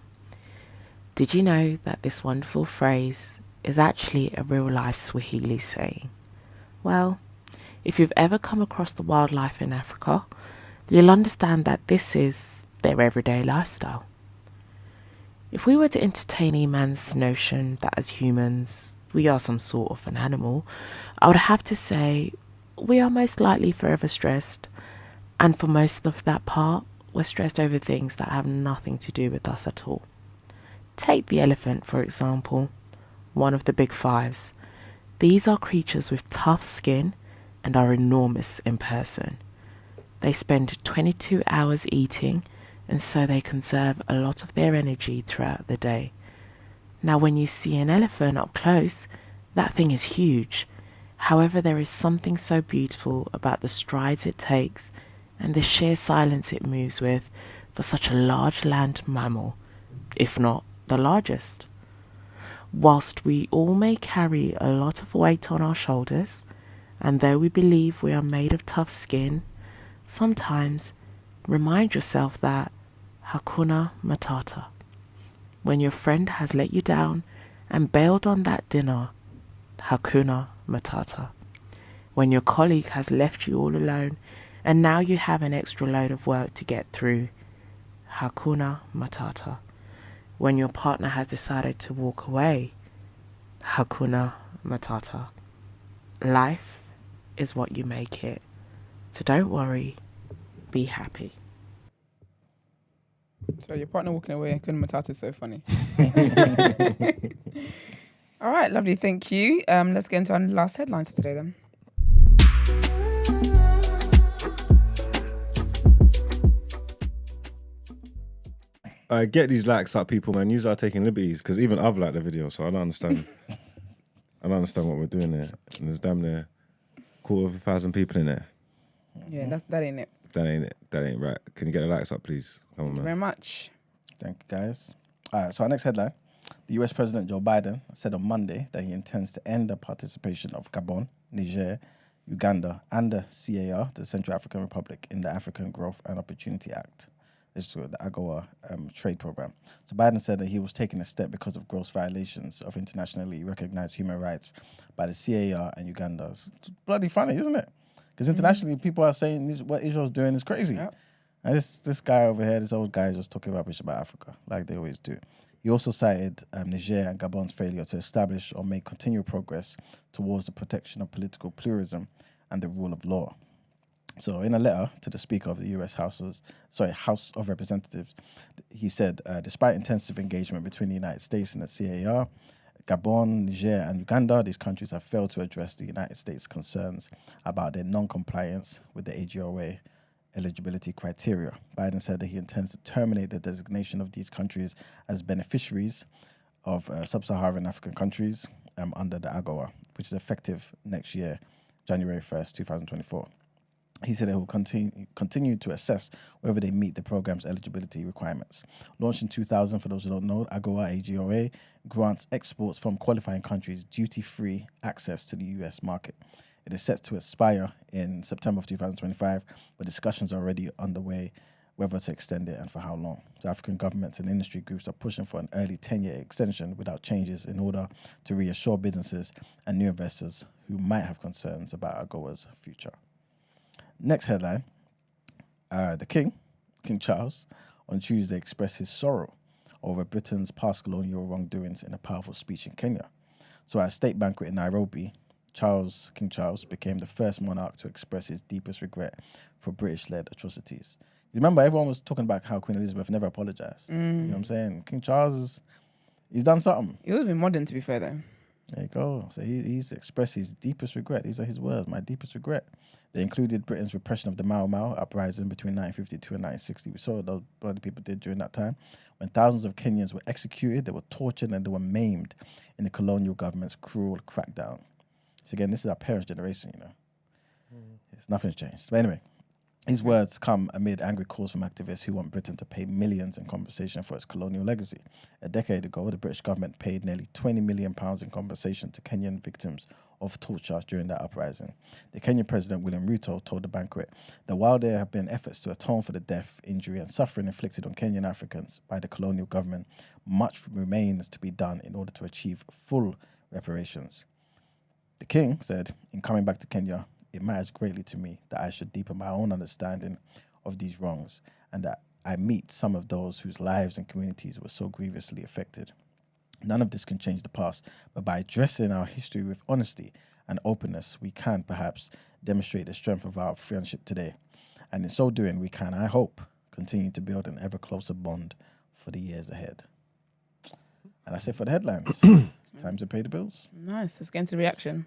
Did you know that this wonderful phrase is actually a real-life Swahili saying? Well, if you've ever come across the wildlife in Africa, you'll understand that this is their everyday lifestyle. If we were to entertain a man's notion that as humans we are some sort of an animal, I would have to say we are most likely forever stressed, and for most of that part, we're stressed over things that have nothing to do with us at all. Take the elephant, for example, one of the big fives. These are creatures with tough skin and are enormous in person. They spend 22 hours eating, and so they conserve a lot of their energy throughout the day. Now, when you see an elephant up close, that thing is huge. However, there is something so beautiful about the strides it takes and the sheer silence it moves with for such a large land mammal, if not the largest. Whilst we all may carry a lot of weight on our shoulders, and though we believe we are made of tough skin, sometimes remind yourself that Hakuna Matata. When your friend has let you down and bailed on that dinner, Hakuna Matata. When your colleague has left you all alone and now you have an extra load of work to get through, Hakuna Matata. When your partner has decided to walk away, Hakuna Matata. Life is what you make it. So don't worry, be happy. So your partner walking away, Hakuna Matata is so funny. All right, lovely, thank you. Let's get into our last headlines for today then. I get these likes up, people, man. You are taking liberties because even I've liked the video, so I don't understand. I don't understand what we're doing there. And there's damn near 250,000 people in there. Yeah, that ain't it. That ain't it. That ain't right. Can you get the likes up, please? Come on, Thank you man. very much. Thank you, guys. All right, so our next headline. The US President Joe Biden said on Monday that he intends to end the participation of Gabon, Niger, Uganda, and the CAR, the Central African Republic, in the African Growth and Opportunity Act. This is the AGOA trade program. So Biden said that he was taking a step because of gross violations of internationally recognized human rights by the CAR and Uganda. It's bloody funny, isn't it? Because internationally, people are saying what Israel's doing is crazy. Yep. And this guy over here, this old guy, is just talking rubbish about Africa, like they always do. He also cited Niger and Gabon's failure to establish or make continual progress towards the protection of political pluralism and the rule of law. So in a letter to the Speaker of the US House of Representatives, he said, despite intensive engagement between the United States and the CAR, Gabon, Niger, and Uganda, these countries have failed to address the United States' concerns about their non-compliance with the AGOA eligibility criteria. Biden said that he intends to terminate the designation of these countries as beneficiaries of sub-Saharan African countries under the AGOA, which is effective next year, January 1st, 2024. He said it will continue to assess whether they meet the program's eligibility requirements. Launched in 2000, for those who don't know, AGOA grants exports from qualifying countries duty-free access to the US market. It is set to expire in September of 2025, but discussions are already underway whether to extend it and for how long. So African governments and industry groups are pushing for an early 10-year extension without changes in order to reassure businesses and new investors who might have concerns about AGOA's future. Next headline, King Charles, on Tuesday expressed his sorrow over Britain's past colonial wrongdoings in a powerful speech in Kenya. So at a state banquet in Nairobi, King Charles became the first monarch to express his deepest regret for British-led atrocities. You remember, everyone was talking about how Queen Elizabeth never apologized. You know what I'm saying? King Charles, he's done something. He would have been modern, to be fair, though. There you go. So he's expressed his deepest regret. These are his words, my deepest regret. They included Britain's repression of the Mau Mau uprising between 1952 and 1960. We saw what those bloody people did during that time, when thousands of Kenyans were executed, they were tortured, and they were maimed in the colonial government's cruel crackdown. So again, this is our parents' generation, you know. Nothing's changed. But anyway, his words come amid angry calls from activists who want Britain to pay millions in compensation for its colonial legacy. A decade ago, the British government paid nearly £20 million in compensation to Kenyan victims of torture during that uprising. The Kenyan President, William Ruto, told the banquet that while there have been efforts to atone for the death, injury and suffering inflicted on Kenyan Africans by the colonial government, much remains to be done in order to achieve full reparations. The king said, in coming back to Kenya, it matters greatly to me that I should deepen my own understanding of these wrongs and that I meet some of those whose lives and communities were so grievously affected. None of this can change the past, but by addressing our history with honesty and openness, we can perhaps demonstrate the strength of our friendship today. And in so doing, we can, I hope, continue to build an ever closer bond for the years ahead. And that's it for the headlines. It's time to pay the bills. Nice. Let's get into reaction.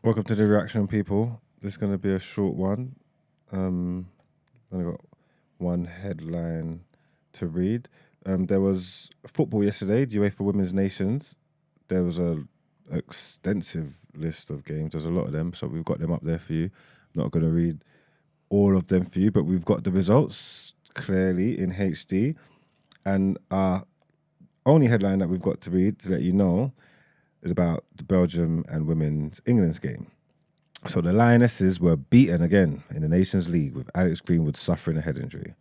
Welcome to the reaction, people. This is going to be a short one. Only got one headline to read. There was football yesterday, the UEFA Women's Nations. There was an extensive list of games. There's a lot of them, so we've got them up there for you. I'm not going to read all of them for you, but we've got the results clearly in HD. And our only headline that we've got to read to let you know is about the Belgium and Women's England's game. So the Lionesses were beaten again in the Nations League with Alex Greenwood suffering a head injury.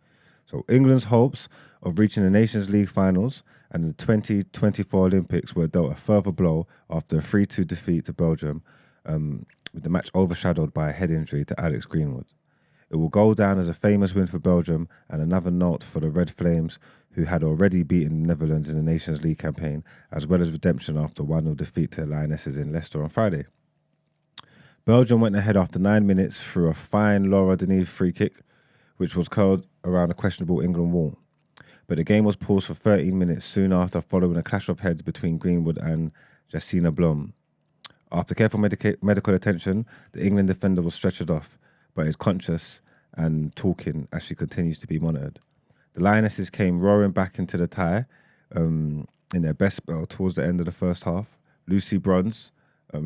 So England's hopes of reaching the Nations League finals and the 2024 Olympics were dealt a further blow after a 3-2 defeat to Belgium, with the match overshadowed by a head injury to Alex Greenwood. It will go down as a famous win for Belgium and another note for the Red Flames, who had already beaten the Netherlands in the Nations League campaign, as well as redemption after 1-0 defeat to the Lionesses in Leicester on Friday. Belgium went ahead after 9 minutes through a fine Laura Denis free kick, which was curled around a questionable England wall. But the game was paused for 13 minutes soon after, following a clash of heads between Greenwood and Jacina Blom. After careful medical attention, the England defender was stretchered off, but is conscious and talking as she continues to be monitored. The Lionesses came roaring back into the tie in their best spell towards the end of the first half. Lucy Bronze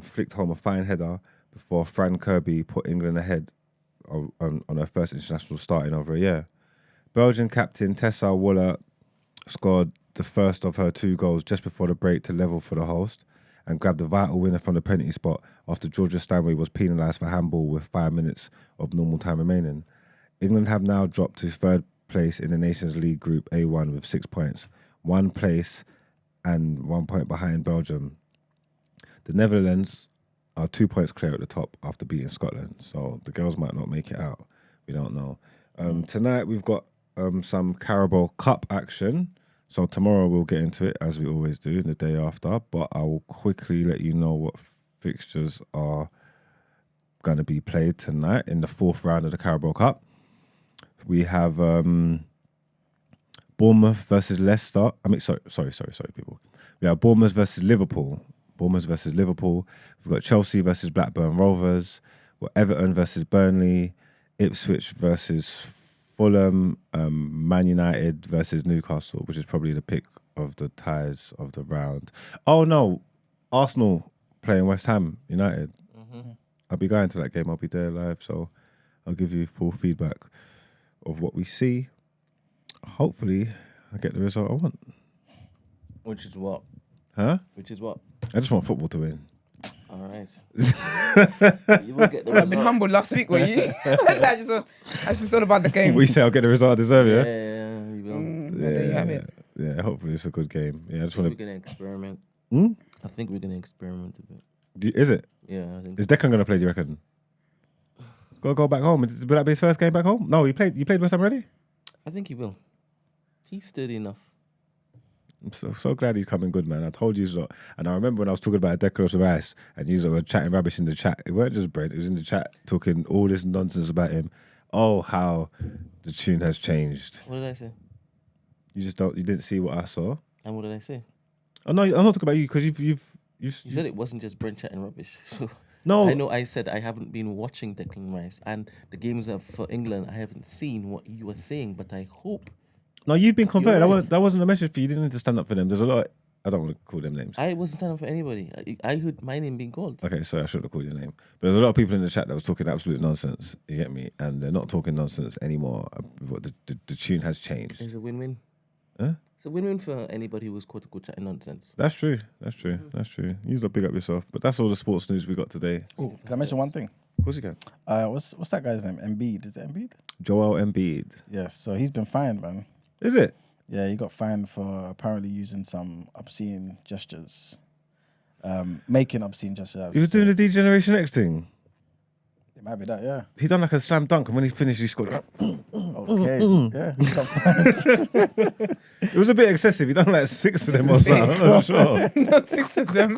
flicked home a fine header before Fran Kirby put England ahead on her first international start in over a year. Belgian captain Tessa Waller scored the first of her 2 goals just before the break to level for the host and grabbed a vital winner from the penalty spot after Georgia Stanway was penalised for handball with 5 minutes of normal time remaining. England have now dropped to 3rd place in the Nations League Group A1 with 6 points, 1 place and 1 point behind Belgium. The Netherlands are 2 points clear at the top after beating Scotland, so the girls might not make it out. We don't know. Tonight we've got some Carabao Cup action. So tomorrow we'll get into it as we always do, the day after, but I will quickly let you know what fixtures are going to be played tonight in the 4th round of the Carabao Cup. We have Bournemouth versus Leicester. Sorry, people. We have Bournemouth versus Liverpool. We've got Chelsea versus Blackburn Rovers. We've got Everton versus Burnley. Ipswich versus Fulham. Man United versus Newcastle, which is probably the pick of the ties of the round. Oh no, Arsenal playing West Ham United. I'll be going to that game. I'll be there live, so I'll give you full feedback of what we see. Hopefully, I get the result I want. Which is what? Huh? Which is what? I just want football to win. All right. You will get the I've been result. humbled last week, were you? That's just all about the game. We say I'll get the result I deserve, yeah? Yeah, you will. There you have it. Yeah, hopefully it's a good game. Yeah, I just We're want to... going to experiment. I think we're going to experiment a bit. Is it? Yeah, I think Is Declan going to play, do you reckon? Gotta go back home. Will that be his first game back home? No, you played West Ham already? I think he will. He's sturdy enough. I'm so glad he's coming good, man. I told you so. And I remember when I was talking about Declaration of Rice and you were chatting rubbish in the chat. It weren't just Brent, it was in the chat talking all this nonsense about him. Oh, how the tune has changed. What did I say? You didn't see what I saw. And what did I say? Oh no, I'm not talking about you because you said it wasn't just Brent chatting rubbish. So no, I know I said I haven't been watching Declan Rice and the games for England. I haven't seen what you were saying, but I hope. No, you've been converted. Right. That wasn't a message for you. You didn't need to stand up for them. There's a lot. I don't want to call them names. I wasn't standing for anybody. I heard my name being called. Okay, so I shouldn't have called your name. But there's a lot of people in the chat that was talking absolute nonsense. You get me? And they're not talking nonsense anymore. What the tune has changed. It's a win-win. Huh? It's a win-win for anybody who's quote-unquote chatting nonsense. That's true. That's true. That's true. You got to big up yourself. But that's all the sports news we got today. Ooh, can I mention one thing? Of course you can. What's that guy's name? Embiid. Is it Embiid? Joel Embiid. Yes. So he's been fined, man. Is it? Yeah, he got fined for apparently using some obscene gestures, making obscene gestures. He was doing the D Generation X thing. It might be that, yeah. He done like a slam dunk, and when he finished, he scored. Okay, yeah, he got fined. It was a bit excessive. He done like 6 of them or something. I'm not sure. Not 6 of them.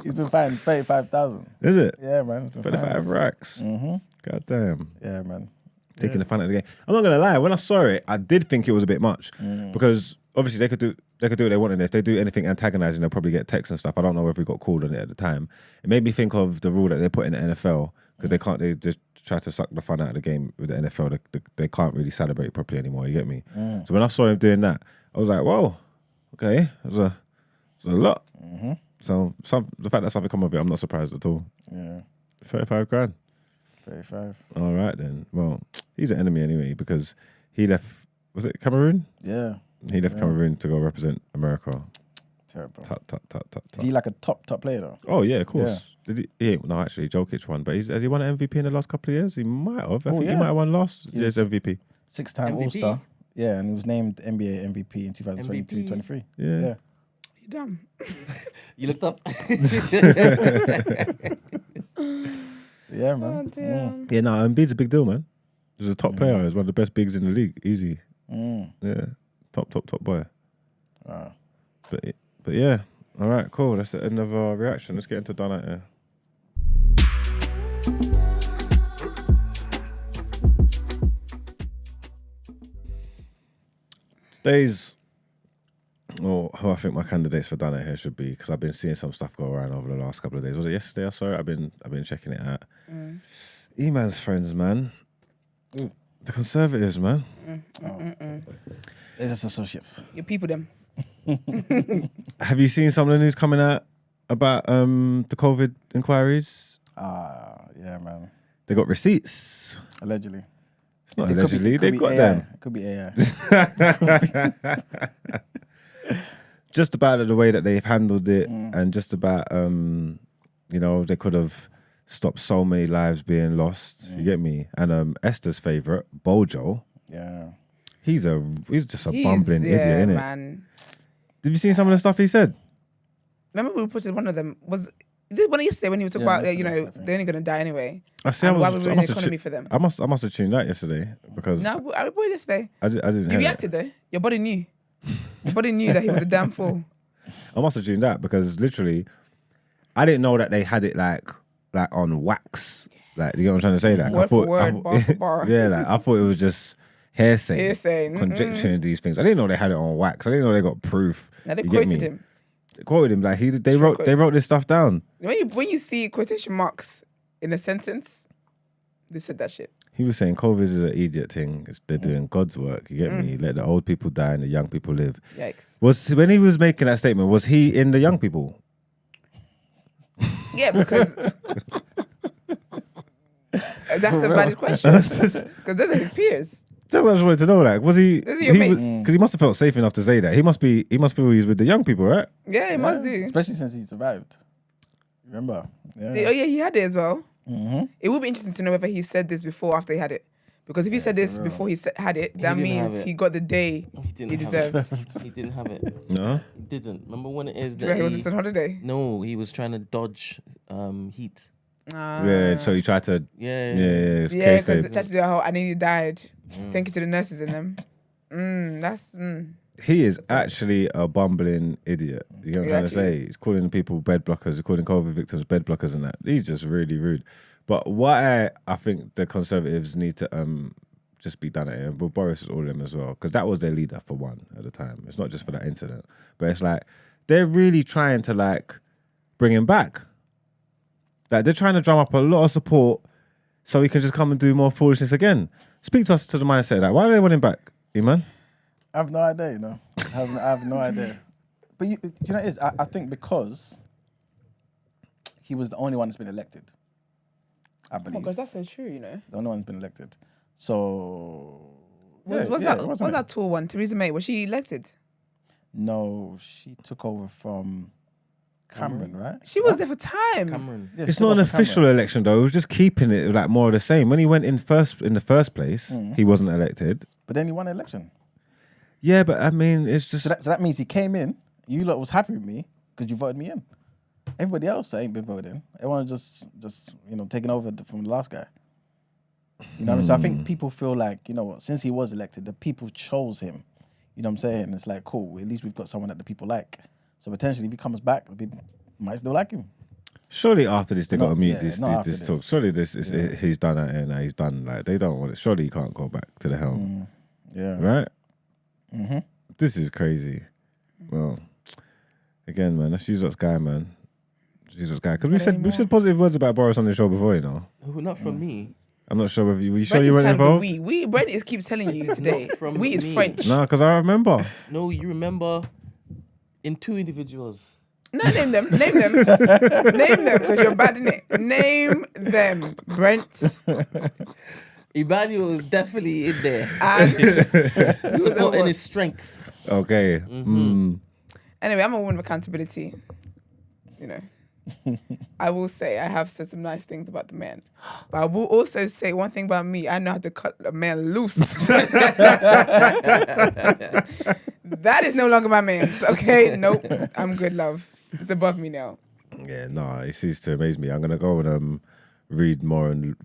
He's been fined 35,000. Is it? Yeah, man. He's been 35 fined. racks. Mm-hmm. God damn. Yeah, man. Taking the fun out of the game. I'm not gonna lie. When I saw it, I did think it was a bit much because obviously they could do what they want, and if they do anything antagonizing, they'll probably get texts and stuff. I don't know if we got called on it at the time. It made me think of the rule that they put in the NFL because they just try to suck the fun out of the game with the NFL. They can't really celebrate properly anymore. You get me? So when I saw him doing that, I was like, whoa, okay, it was a lot. So the fact that something come of it, I'm not surprised at all. Yeah. 35 grand. 35. All right then. Well, he's an enemy anyway because he left. Was it Cameroon? Yeah. He left Cameroon to go represent America. Terrible. Tut. Is he like a top player though? Oh yeah, of course. Did he ain't, no, actually, Jokic won, but has he won an MVP in the last couple of years? He might have. I think he might have won last year's MVP. 6-time MVP? All-Star. Yeah, and he was named NBA MVP in 2022-23. Yeah. Yeah. You dumb. You looked up. So, yeah, man. Oh, damn. Yeah, no, Embiid's a big deal, man. He's a top player. He's one of the best bigs in the league. Easy. Yeah. Top boy. Wow. But yeah. All right, cool. That's the end of our reaction. Let's get into Done Out Ere. Today's, who I think my candidates for Done Out Ere should be, because I've been seeing some stuff go around over the last couple of days. Was it yesterday I saw it? I've been checking it out. E-Man's friends, man. Ooh. The Conservatives, man. They're just associates. Your people, them. Have you seen some of the news coming out about the COVID inquiries? Yeah, man. They got receipts. Allegedly. It's not allegedly. They got AI. them. It could be AI. Just about the way that they've handled it, and just about they could have stopped so many lives being lost. You get me? And Esther's favorite, Bojo. Yeah. He's just a bumbling idiot, innit? Man. Did you see some of the stuff he said? Remember we posted one of them was this one yesterday when he was talking about they're only gonna die anyway. I see. And why would we ruin the economy for them? I must have tuned out yesterday because No, I reported yesterday. I didn't. You hear reacted though. Your body knew. Your body knew that he was a damn fool. I must have tuned out because literally, I didn't know that they had it like on wax. Like, you get what I'm trying to say? Like, Word for word, bar for bar. Yeah, like I thought it was just Hearsay. conjecturing these things. I didn't know they had it on wax. I didn't know they got proof. Now they You get quoted me? him. They quoted him like they wrote this stuff down. When you see quotation marks in a sentence, they said that shit. He was saying COVID is an idiot thing. They're doing God's work. You get me? Let the old people die and the young people live. Yikes. When he was making that statement, was he in the young people? Yeah, because that's a valid question. Because those are his peers. That's what I just wanted to know. Like, was he? Those are your mates. Because he must have felt safe enough to say that. He must feel he's with the young people, right? Yeah, he must do. Especially since he survived. Remember? Yeah. Oh yeah, he had it as well. Mm-hmm. It would be interesting to know whether he said this before or after he had it. Because if he said this before he had it, that didn't have means it. he got the day He didn't he have deserved. it. He didn't have it. No. He didn't. Remember when it is Do you that reckon he was just on holiday? No, he was trying to dodge heat. Yeah, so he tried to. Yeah. It's Yeah, because kayfabe. the to the whole, I nearly died. Thank you to the nurses in them. He is actually a bumbling idiot. You know what I'm trying to say? He's calling people bed blockers, he's calling COVID victims bed blockers and that. He's just really rude. But what I think the Conservatives need to just be done at it, but Boris is all of them as well, because that was their leader for one at the time. It's not just for that incident, but it's like they're really trying to like bring him back. Like they're trying to drum up a lot of support so he can just come and do more foolishness again. Speak to us to the mindset. Like, why do they want him back, Iman? I have no idea, you know. I have no idea. But do you know what it is? I think because he was the only one that's been elected. I believe. Oh gosh, that's so true, you know. The only one that's been elected. So... What's that tall one? Theresa May, was she elected? No, she took over from Cameron, right? She was there for time. Cameron. Yeah, It's she not took an over from official Cameron. election though. It was just keeping it like more of the same. When he went in the first place, he wasn't elected. But then he won the election. Yeah, but I mean, it's just So that means he came in, you lot was happy with me because you voted me in. Everybody else ain't been voting. Everyone just taking over from the last guy. You know what I mean? So I think people feel like, you know what, since he was elected, the people chose him. You know what I'm saying? It's like, cool, at least we've got someone that the people like. So potentially if he comes back, the people might still like him. surely after this they got to mute yeah, this not after talk. this. Surely this is he's done that and he's done. Like they don't want it. Surely he can't go back to the helm, Yeah. right? Mm-hmm. This is crazy. Well, again, man, that's Jesus guy, man. Jesus guy. Because we've said positive words about Boris on the show before, you know. Not from me. I'm not sure whether you sure Brent you is weren't telling involved. We Brent is keeps telling you today. Not from We is me. French. No, because I remember. No, you remember in two individuals. No, name them. Name them. Name them because you're bad in it. Name them, Brent. Emmanuel is definitely in there. And Supporting his strength. Okay. Anyway, I'm a woman of accountability. You know, I will say I have said some nice things about the men, but I will also say one thing about me: I know how to cut a man loose. That is no longer my man's. Okay, nope, I'm good, love. It's above me now. Yeah, no, it ceased to amaze me. I'm gonna go and read more and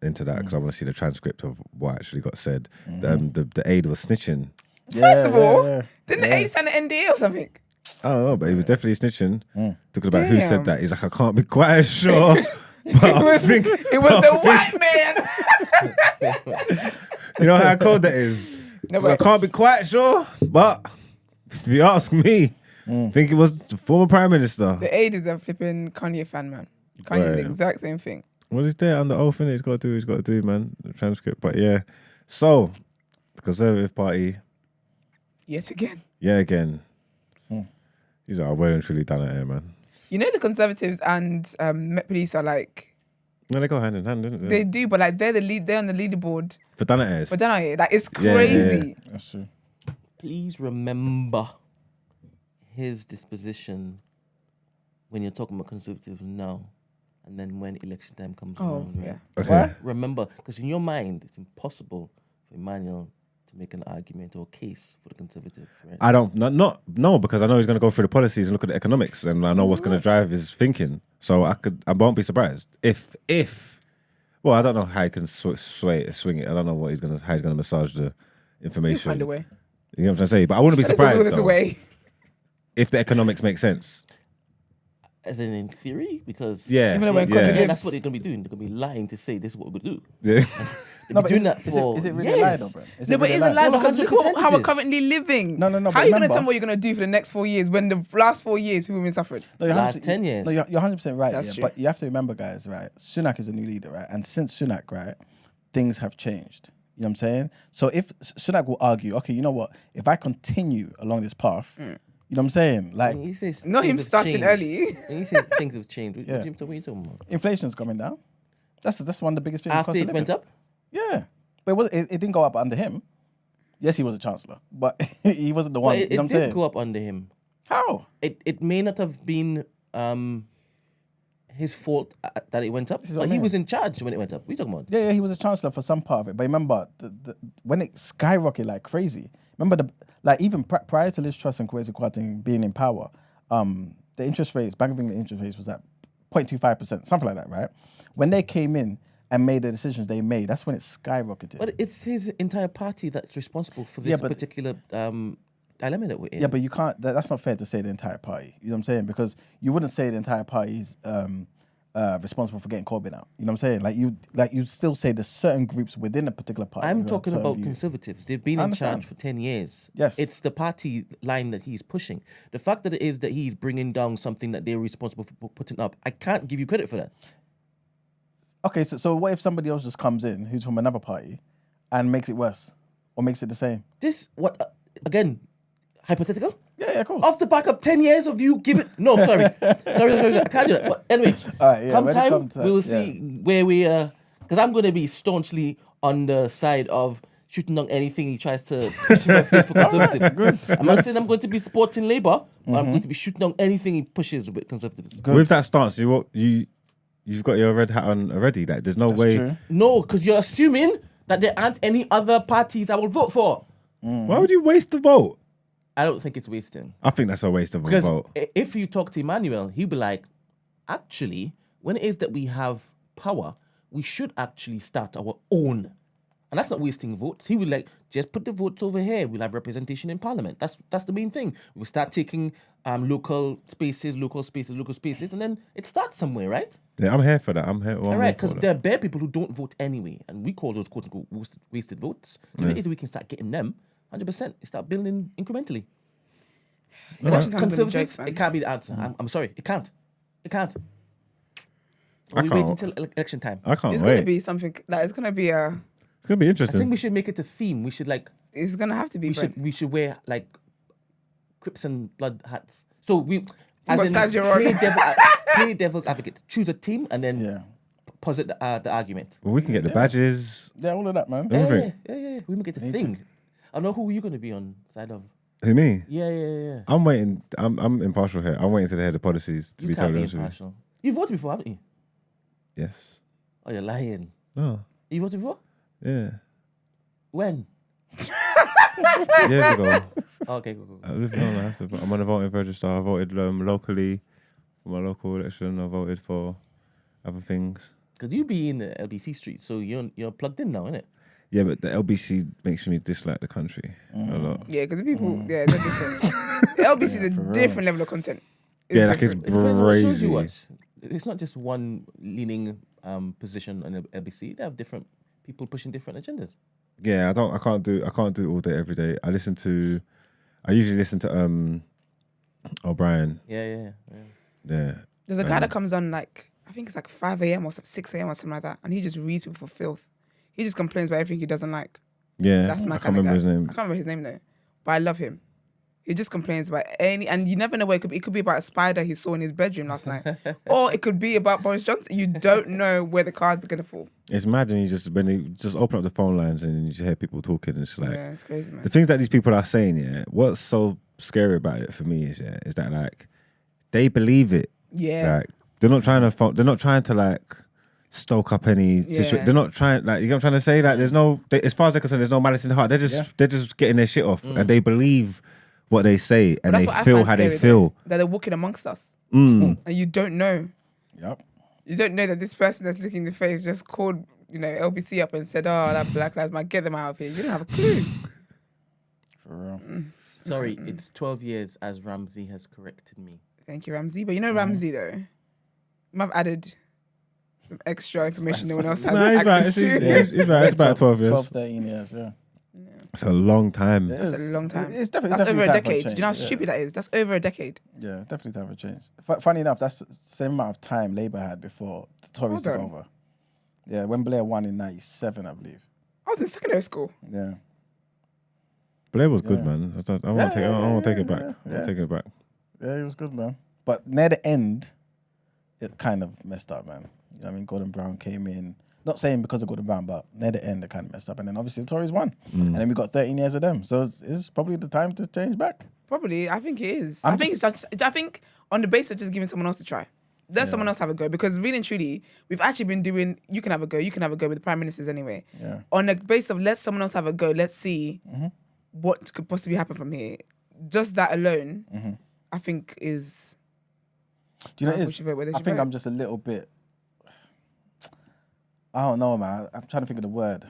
into that because I want to see the transcript of what actually got said. The aide was snitching. First of all, yeah. didn't the aide sign an NDA or something? I don't know, but he was definitely snitching. Talking about who said that. He's like, I can't be quite sure. But It was the white man. You know how cold that is? No, So I but- can't be quite sure, but if you ask me, I think it was the former Prime Minister. The aide is a flipping Kanye fan, man. Kanye's Right. the exact same thing. What is there under oath, innit? He's got to do, man. The transcript. But yeah. So, the Conservative Party, Yet again. yeah, again. These are well and truly done at here, man. You know the Conservatives and Met Police are like, No, they go hand in hand, didn't they do, but like they're on the leaderboard. For done at But then I like it's Yeah, crazy. That's true. Please remember his disposition when you're talking about conservatives now, and then when election time comes Oh, around. Right? yeah. Okay. Remember, because in your mind, it's impossible for Emmanuel to make an argument or case for the Conservatives, right? I don't, no, because I know he's going to go through the policies and look at the economics and I know what's going to drive his thinking. So I won't be surprised if, well, I don't know how he can swing it. I don't know how he's going to massage the He'll information. find a way. You know what I'm saying? But I wouldn't be There's always surprised a though, way. if the economics make sense. As in theory, because Yeah. Even though when yeah. contradicts- yeah, that's what they're going to be doing. They're going to be lying to say this is what we're going to do. Yeah. No, They're but doing is that it, for is it really years. a lie though, bro? Is No, but really it's a lie Well, because look 100% how it we're is. currently living. No, How but are you going to remember- tell me what you're going to do for the next 4 years when the last 4 years people have been suffering? No, you're Last 100% 10 years. No, you're 100% right. That's Yeah, true. but you have to remember, guys, right? Sunak is a new leader, right? And since Sunak, right, things have changed. You know what I'm saying? So if Sunak will argue, okay, you know what? If I continue along this path, you know what I'm saying? Like, When he says Not him things have starting changed, early. When he says things have changed, what, Yeah. what are you talking about? inflation's coming down. That's one of the biggest things. After cost of it went living. up? Yeah, but it didn't go up under him. Yes, he was a chancellor, but he wasn't the one. Well, it you know what I'm did saying? go up under him. How? It may not have been his fault that it went up, This is what but I he mean. was in charge when it went up. What are you talking about? Yeah, he was a chancellor for some part of it. But remember, when it skyrocketed like crazy, remember even prior to Liz Truss and Kwesi Kwarteng being in power, the interest rates, Bank of England interest rates was at 0.25%, something like that, right? When they came in and made the decisions they made, that's when it skyrocketed. But it's his entire party that's responsible for this particular dilemma that we're in. Yeah, but you can't. That's not fair to say the entire party. You know what I'm saying? Because you wouldn't say the entire party's responsible for getting Corbyn out. You know what I'm saying? You still say there's certain groups within a particular party. I'm talking about conservatives. They've been in charge for 10 years. Yes. It's the party line that he's pushing. The fact that it is that he's bringing down something that they're responsible for putting up, I can't give you credit for that. Okay, so what if somebody else just comes in who's from another party and makes it worse or makes it the same? Again, hypothetical? Yeah, of course. Off the back of 10 years of you giving... No, sorry. sorry. I can't do that. But anyway, All right, yeah, come time, we'll see where we... Because I'm going to be staunchly on the side of shooting down anything he tries to push in my face for conservatives. Good. I'm not saying I'm going to be supporting Labour, but I'm going to be shooting down anything he pushes with conservatives. With that stance, you've got your red hat on already. Like, there's no way. True. No, because you're assuming that there aren't any other parties I will vote for. Why would you waste the vote? I don't think it's wasting. I think that's a waste of a Because vote. if you talk to Emmanuel, he'll be like, actually, when it is that we have power, we should actually start our own. And that's not wasting votes. He would like, just put the votes over here. We'll have representation in parliament. That's the main thing. We'll start taking local spaces, and then it starts somewhere, right? Yeah, I'm here for that. I'm here. All right, because there are bare people who don't vote anyway, and we call those quote-unquote wasted votes. So if it is we can start getting them, 100%, start building incrementally. Conservatives, it can't be the answer. I'm sorry, it can't. We wait until election time. I can't It's wait. going to be something, like, it's going to be a... It's going to be I interesting. think we should make it a theme. We should It's going to have to be... we should wear like Crips and Blood hats. So we, What, Sergio play devil's advocate. Choose a team and then posit the argument. Well, we can get the badges. Yeah, all of that, man. Everything. Yeah. We make it a thing. I don't know who you're going to be on side of. Who, me? Yeah. I'm waiting. I'm impartial here. I'm waiting to hear the policies, to You be can't totally be honest with you. impartial. You've voted before, haven't you? Yes. Oh, you're lying. No. You voted before? Yeah. When? Years ago. Oh, okay, cool. I'm on the voting register. I voted locally for my local election. I voted for other things. Because you be in the LBC street, so you're plugged in now, innit? Yeah, but the LBC makes me dislike the country a lot. Yeah, because the people, they're different. The LBC is a different level of content. Yeah, like it's It depends on what shows crazy. you watch. It's not just one leaning position on the LBC. They have different people pushing different agendas. Yeah, I can't do it all day every day. I usually listen to O'Brien. Yeah. Yeah. There's a guy that comes on like, I think it's like 5 a.m. or 6 a.m. or something like that, and he just reads people for filth. He just complains about everything he doesn't like. Yeah, That's my I can't kind of remember guy. his name. I can't remember his name though, but I love him. He just complains about and you never know where it could be. It could be about a spider he saw in his bedroom last night, or it could be about Boris Johnson. You don't know where the cards are gonna fall. It's mad when you just open up the phone lines and you just hear people talking. And it's like Yeah, it's crazy, man. the things that these people are saying. Yeah, what's so scary about it for me is that like they believe it. Yeah. Like they're not trying to like stoke up any situation. Yeah. They're not trying, like, you know what I'm trying to say? Like as far as they're concerned, there's no malice in the heart. They're just getting their shit off and they believe what they say and they feel how they feel. That they're walking amongst us. Mm. And you don't know. Yep. You don't know that this person that's looking in the face just called, LBC up and said, oh, that Black Lives Matter, get them out of here. You don't have a clue. For real. Sorry, it's 12 years as Ramsey has corrected me. Thank you, Ramsey. But Ramsey, though, you might have added some extra information no one else has access to. He's right. It's about 12 years. 12, 13 years, yeah. It's a long time. That's a long time. It's definitely That's over a time for a decade. Do change, you know how yeah. stupid that is? That's over a decade. Yeah, it's definitely time for change. Funny enough, that's the same amount of time Labour had before the Tories took Hold on. over. Yeah, when Blair won in 97, I believe. I was in secondary school. Yeah. Blair was good, Yeah. man. I want to take it back. I yeah. want to take it back. Yeah, he was good, man. But near the end, it kind of messed up, man. You know what I mean? Gordon Brown came in. Not saying because of Gordon Brown, but near the end, it kind of messed up. And then obviously the Tories won. And then we got 13 years of them. So it's probably the time to change back. Probably. I think it is. I I think on the basis of just giving someone else a try. Let someone else have a go. Because really and truly, we've actually been doing, you can have a go with the prime ministers anyway. Yeah. On the basis of let someone else have a go, let's see what could possibly happen from here. Just that alone, I think is Do you know what it Would is? you vote? Where did I you think vote? I'm just a little bit. I don't know, man. I'm trying to think of the word.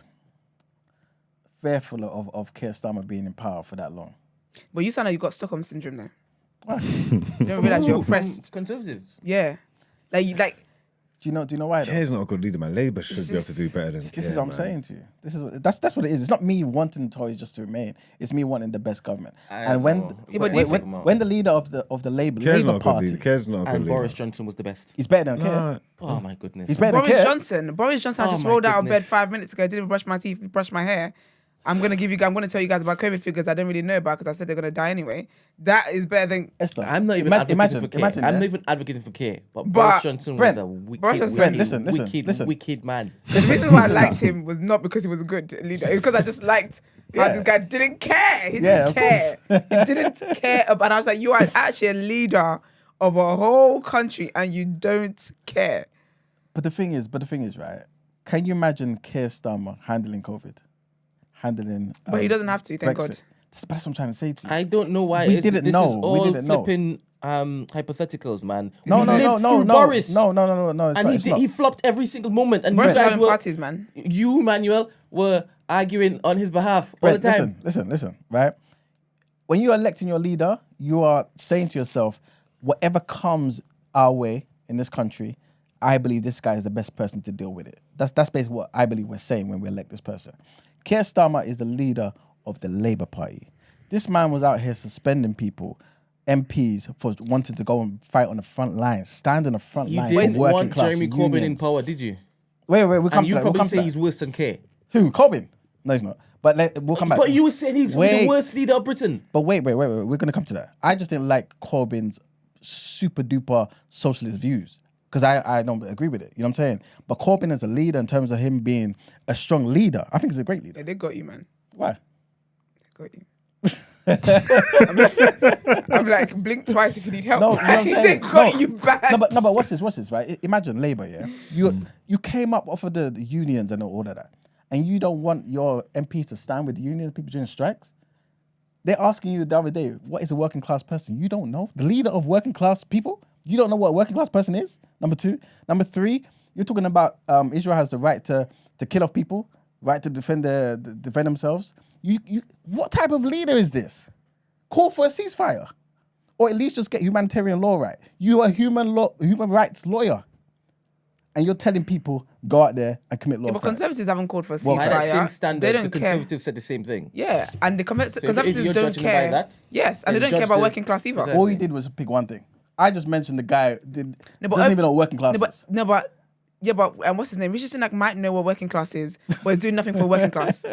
Fearful of Keir Starmer being in power for that long. But you sound like you got Stockholm syndrome now. Why? You don't realize you're oppressed. Conservatives. Yeah. Like Do you know why? Though? Keir's not a good leader, man. Labour should It's be able to do just- better than This Keir, is what I'm man. saying to you. This is that's what it is. It's not me wanting Tories just to remain. It's me wanting the best government. And when but do you think- when the leader of the Labour Keir's not a good Party, leader. Keir's not a good And leader. Boris Johnson was the best. he's better than Keir. Nah, Oh my goodness. He's better than Boris Keir. Johnson. Boris Johnson, I Oh just my rolled out of bed goodness. 5 minutes ago. Didn't even brush my teeth, brush my hair. I'm gonna tell you guys about COVID figures I don't really know about because I said they're gonna die anyway. That is better than. Esther, I'm not even advocating for Keir. I'm not even advocating for Keir. But Boris Johnson Brent, was a wicked, Boris Johnson- Brent, listen. wicked man. The reason why I liked him was not because he was a good leader. It's because I just liked how Yeah. this guy didn't care. He Yeah, didn't of care. He didn't care about. And I was like, you are actually a leader of a whole country and you don't care. But the thing is, right? Can you imagine Keir Starmer handling COVID? Handling. But he doesn't have to, thank Brexit? God. That's what I'm trying to say to you. I don't know why. We this didn't is know. We all didn't know. flipping hypotheticals, man. No, He lived through Boris. No. It's And not, he flopped every single moment. And Boris you guys having were, parties, man. you, Manuel, were arguing on his behalf all the Brent, time. listen, right? When you're electing your leader, you are saying to yourself, whatever comes our way in this country, I believe this guy is the best person to deal with it. That's basically what I believe we're saying when we elect this person. Keir Starmer is the leader of the Labour Party. This man was out here suspending people, MPs, for wanting to go and fight on the front line, stand on the front You line didn't for working want class Jeremy Corbyn in unions. power, did you? Wait, we'll come And to you that. We'll probably come to say that. he's worse than Keir. Who? Corbyn? No, he's not. But we'll come back. But you were saying he's the Wait. worst leader of Britain. But wait. We're going to come to that. I just didn't like Corbyn's super duper socialist views because I don't agree with it. You know what I'm saying? But Corbyn as a leader, in terms of him being a strong leader, I think he's a great leader. Yeah, they got you, man. Why? They got you. I'm like, blink twice if you need help. No, you know what I'm They saying? got you bad. No, but watch this, right? Imagine Labour, yeah? You came up off of the unions and all of that, and you don't want your MPs to stand with the unions, people doing strikes? They're asking you the other day, what is a working class person? You don't know? The leader of working class people? You don't know what a working class person is? Number two. Number three, you're talking about Israel has the right to kill off people, right to defend themselves. You what type of leader is this? Call for a ceasefire, or at least just get humanitarian law right. You are a human rights lawyer, and you're telling people go out there and commit law. Yeah, but crimes. Conservatives haven't called for a Well, By that same ceasefire. standard, They the don't care. Conservatives said the same thing. Yeah, and the if Conservatives you're don't judging by care. that, Yes, and they then don't care judge about the- working class either. Exactly. All you did was pick one thing. I just mentioned the guy doesn't but, even know what working class is. And what's his name? Rishi Sunak might know what working class is, but he's doing nothing for working class.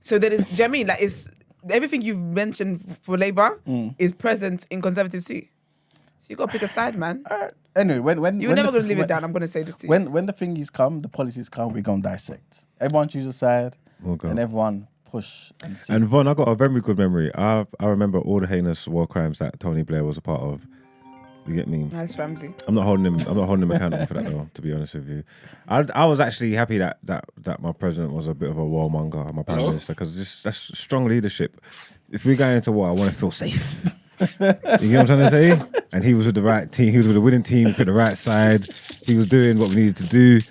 So there is, do you know what I mean? Like, it's everything you've mentioned for Labour is present in Conservatives too. So you got to pick a side, man. Anyway, when You're never going to live it down. I'm going to say this to you. When the thingies come, the policies come, we're going to dissect. Everyone choose a side, We'll go. and everyone push and see. And Von, I got a very good memory. I remember all the heinous war crimes that Tony Blair was a part of. You get me? Nice, Ramsey. I'm not holding him accountable for that though, to be honest with you. I was actually happy that my president was a bit of a warmonger, my prime minister, because that's strong leadership. If we're going into war, I want to feel safe. You get what I'm trying to say? And he was with the right team. He was with the winning team. He picked the right side. He was doing what we needed to do.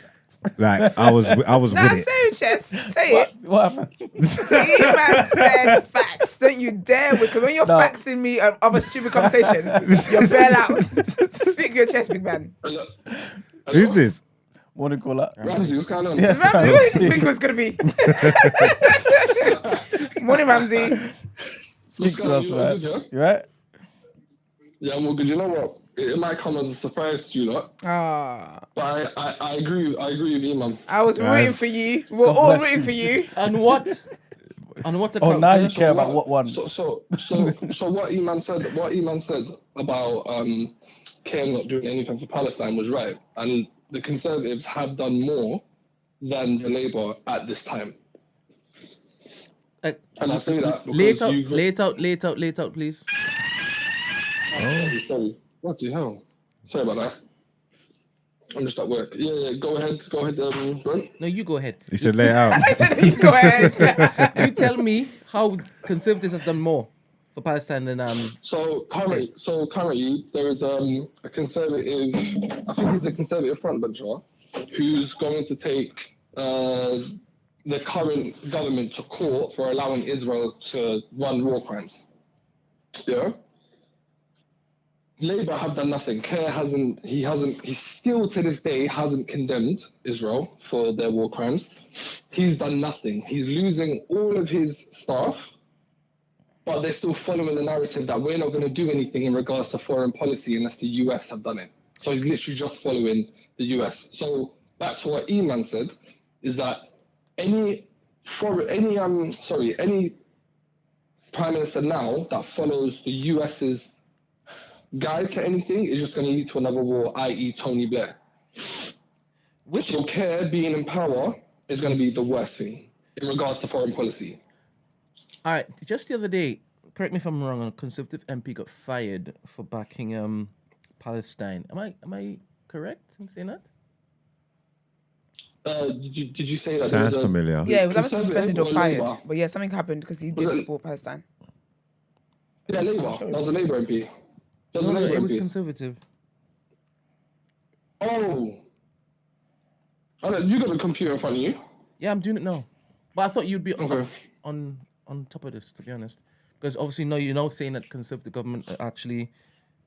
Like I was Nah, with it. say it, Chess. Say it. What happened? He man said facts. Don't you dare. Because when you're faxing me of other stupid conversations, you're bare out. Speak your chest, big man. Who's this? Morning caller. Ramsey, what's going on? Yes, Ramsey, what did you think it was going to be? Morning, Ramsey. Speak to us, You man. all good, yeah? You right? Yeah, I'm all good. You know what? It might come as a surprise to you lot, Ah, but I agree with you, man. I was Guys. rooting for you. We're God all bless rooting you. for you. And what? And what Oh, now you sir? care about what one. So what Eman said about Keir not doing anything for Palestine was right, and the Conservatives have done more than the Labour at this time. And I say that because lay it out, please. Sorry. What the hell? Sorry about that. I'm just at work. Yeah, go ahead, Brent. No, you go ahead. You should lay it out. You go ahead. You tell me how Conservatives have done more. for Palestine and So currently there is a conservative, I think he's a conservative frontbencher, who's going to take the current government to court for allowing Israel to run war crimes. Yeah. Labour have done nothing. He still to this day hasn't condemned Israel for their war crimes. He's done nothing. He's losing all of his staff, but they're still following the narrative that we're not going to do anything in regards to foreign policy unless the US have done it. So he's literally just following the US. So back to what Eman said, is that any prime minister now that follows the US's guide to anything is just going to lead to another war, i.e. Tony Blair. So Kerr being in power is going to be the worst thing in regards to foreign policy. All right, just the other day, correct me if I'm wrong, a Conservative MP got fired for backing Palestine. Am I correct in saying that? Did you say that? Sounds familiar. Yeah, it was either suspended or fired. Labour? But yeah, something happened because he did support Palestine. Yeah, Labour. That was a Labour MP. No, it was Conservative. Oh, you got a computer in front of you? Yeah, I'm doing it now. But I thought you'd be Okay. on top of this, to be honest. Because obviously, no, you're now saying that Conservative government are actually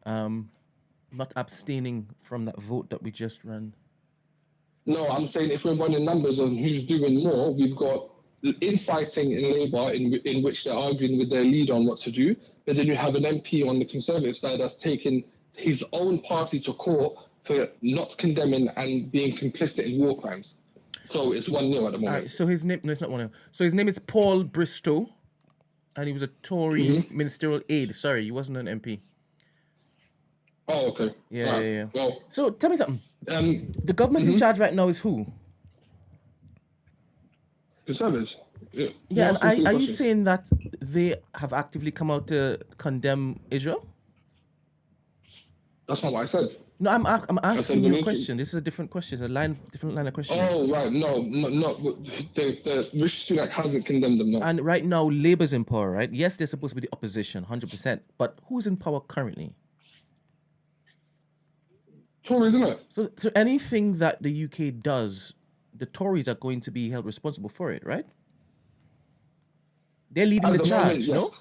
not abstaining from that vote that we just ran. No, I'm saying if we're running numbers on who's doing more, we've got infighting in Labour in which they're arguing with their leader on what to do. But then you have an MP on the Conservative side that's taken his own party to court for not condemning and being complicit in war crimes. So it's 1-0 at the moment. All right, so his name, no, it's not 1-0. So his name is Paul Bristow, and he was a Tory ministerial aide. Sorry, he wasn't an MP. Oh, okay. Yeah, Right. yeah. Well, So tell me something. The government in charge right now is who? Conservatives. Yeah, and Ask me are you questions. saying that they have actively come out to condemn Israel? That's not what I said. No, I'm asking they you need a to. question. This is a different question. It's a different line of questioning. Oh, right. No. The Rishi Sunak hasn't condemned them, no. And right now, Labour's in power, right? Yes, they're supposed to be the opposition, 100%. But who's in power currently? Tories, isn't it? So anything that the UK does, the Tories are going to be held responsible for it, right? They're leading the charge, yes. no?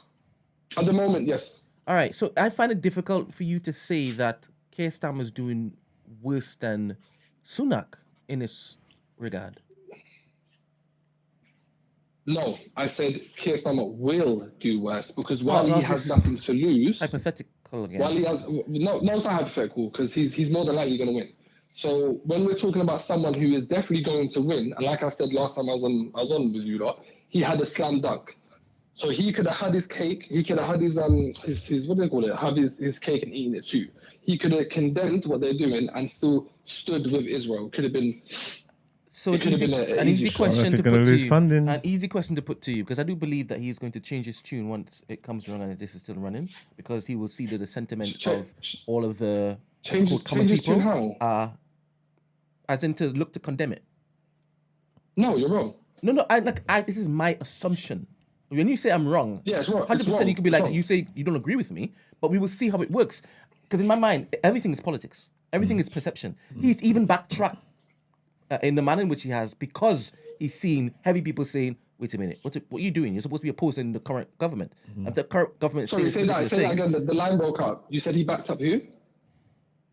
At the moment, yes. All right, so I find it difficult for you to say that Keir Starmer is doing worse than Sunak in this regard. No, I said Keir Starmer will do worse because while Oh, he has nothing to lose, Hypothetical again. while he has no, it's not hypothetical because he's more than likely going to win. So when we're talking about someone who is definitely going to win, and like I said last time I was on with you lot, he had a slam dunk. So he could have had his cake. He could have had his what do they call it? Have his cake and eaten it too. He could have condemned what they're doing and still stood with Israel. Could have been. So it could have been an easy I question don't know if to he's put gonna to lose you. funding. An easy question to put to you because I do believe that he's going to change his tune once it comes around and this is still running because he will see that the sentiment of all of the common his tune people how? as in to look to condemn it. No, you're wrong. No, this is my assumption. When you say I'm wrong, Yeah, it's wrong. 100% you could be It's like, wrong. you say you don't agree with me, but we will see how it works. Because in my mind, everything is politics. Everything is perception. He's even backtracked in the manner in which he has because he's seen heavy people saying, wait a minute, what are you doing? You're supposed to be opposing the current government. If the current government Sorry, says say this that particular thing, again. The line broke up. You said he backed up who?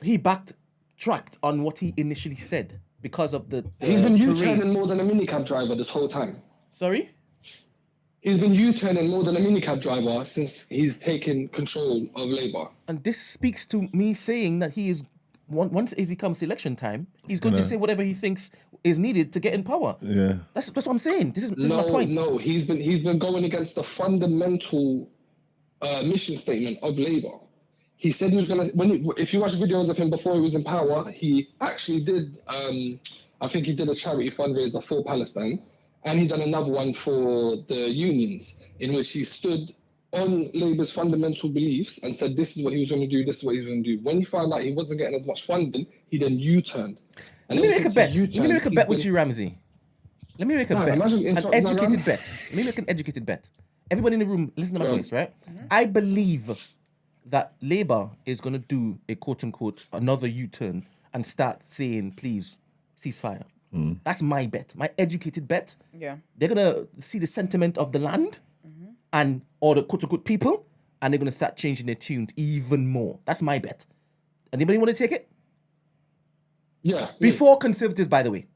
he backtracked on what he initially said because of the He's been terrain. U-turning more than a minicab driver this whole time. Sorry? He's been U-turning more than a minicab driver since he's taken control of Labour. And this speaks to me saying that he is, once as he comes to election time, he's going to say whatever he thinks is needed to get in power. Yeah. That's what I'm saying. This is my point. No, he's been going against the fundamental mission statement of Labour. He said he was gonna. If you watch videos of him before he was in power, he actually did. I think he did a charity fundraiser for Palestine, and he done another one for the unions, in which he stood on Labour's fundamental beliefs and said this is what he was going to do. This is what he was going to do. When he found out he wasn't getting as much funding, he then U-turned. Let me make a bet. Let me make a bet with you, Ramsey. Let me make a bet. imagine An insulting educated Iran. bet. Let me make an educated bet. everybody in the room, listen to my voice, right? I believe that Labour is going to do a quote-unquote another U-turn and start saying, please, ceasefire. That's my bet, my educated bet. Yeah. They're going to see the sentiment of the land and or the quote-unquote people, and they're going to start changing their tunes even more. That's my bet. Anybody want to take it? Yeah. Before Conservatives, by the way.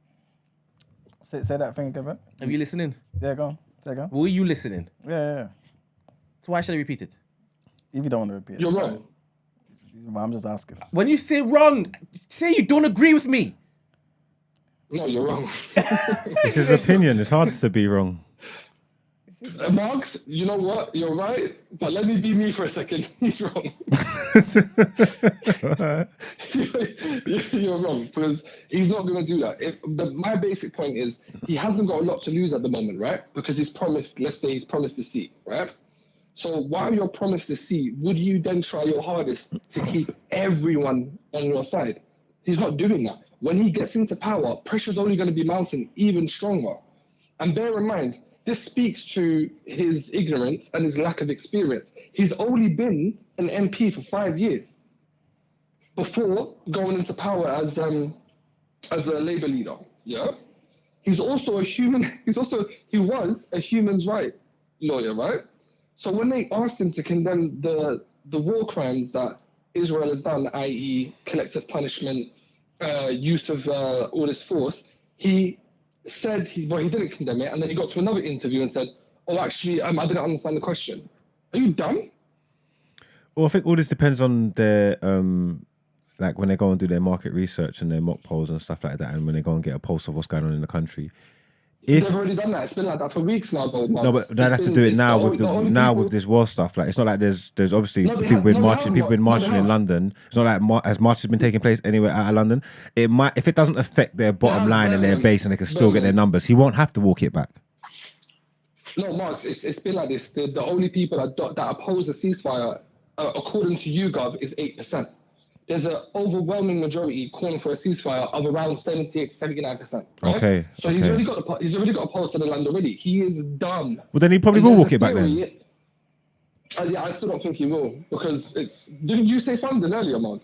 Say that thing again, man. Are you listening? Yeah, go on. Say it, go on. Were you listening? Yeah. So why should I repeat it? If you don't want to repeat it, You're it's wrong. fine. Well, I'm just asking. When you say wrong, say you don't agree with me. No, you're wrong. It's his opinion. It's hard to be wrong. Marx, you know what? You're right, but let me be me for a second. He's wrong. You're wrong, because he's not going to do that. My basic point is he hasn't got a lot to lose at the moment, right? Because he's promised, let's say he's promised the seat, right? So while you're promised the seat, would you then try your hardest to keep everyone on your side? He's not doing that. When he gets into power, pressure's only going to be mounting even stronger. And bear in mind, this speaks to his ignorance and his lack of experience. He's only been an MP for 5 years before going into power as a Labour leader. Yeah, he's also a human. He was a human rights lawyer, right? So when they asked him to condemn the war crimes that Israel has done, i.e., collective punishment, use of all this force, he said he didn't condemn it, and then he got to another interview and said, "Oh, actually, I didn't understand the question." Are you dumb? Well, I think all this depends on their like when they go and do their market research and their mock polls and stuff like that, and when they go and get a pulse of what's going on in the country. They've already done that. It's been like that for weeks now, though. No, but they'd have to do it now with this war stuff. Like, it's not like there's obviously people been marching in London. It's not like as marches been taking place anywhere out of London. It might, if it doesn't affect their bottom line and their base, and they can still get their numbers. He won't have to walk it back. No, Mark, it's been like this. The only people that oppose the ceasefire, according to YouGov, is 8%. There's an overwhelming majority calling for a ceasefire of around 78-79%. Right? Okay. So he's already got a post in the land already. He is dumb. Well, then he probably will walk it back then. Yeah, I still don't think he will, because didn't you say funding earlier, Mark?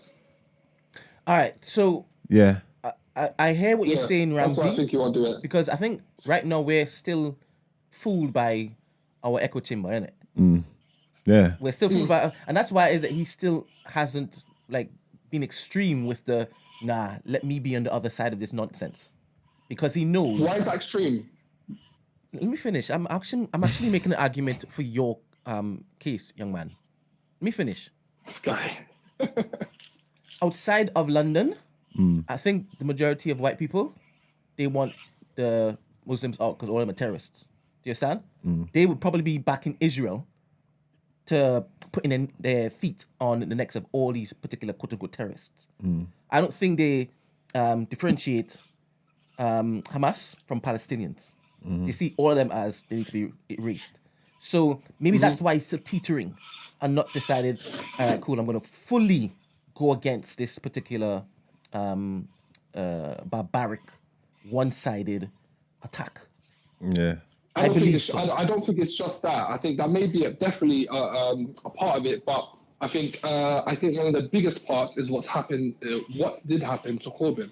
All right, so yeah, I hear what you're saying, Ramsey. That's why I think you won't do it. Because I think right now we're still fooled by our echo chamber, innit? Yeah. We're still fooled by, and that's why it is that he still hasn't been extreme with the let me be on the other side of this nonsense, because he knows. Why is that extreme? Let me finish. I'm actually making an argument for your case, young man. Let me finish. This guy. Outside of London, I think the majority of white people, they want the Muslims out because all of them are terrorists. Do you understand? They would probably be back in Israel to putting their feet on the necks of all these particular quote-unquote terrorists. I don't think they differentiate Hamas from Palestinians. They see all of them as they need to be erased. So maybe that's why he's still teetering and not decided, all right, cool, I'm going to fully go against this particular barbaric, one-sided attack. Yeah. I don't think it's just that. I think that may be definitely a part of it, but I think one of the biggest parts is what did happen to Corbyn,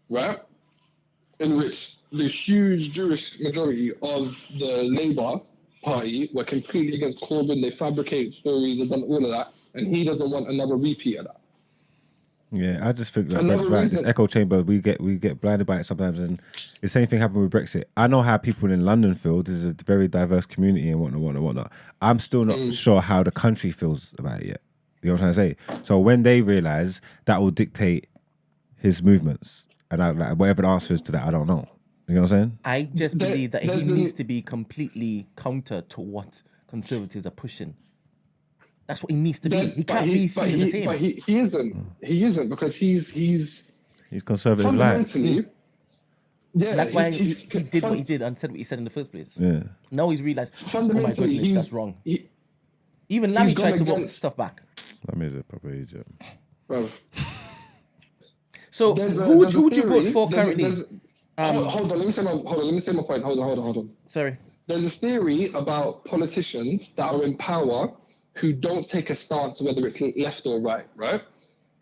right? In which the huge Jewish majority of the Labour Party were completely against Corbyn. They fabricate stories, they've done all of that, and he doesn't want another repeat of that. Yeah, I just think that's right. This echo chamber, we get blinded by it sometimes, and the same thing happened with Brexit. I know how people in London feel. This is a very diverse community and whatnot. I'm still not sure how the country feels about it yet. You know what I'm trying to say? So when they realise, that will dictate his movements, and whatever the answer is to that, I don't know. You know what I'm saying? I just believe that he needs to be completely counter to what Conservatives are pushing. That's what he needs to be. He can't be seen as the same. But he isn't. He isn't, because he's conservative light. Yeah, that's why he did what he did and said what he said in the first place. Yeah. Now he's realised, oh my goodness, that's wrong. Even Lammy tried to walk stuff back. Lammy's a proper idiot. Bro. So who would you vote for currently? Hold on, let me say my point. Hold on. Sorry. there's a theory about politicians that are in power who don't take a stance whether it's left or right, right?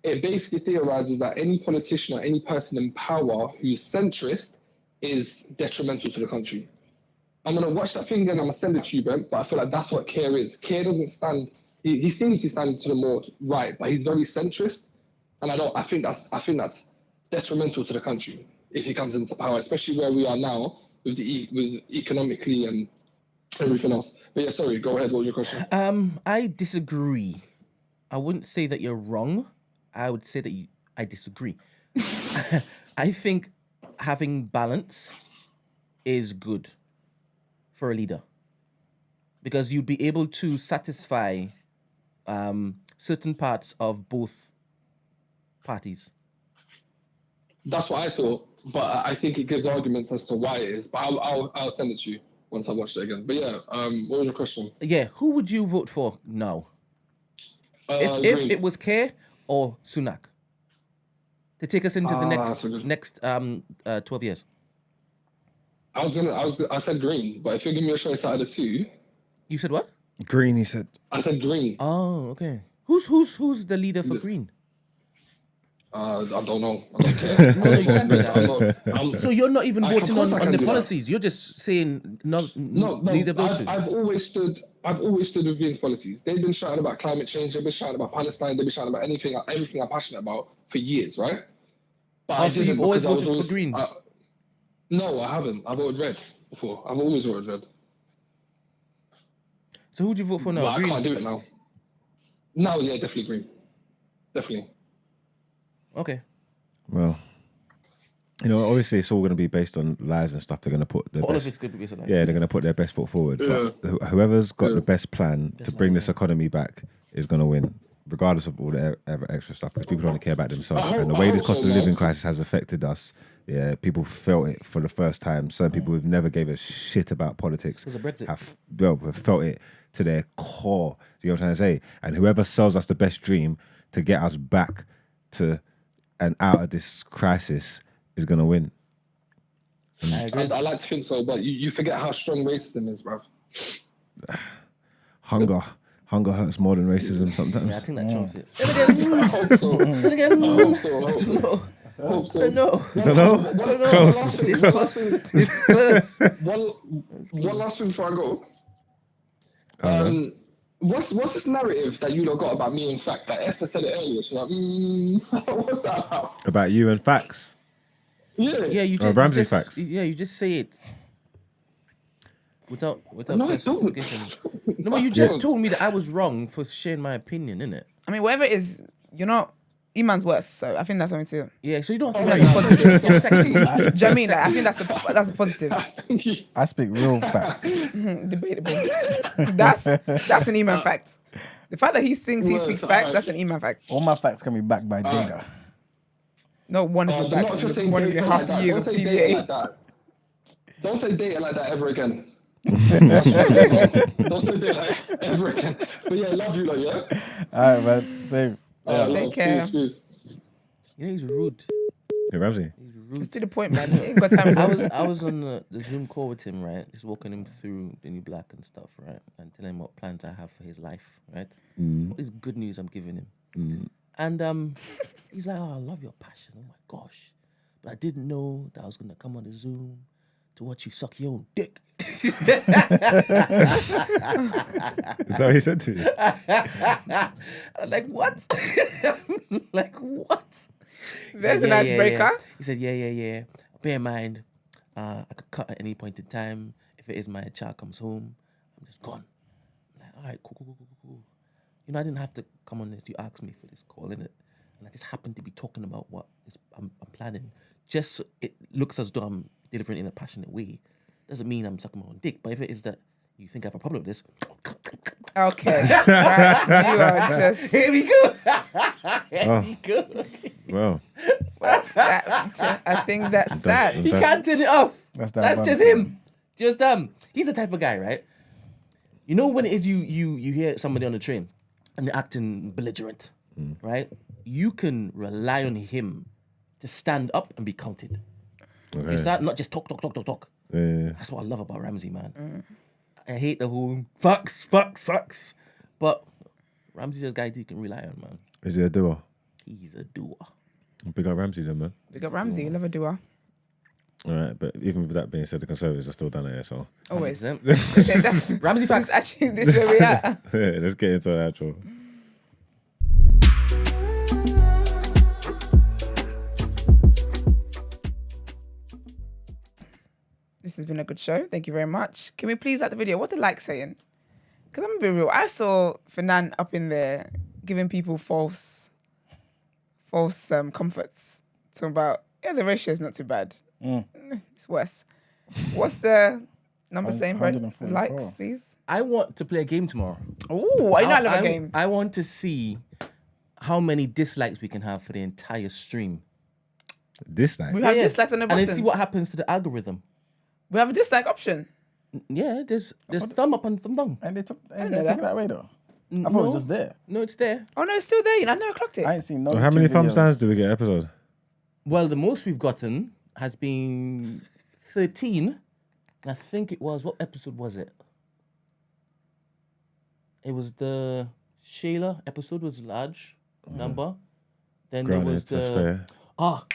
It basically theorizes that any politician or any person in power who's centrist is detrimental to the country. I'm going to watch that thing again, I'm going to send it to you, Brent, but I feel like that's what Keir is. Keir doesn't stand, he seems to stand to the more right, but he's very centrist. And I think that's detrimental to the country if he comes into power, especially where we are now with economically and everything else. But yeah, sorry, go ahead. What was your question? I disagree. I wouldn't say that you're wrong. I would say that I disagree. I think having balance is good for a leader because you'd be able to satisfy certain parts of both parties. That's what I thought, but I think it gives arguments as to why it is. But I'll send it to you once I watch it again. But yeah, what was your question? Yeah, who would you vote for now? If it was Keir or Sunak to take us into the next 12 years. I said Green, but if you give me a choice out of the two. You said what? Green, he said. I said Green. Oh, okay. Who's the leader for Green? I don't know. I don't care. So you're not even voting on the policies. You're just saying no. Neither of those two. I've always stood with Green's policies. They've been shouting about climate change. They've been shouting about Palestine. They've been shouting about everything I'm passionate about for years, right? But so you've always voted for Green? No, I haven't. I voted red before. I've always voted red. So who'd you vote for now? But Green? I can't do it now. No, yeah, definitely Green. Definitely. Okay. Well, obviously it's all going to be based on lies and stuff. They're going to put their all best, of it's going to be based on lies. Yeah, they're going to put their best foot forward. Yeah. But whoever's got the best plan to bring this economy back is going to win, regardless of all the ever extra stuff, because people don't care about themselves. And the way this cost of living crisis has affected us, yeah, people felt it for the first time. Certain people who've never gave a shit about politics have felt it to their core. Do you know what I'm trying to say? And whoever sells us the best dream to get us back to and out of this crisis is going to win. I agree. I like to think so, but you forget how strong racism is, bro. Hunger hurts more than racism sometimes. Yeah, I think that trumps it. I hope so. I hope so. No. Don't know? Close. It's close. One last thing before I go. What's this narrative that you lot got about me and facts? Like Esther said it earlier. She's like, what's that about? About you and facts? Yeah. Yeah, you just Ramsey facts. Yeah, you just say it without No, I justification. don't. No, but you just told me that I was wrong for sharing my opinion, innit? I mean, whatever it is, you're not. Iman's worse, so I think that's something too. Yeah, so you don't have I to think worry. that's a positive. You're second. Do you know what I mean? Like, I think that's a positive. I speak real facts. Debatable. That's an Iman fact. The fact that he thinks he speaks facts, that's an Iman fact. All my facts can be backed by data. No wonderful facts. Not just say 1.5 data years of Don't say data TDA. like that. Don't say data like that ever again. Don't say data like ever again. But yeah, love you, like, yeah? All right, man. Same. Take care. Peace. You know, he's rude. Hey, Ramsey. He's rude. It's to the point, man. He ain't got time. I was on the Zoom call with him, right? Just walking him through the new black and stuff, right? And telling him what plans I have for his life, right? What is good news I'm giving him. And he's like, oh, I love your passion. Oh my gosh. But I didn't know that I was gonna come on the Zoom to watch you suck your own dick. Is that what he said to you? I'm like, what? Like, what? There's an icebreaker. Yeah. He said, yeah. Bear in mind, I could cut at any point in time. If it is my child comes home, I'm just gone. I'm like, all right, cool. You know, I didn't have to come on this. You asked me for this call, innit? And I just happened to be talking about what I'm planning. Just so it looks as though I'm delivering in a passionate way. Doesn't mean I'm sucking my own dick. But if it is that you think I have a problem with this, Okay. Right. You are just. here we go. Here we go. Well, I think that's that. He can't turn it off. That's just him. Just he's the type of guy, right? You know when it is you hear somebody on the train and they're acting belligerent, right? You can rely on him to stand up and be counted. okay. You start not just talk. Yeah. That's what I love about Ramsey, man. I hate the whole facts. But Ramsey's a guy that you can rely on, man. Is he a doer? He's a doer. Big up Ramsey then, man. Big up Ramsey, love a doer. All right, but even with that being said, the Conservatives are still down there, so. Always. 100%. Ramsey facts. That's actually this where we at. Yeah, let's get into the actual. This has been a good show. Thank you very much. Can we please like the video? What the like saying? Because I'm gonna be real. I saw F.R.I.E.N.D.S up in there giving people false comforts. Talking about, the ratio is not too bad. It's worse. What's the number saying, Brad? 144. Likes, please. I want to play a game tomorrow. Oh, I know I love a game. I want to see how many dislikes we can have for the entire stream. Dislike? We have dislikes on the button. And then see what happens to the algorithm. We have a dislike option. Yeah, there's thumb up and thumb down. And they took know that away though. I thought it was just there. No, it's there. Oh, no, it's still there. I never clocked it. I ain't seen no. So how many YouTube thumbs videos. downs do we get episode? Well, the most we've gotten has been 13. And I think it was, what episode was it? It was the Shayla episode was large number. Then there was Granted, that's fair.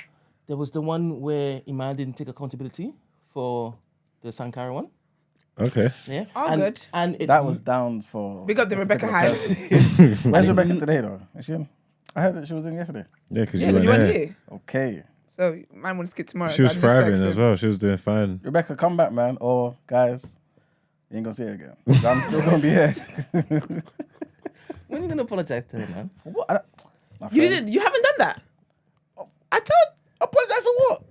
there was the one where Iman didn't take accountability for the Sankara one. Okay. Yeah. Oh, good. And it, That was down for. Big up the Rebecca particular Hyde. person. Where's Rebecca today though? Is she in? I heard that she was in yesterday. Yeah, because Yeah, you but weren't you weren't there. here. Okay. So, man want to skip tomorrow. She was so I just thriving texted as him. well. She was doing fine. Rebecca, come back, man. Or guys, you ain't gonna see her again. I'm still gonna be here. when are you gonna apologize to her, man? For what? My You friend. didn't. You haven't done that. I told. Apologize for what?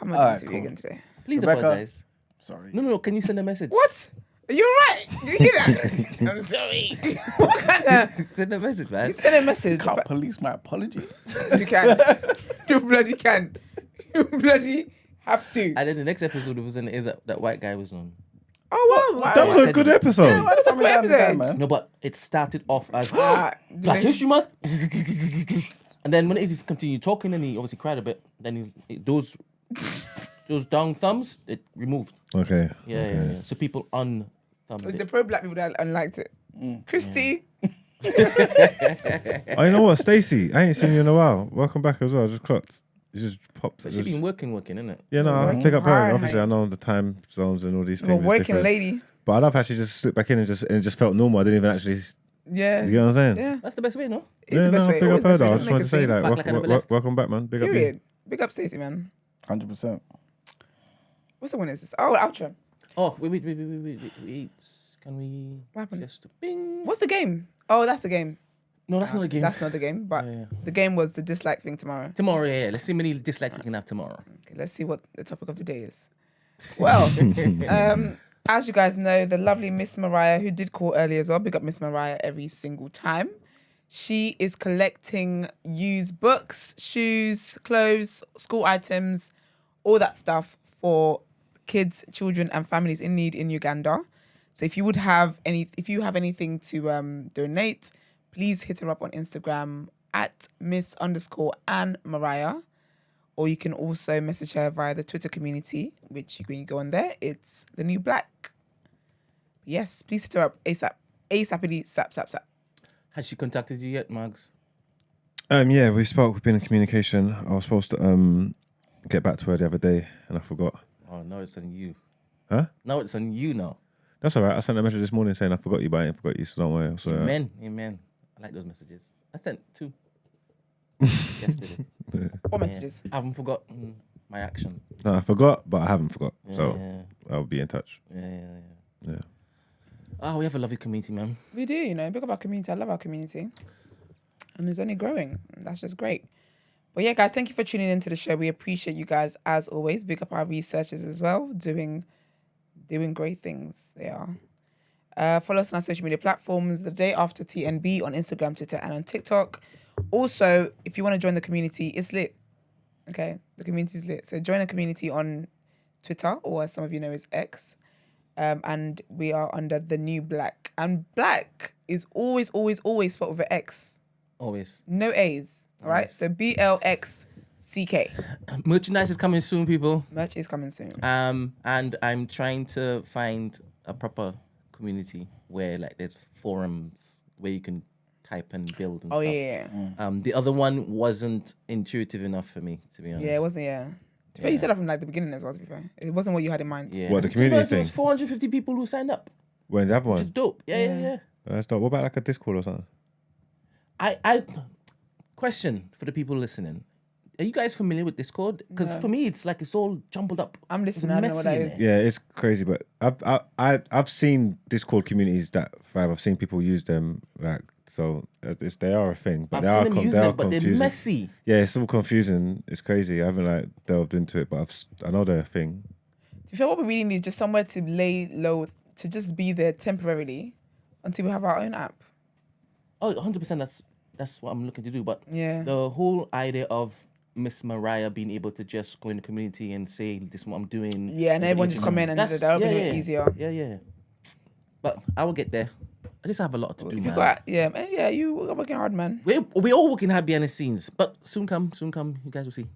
I'm gonna do Alright, this with cool. you again today. Please Rebecca. apologize. Sorry. No. Can you send a message? What? Are you alright? Did you hear that? I'm sorry. What kind of? Send a message, man. Send a message. Can't police my apology. You can. You bloody can. You bloody have to. And then the next episode was that white guy was on. Oh wow! That wow. was a good episode. Yeah, why the fuck a we great down to that, episode. man? No, but it started off as Ah, Black History Month. And then when Izzy continued talking and he obviously cried a bit, then those down thumbs, it removed. Okay. Yeah. So people unthumbed It's the it. pro-black people that unliked it. Christy. Oh, you know what, Stacey? I ain't seen you in a while. Welcome back as well. I just clocked. You just popped. So she's been working, isn't it? Yeah, no, I Working pick up her. hard, Obviously, mate. I know the time zones and all these things. I'm a is working different. lady. But I love how she just slipped back in and it just felt normal. I didn't even actually. Yeah. You get what I'm saying? Yeah. That's the best way, no? It's the best way. Pick Always up the her best way. though. I Don't just make wanted a to say scene. that. Back like I never left. Welcome back, man. Big up you. Period. Big up Stacey, man. 100%. What's the one is this? Oh, outro. Oh, wait. Can we What happened? just bing? What's the game? Oh, that's the game. No, that's not a game. That's not the game. But Yeah. the game was the dislike thing tomorrow. Tomorrow, yeah. Let's see how many dislikes we can have tomorrow. Okay, let's see what the topic of the day is. Well, as you guys know, the lovely Miss Mariah, who did call earlier as well, big up Miss Mariah every single time. She is collecting used books, shoes, clothes, school items, all that stuff for kids, children, and families in need in Uganda. So if you have anything to donate, please hit her up on Instagram at Miss_Anne_Mariah. Or you can also message her via the Twitter community, which when you go on there, it's the new black. Yes, please hit her up ASAP. ASAPity, sap. Has she contacted you yet, Mags? Yeah, we spoke. We've been in communication. I was supposed to get back to her the other day, and I forgot. Oh, no, it's on you. Huh? No, it's on you now. That's all right. I sent a message this morning saying I forgot you, but I ain't forgot you, so don't worry. So, Amen. I like those messages. I sent 2 yesterday. What messages? I haven't forgotten my action. No, I forgot, but I haven't forgot. So Yeah. I'll be in touch. Yeah. Yeah. Oh, we have a lovely community, man. We do, big up our community. I love our community. And it's only growing. That's just great. But yeah, guys, thank you for tuning into the show. We appreciate you guys as always. Big up our researchers as well, doing great things. They are. Follow us on our social media platforms, the day after TNB on Instagram, Twitter, and on TikTok. Also, if you want to join the community, it's lit. Okay, the community is lit. So join the community on Twitter, or as some of you know is X. And we are under the new black. And black is always spelled with an X. Always. No A's. All right. So BLX CK. Merchandise is coming soon, people. Merch is coming soon. And I'm trying to find a proper community where like there's forums where you can type and build and Oh stuff. yeah. The other one wasn't intuitive enough for me, to be honest. Yeah, it wasn't. Yeah. To be fair, you said that from like the beginning as well. To be fair, it wasn't what you had in mind. Yeah. What, the To be community honest, there thing? was 450 people who signed up, When the other which is one? dope. Yeah. That's dope. What about like a Discord or something? I question for the people listening. Are you guys familiar with Discord? Because for me, it's like it's all jumbled up. I'm It's listening. I don't know what messy that in is. there. Yeah, it's crazy, but I've seen Discord communities that thrive. I've seen people use them, like, so they are a thing, but I've they seen are them using they are it, but they're confusing. messy. Yeah, it's all confusing. It's crazy. I haven't like delved into it, but I know they're a thing. To be fair, what we really need is just somewhere to lay low, to just be there temporarily until we have our own app. Oh, 100%. That's what I'm looking to do. But Yeah. the whole idea of Miss Mariah being able to just go in the community and say, "This is what I'm doing." Yeah, and everyone just comment and that'll be easier. Yeah. But I will get there. I just have a lot to do, If you man. got, yeah, you are working hard, man. We all working hard behind the scenes, but soon come. You guys will see.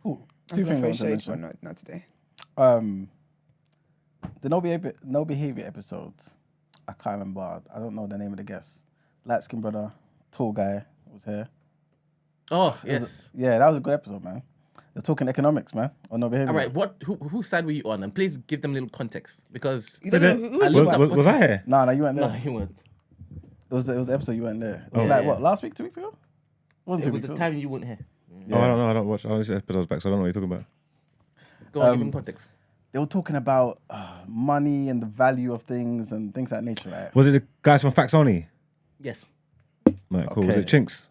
Ooh, I'm two going things I for want shade, to but not today. mention. The no behavior episode. I can't remember. I don't know the name of the guest. Light skinned brother, tall guy was here. Oh yes. Yeah, that was a good episode, man. They're talking economics, man, on no behavior. All right. Whose side were you on? And please give them a little context because You don't know who is looked it? up Was I here? No, you weren't there. no, you weren't. It was the episode you weren't there. It was Oh. like Yeah. what, last week, 2 weeks ago? It wasn't It 2 was weeks the ago. time you weren't here. Oh, I don't know. I don't watch. I only see episodes back, so I don't know what you're talking about. Go on, give them context. They were talking about money and the value of things and things like nature, right? Was it the guys from Facts Only? Yes, Right, cool. Was Okay. it Chinks?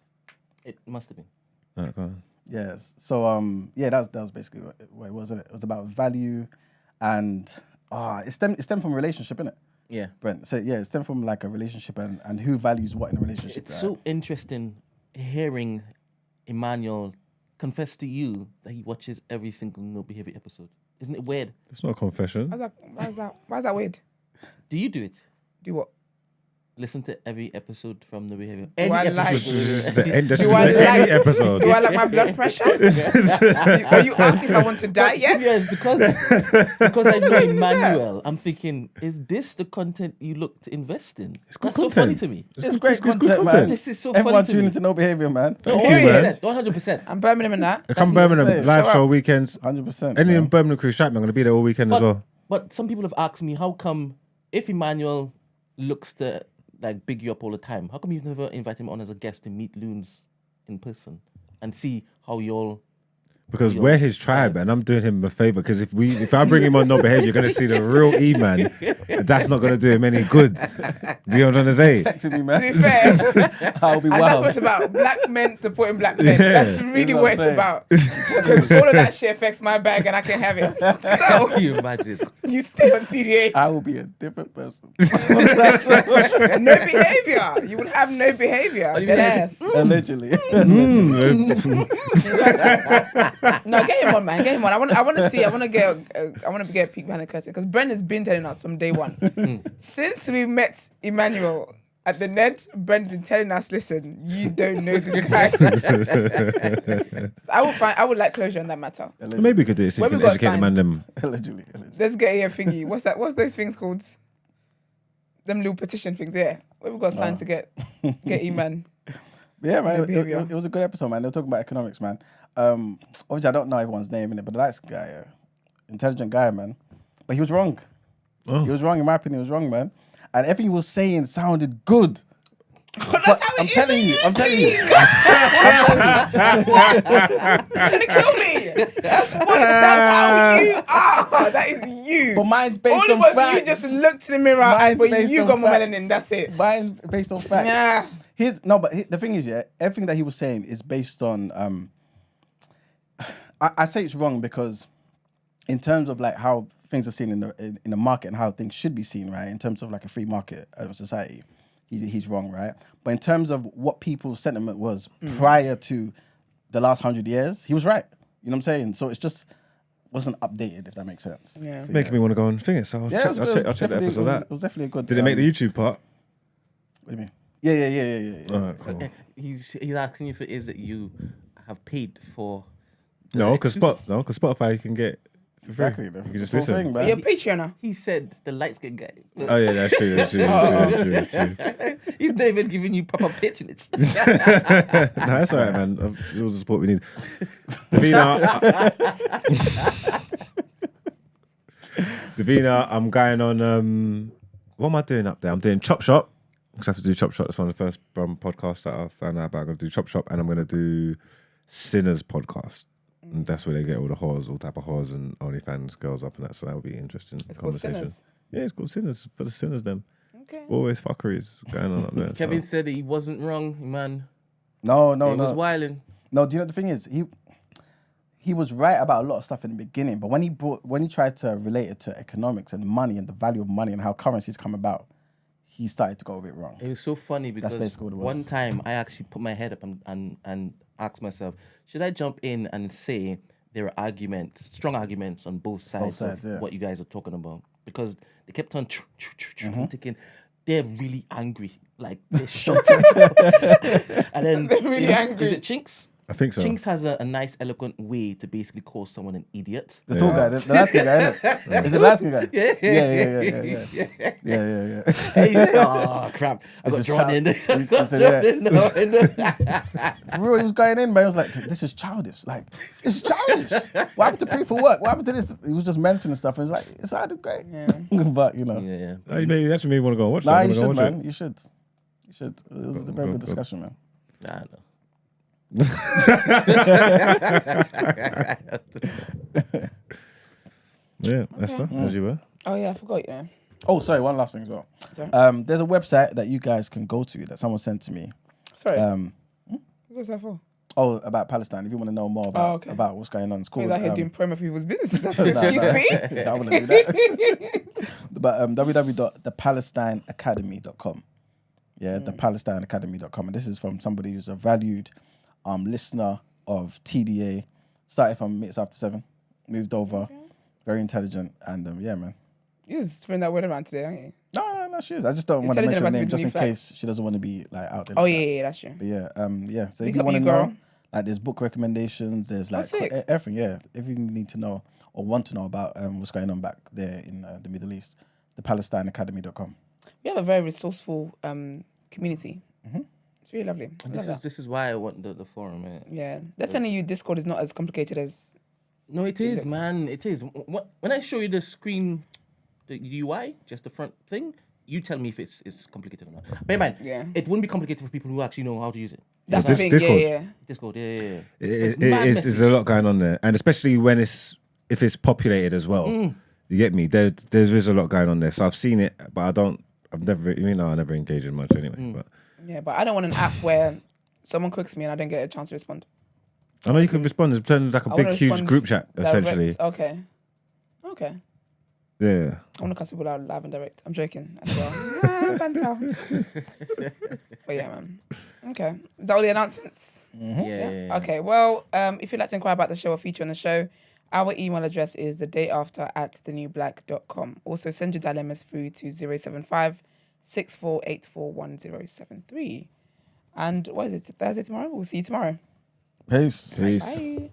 it must have been. Right, go on. Yes. So that was basically what it was. It was about value, and it stemmed from a relationship, innit, Yeah. Brent? So yeah, it stemmed from like a relationship and who values what in a relationship. It's right? so interesting hearing Emmanuel confess to you that he watches every single No Behavior episode. Isn't it weird? It's not a confession. Why is that weird? Do you do it? Do what? Listen to every episode from No Behavior. Do Any I episode. like- This is the end. This Do is I any like- episode. Do I like my blood pressure? Are you asking if I want to die yet? Yes, because I know Emmanuel, I'm thinking, is this the content you look to invest in? It's good That's so funny content. to me. It's great good content, man. content. This is so Everyone funny to tune me. into no behavior, man. No, Period. 100%. 100%. I'm Birmingham in that. Come what I'm Birmingham saying. live Show show up. weekends. 100%. Any in man. Birmingham crew, shout me. I'm gonna be there all weekend as well. But some people have asked me, how come if Emmanuel looks to like big you up all the time, how come you've never invited him on as a guest to meet loons in person and see how y'all? Because Yo, we're his tribe, vibes. and I'm doing him a favor. Because if I bring him on no behavior, you're gonna see the real E man. That's not gonna do him any good. Do you know what I'm trying to say? Texting me, To man. be fair, I'll be and that's wild. what it's about. Black men supporting black men. Yeah. That's really That's what what I'm it's saying. about. Because all of that shit affects my bag and I can have it. So Can you imagine? you stay on TDA. I will be a different person. No behavior. You would have no behavior. do you Dead mean? ass. Allegedly. No, get him on, man. Get him on. I want to see. I want to get a peek behind the curtain because Brendan's been telling us from day one. Since we met Emmanuel at the Ned, Brendan's been telling us, listen, you don't know this guy. So I would like closure on that matter. Maybe we could do this. When You we can got educate the signed. man them. Allegedly. Let's get a thingy. What's that? What's those things called? Them little petition things. Yeah, where we got signed to get E-man. Yeah, man. No It behavior. was a good episode, man. They were talking about economics, man. Obviously, I don't know everyone's name in it, but the light guy, intelligent guy, man. But he was wrong. Oh. He was wrong, in my opinion. He was wrong, man. And everything he was saying sounded good. That's how I'm it telling you. I'm telling you. Trying to kill me. That's how you are. That is you. But mine's based All on it was, facts. you just looked in the mirror Mine's and but based you on got more facts. melanin. That's it. Mine's based on facts. Yeah. The thing is, yeah, everything that he was saying is based on. I say it's wrong because, in terms of like how things are seen in the market and how things should be seen, right? In terms of like a free market society, he's wrong, right? But in terms of what people's sentiment was prior to the last 100 years, he was right. You know what I'm saying? So it's just wasn't updated, if that makes sense. Yeah. So, Making me want to go and think it. So I'll Yeah, check the episode of that. It was definitely a good. Did it make the YouTube part? What do you mean? Yeah. Alright, cool. He's asking you if it is that you have paid for No, because Spotify you can get for free. Exactly. You The can just full listen. thing, man. You're a Patreoner. He said the light skin guys. Oh yeah, that's true. That's true. He's not even giving you proper patronage. No, that's all right, man. All the support we need. Davina, I'm going on. What am I doing up there? I'm doing Chop Shop because I have to do Chop Shop. That's one of the first podcasts that I found out about. I'm going to do Chop Shop, and I'm going to do Sinners podcast. And that's where they get all the whores, all type of whores and OnlyFans girls up and that. So that would be interesting It's called conversation. Sinners. Yeah, it's called Sinners for the sinners. Them Okay. always fuckeries going on up there. Kevin so. said he wasn't wrong, man. No. He was wilding. No, do you know what the thing is? He was right about a lot of stuff in the beginning, but when he tried to relate it to economics and money and the value of money and how currencies come about, he started to go a bit wrong. It was so funny because basically what it was. one time I actually put my head up and asked myself, should I jump in and say there are arguments, strong arguments on both sides of yeah. what you guys are talking about? Because they kept on I'm thinking, they're really angry. Like, they're shouting. And then, They're really angry. Is it Chinks? I think so. Chinks has a nice, eloquent way to basically call someone an idiot. The tall guy, the light skin guy, isn't it? Is it the light skin guy? Yeah. Yeah. And he's like, oh, crap. I got is drawn in. he said, For real, he was going in, but he was like, this is childish. Like, it's childish. What happened to proof of work? What happened to this? He was just mentioning stuff, and he was like, it sounded great. Yeah. But, you know. Yeah. Oh, you actually made me want to go and watch Nah, that. you should, Watch man. it. You should. It was a very good discussion, man. Nah, no. Yeah, Esther, as you were. Oh yeah, I forgot. Yeah. Oh, sorry, one last thing as well. Sorry. There's a website that you guys can go to that someone sent to me. Sorry. What's that for? Oh, about Palestine. If you want to know more about what's going on, it's called. He's out here doing promo for people's businesses. That's No, excuse me. I wouldn't do that. But www.thepalestineacademy.com. Yeah, thepalestineacademy.com. And this is from somebody who's a valued listener of TDA. Started from Minutes After 7, moved over, very intelligent, and yeah, man. You're just throwing that word around today, aren't you? No, she is. I just don't want to mention her Intelligent name about just in new case she doesn't want to be like out there. Oh like yeah, that's true. that. But yeah. So Big if you up want to you, know, girl. like, there's book recommendations. There's like sick. everything. Yeah, everything you need to know or want to know about what's going on back there in the Middle East. ThePalestineAcademy.com. We have a very resourceful community. It's really lovely. And this is why I want the forum. Yeah, they're telling you Discord is not as complicated as. No, it is, looks. man. It is. When I show you the screen, the UI, just the front thing, you tell me if it's complicated or not. Bear in mind, it wouldn't be complicated for people who actually know how to use it. That's Yeah, the thing. Discord. Yeah. Discord, yeah. There's a lot going on there, and especially when if it's populated as well. You get me? There is a lot going on there. So I've seen it, but I've never, I never engage in much anyway. But Yeah, but I don't want an app where someone cooks me and I don't get a chance to respond. I know you can respond. It's turned like a I big, wanna huge respond group chat direct. essentially. Okay. Yeah. I want to cuss people out live and direct. I'm joking. As well. Banter. But yeah, man. Okay. Is that all the announcements? Yeah. Okay. Well, if you'd like to inquire about the show or feature on the show, our email address is thedayafter@thenewblack.com. Also, send your dilemmas through to 075 6484 1073. And what is it? Thursday tomorrow? We'll see you tomorrow. Peace. Peace. Bye.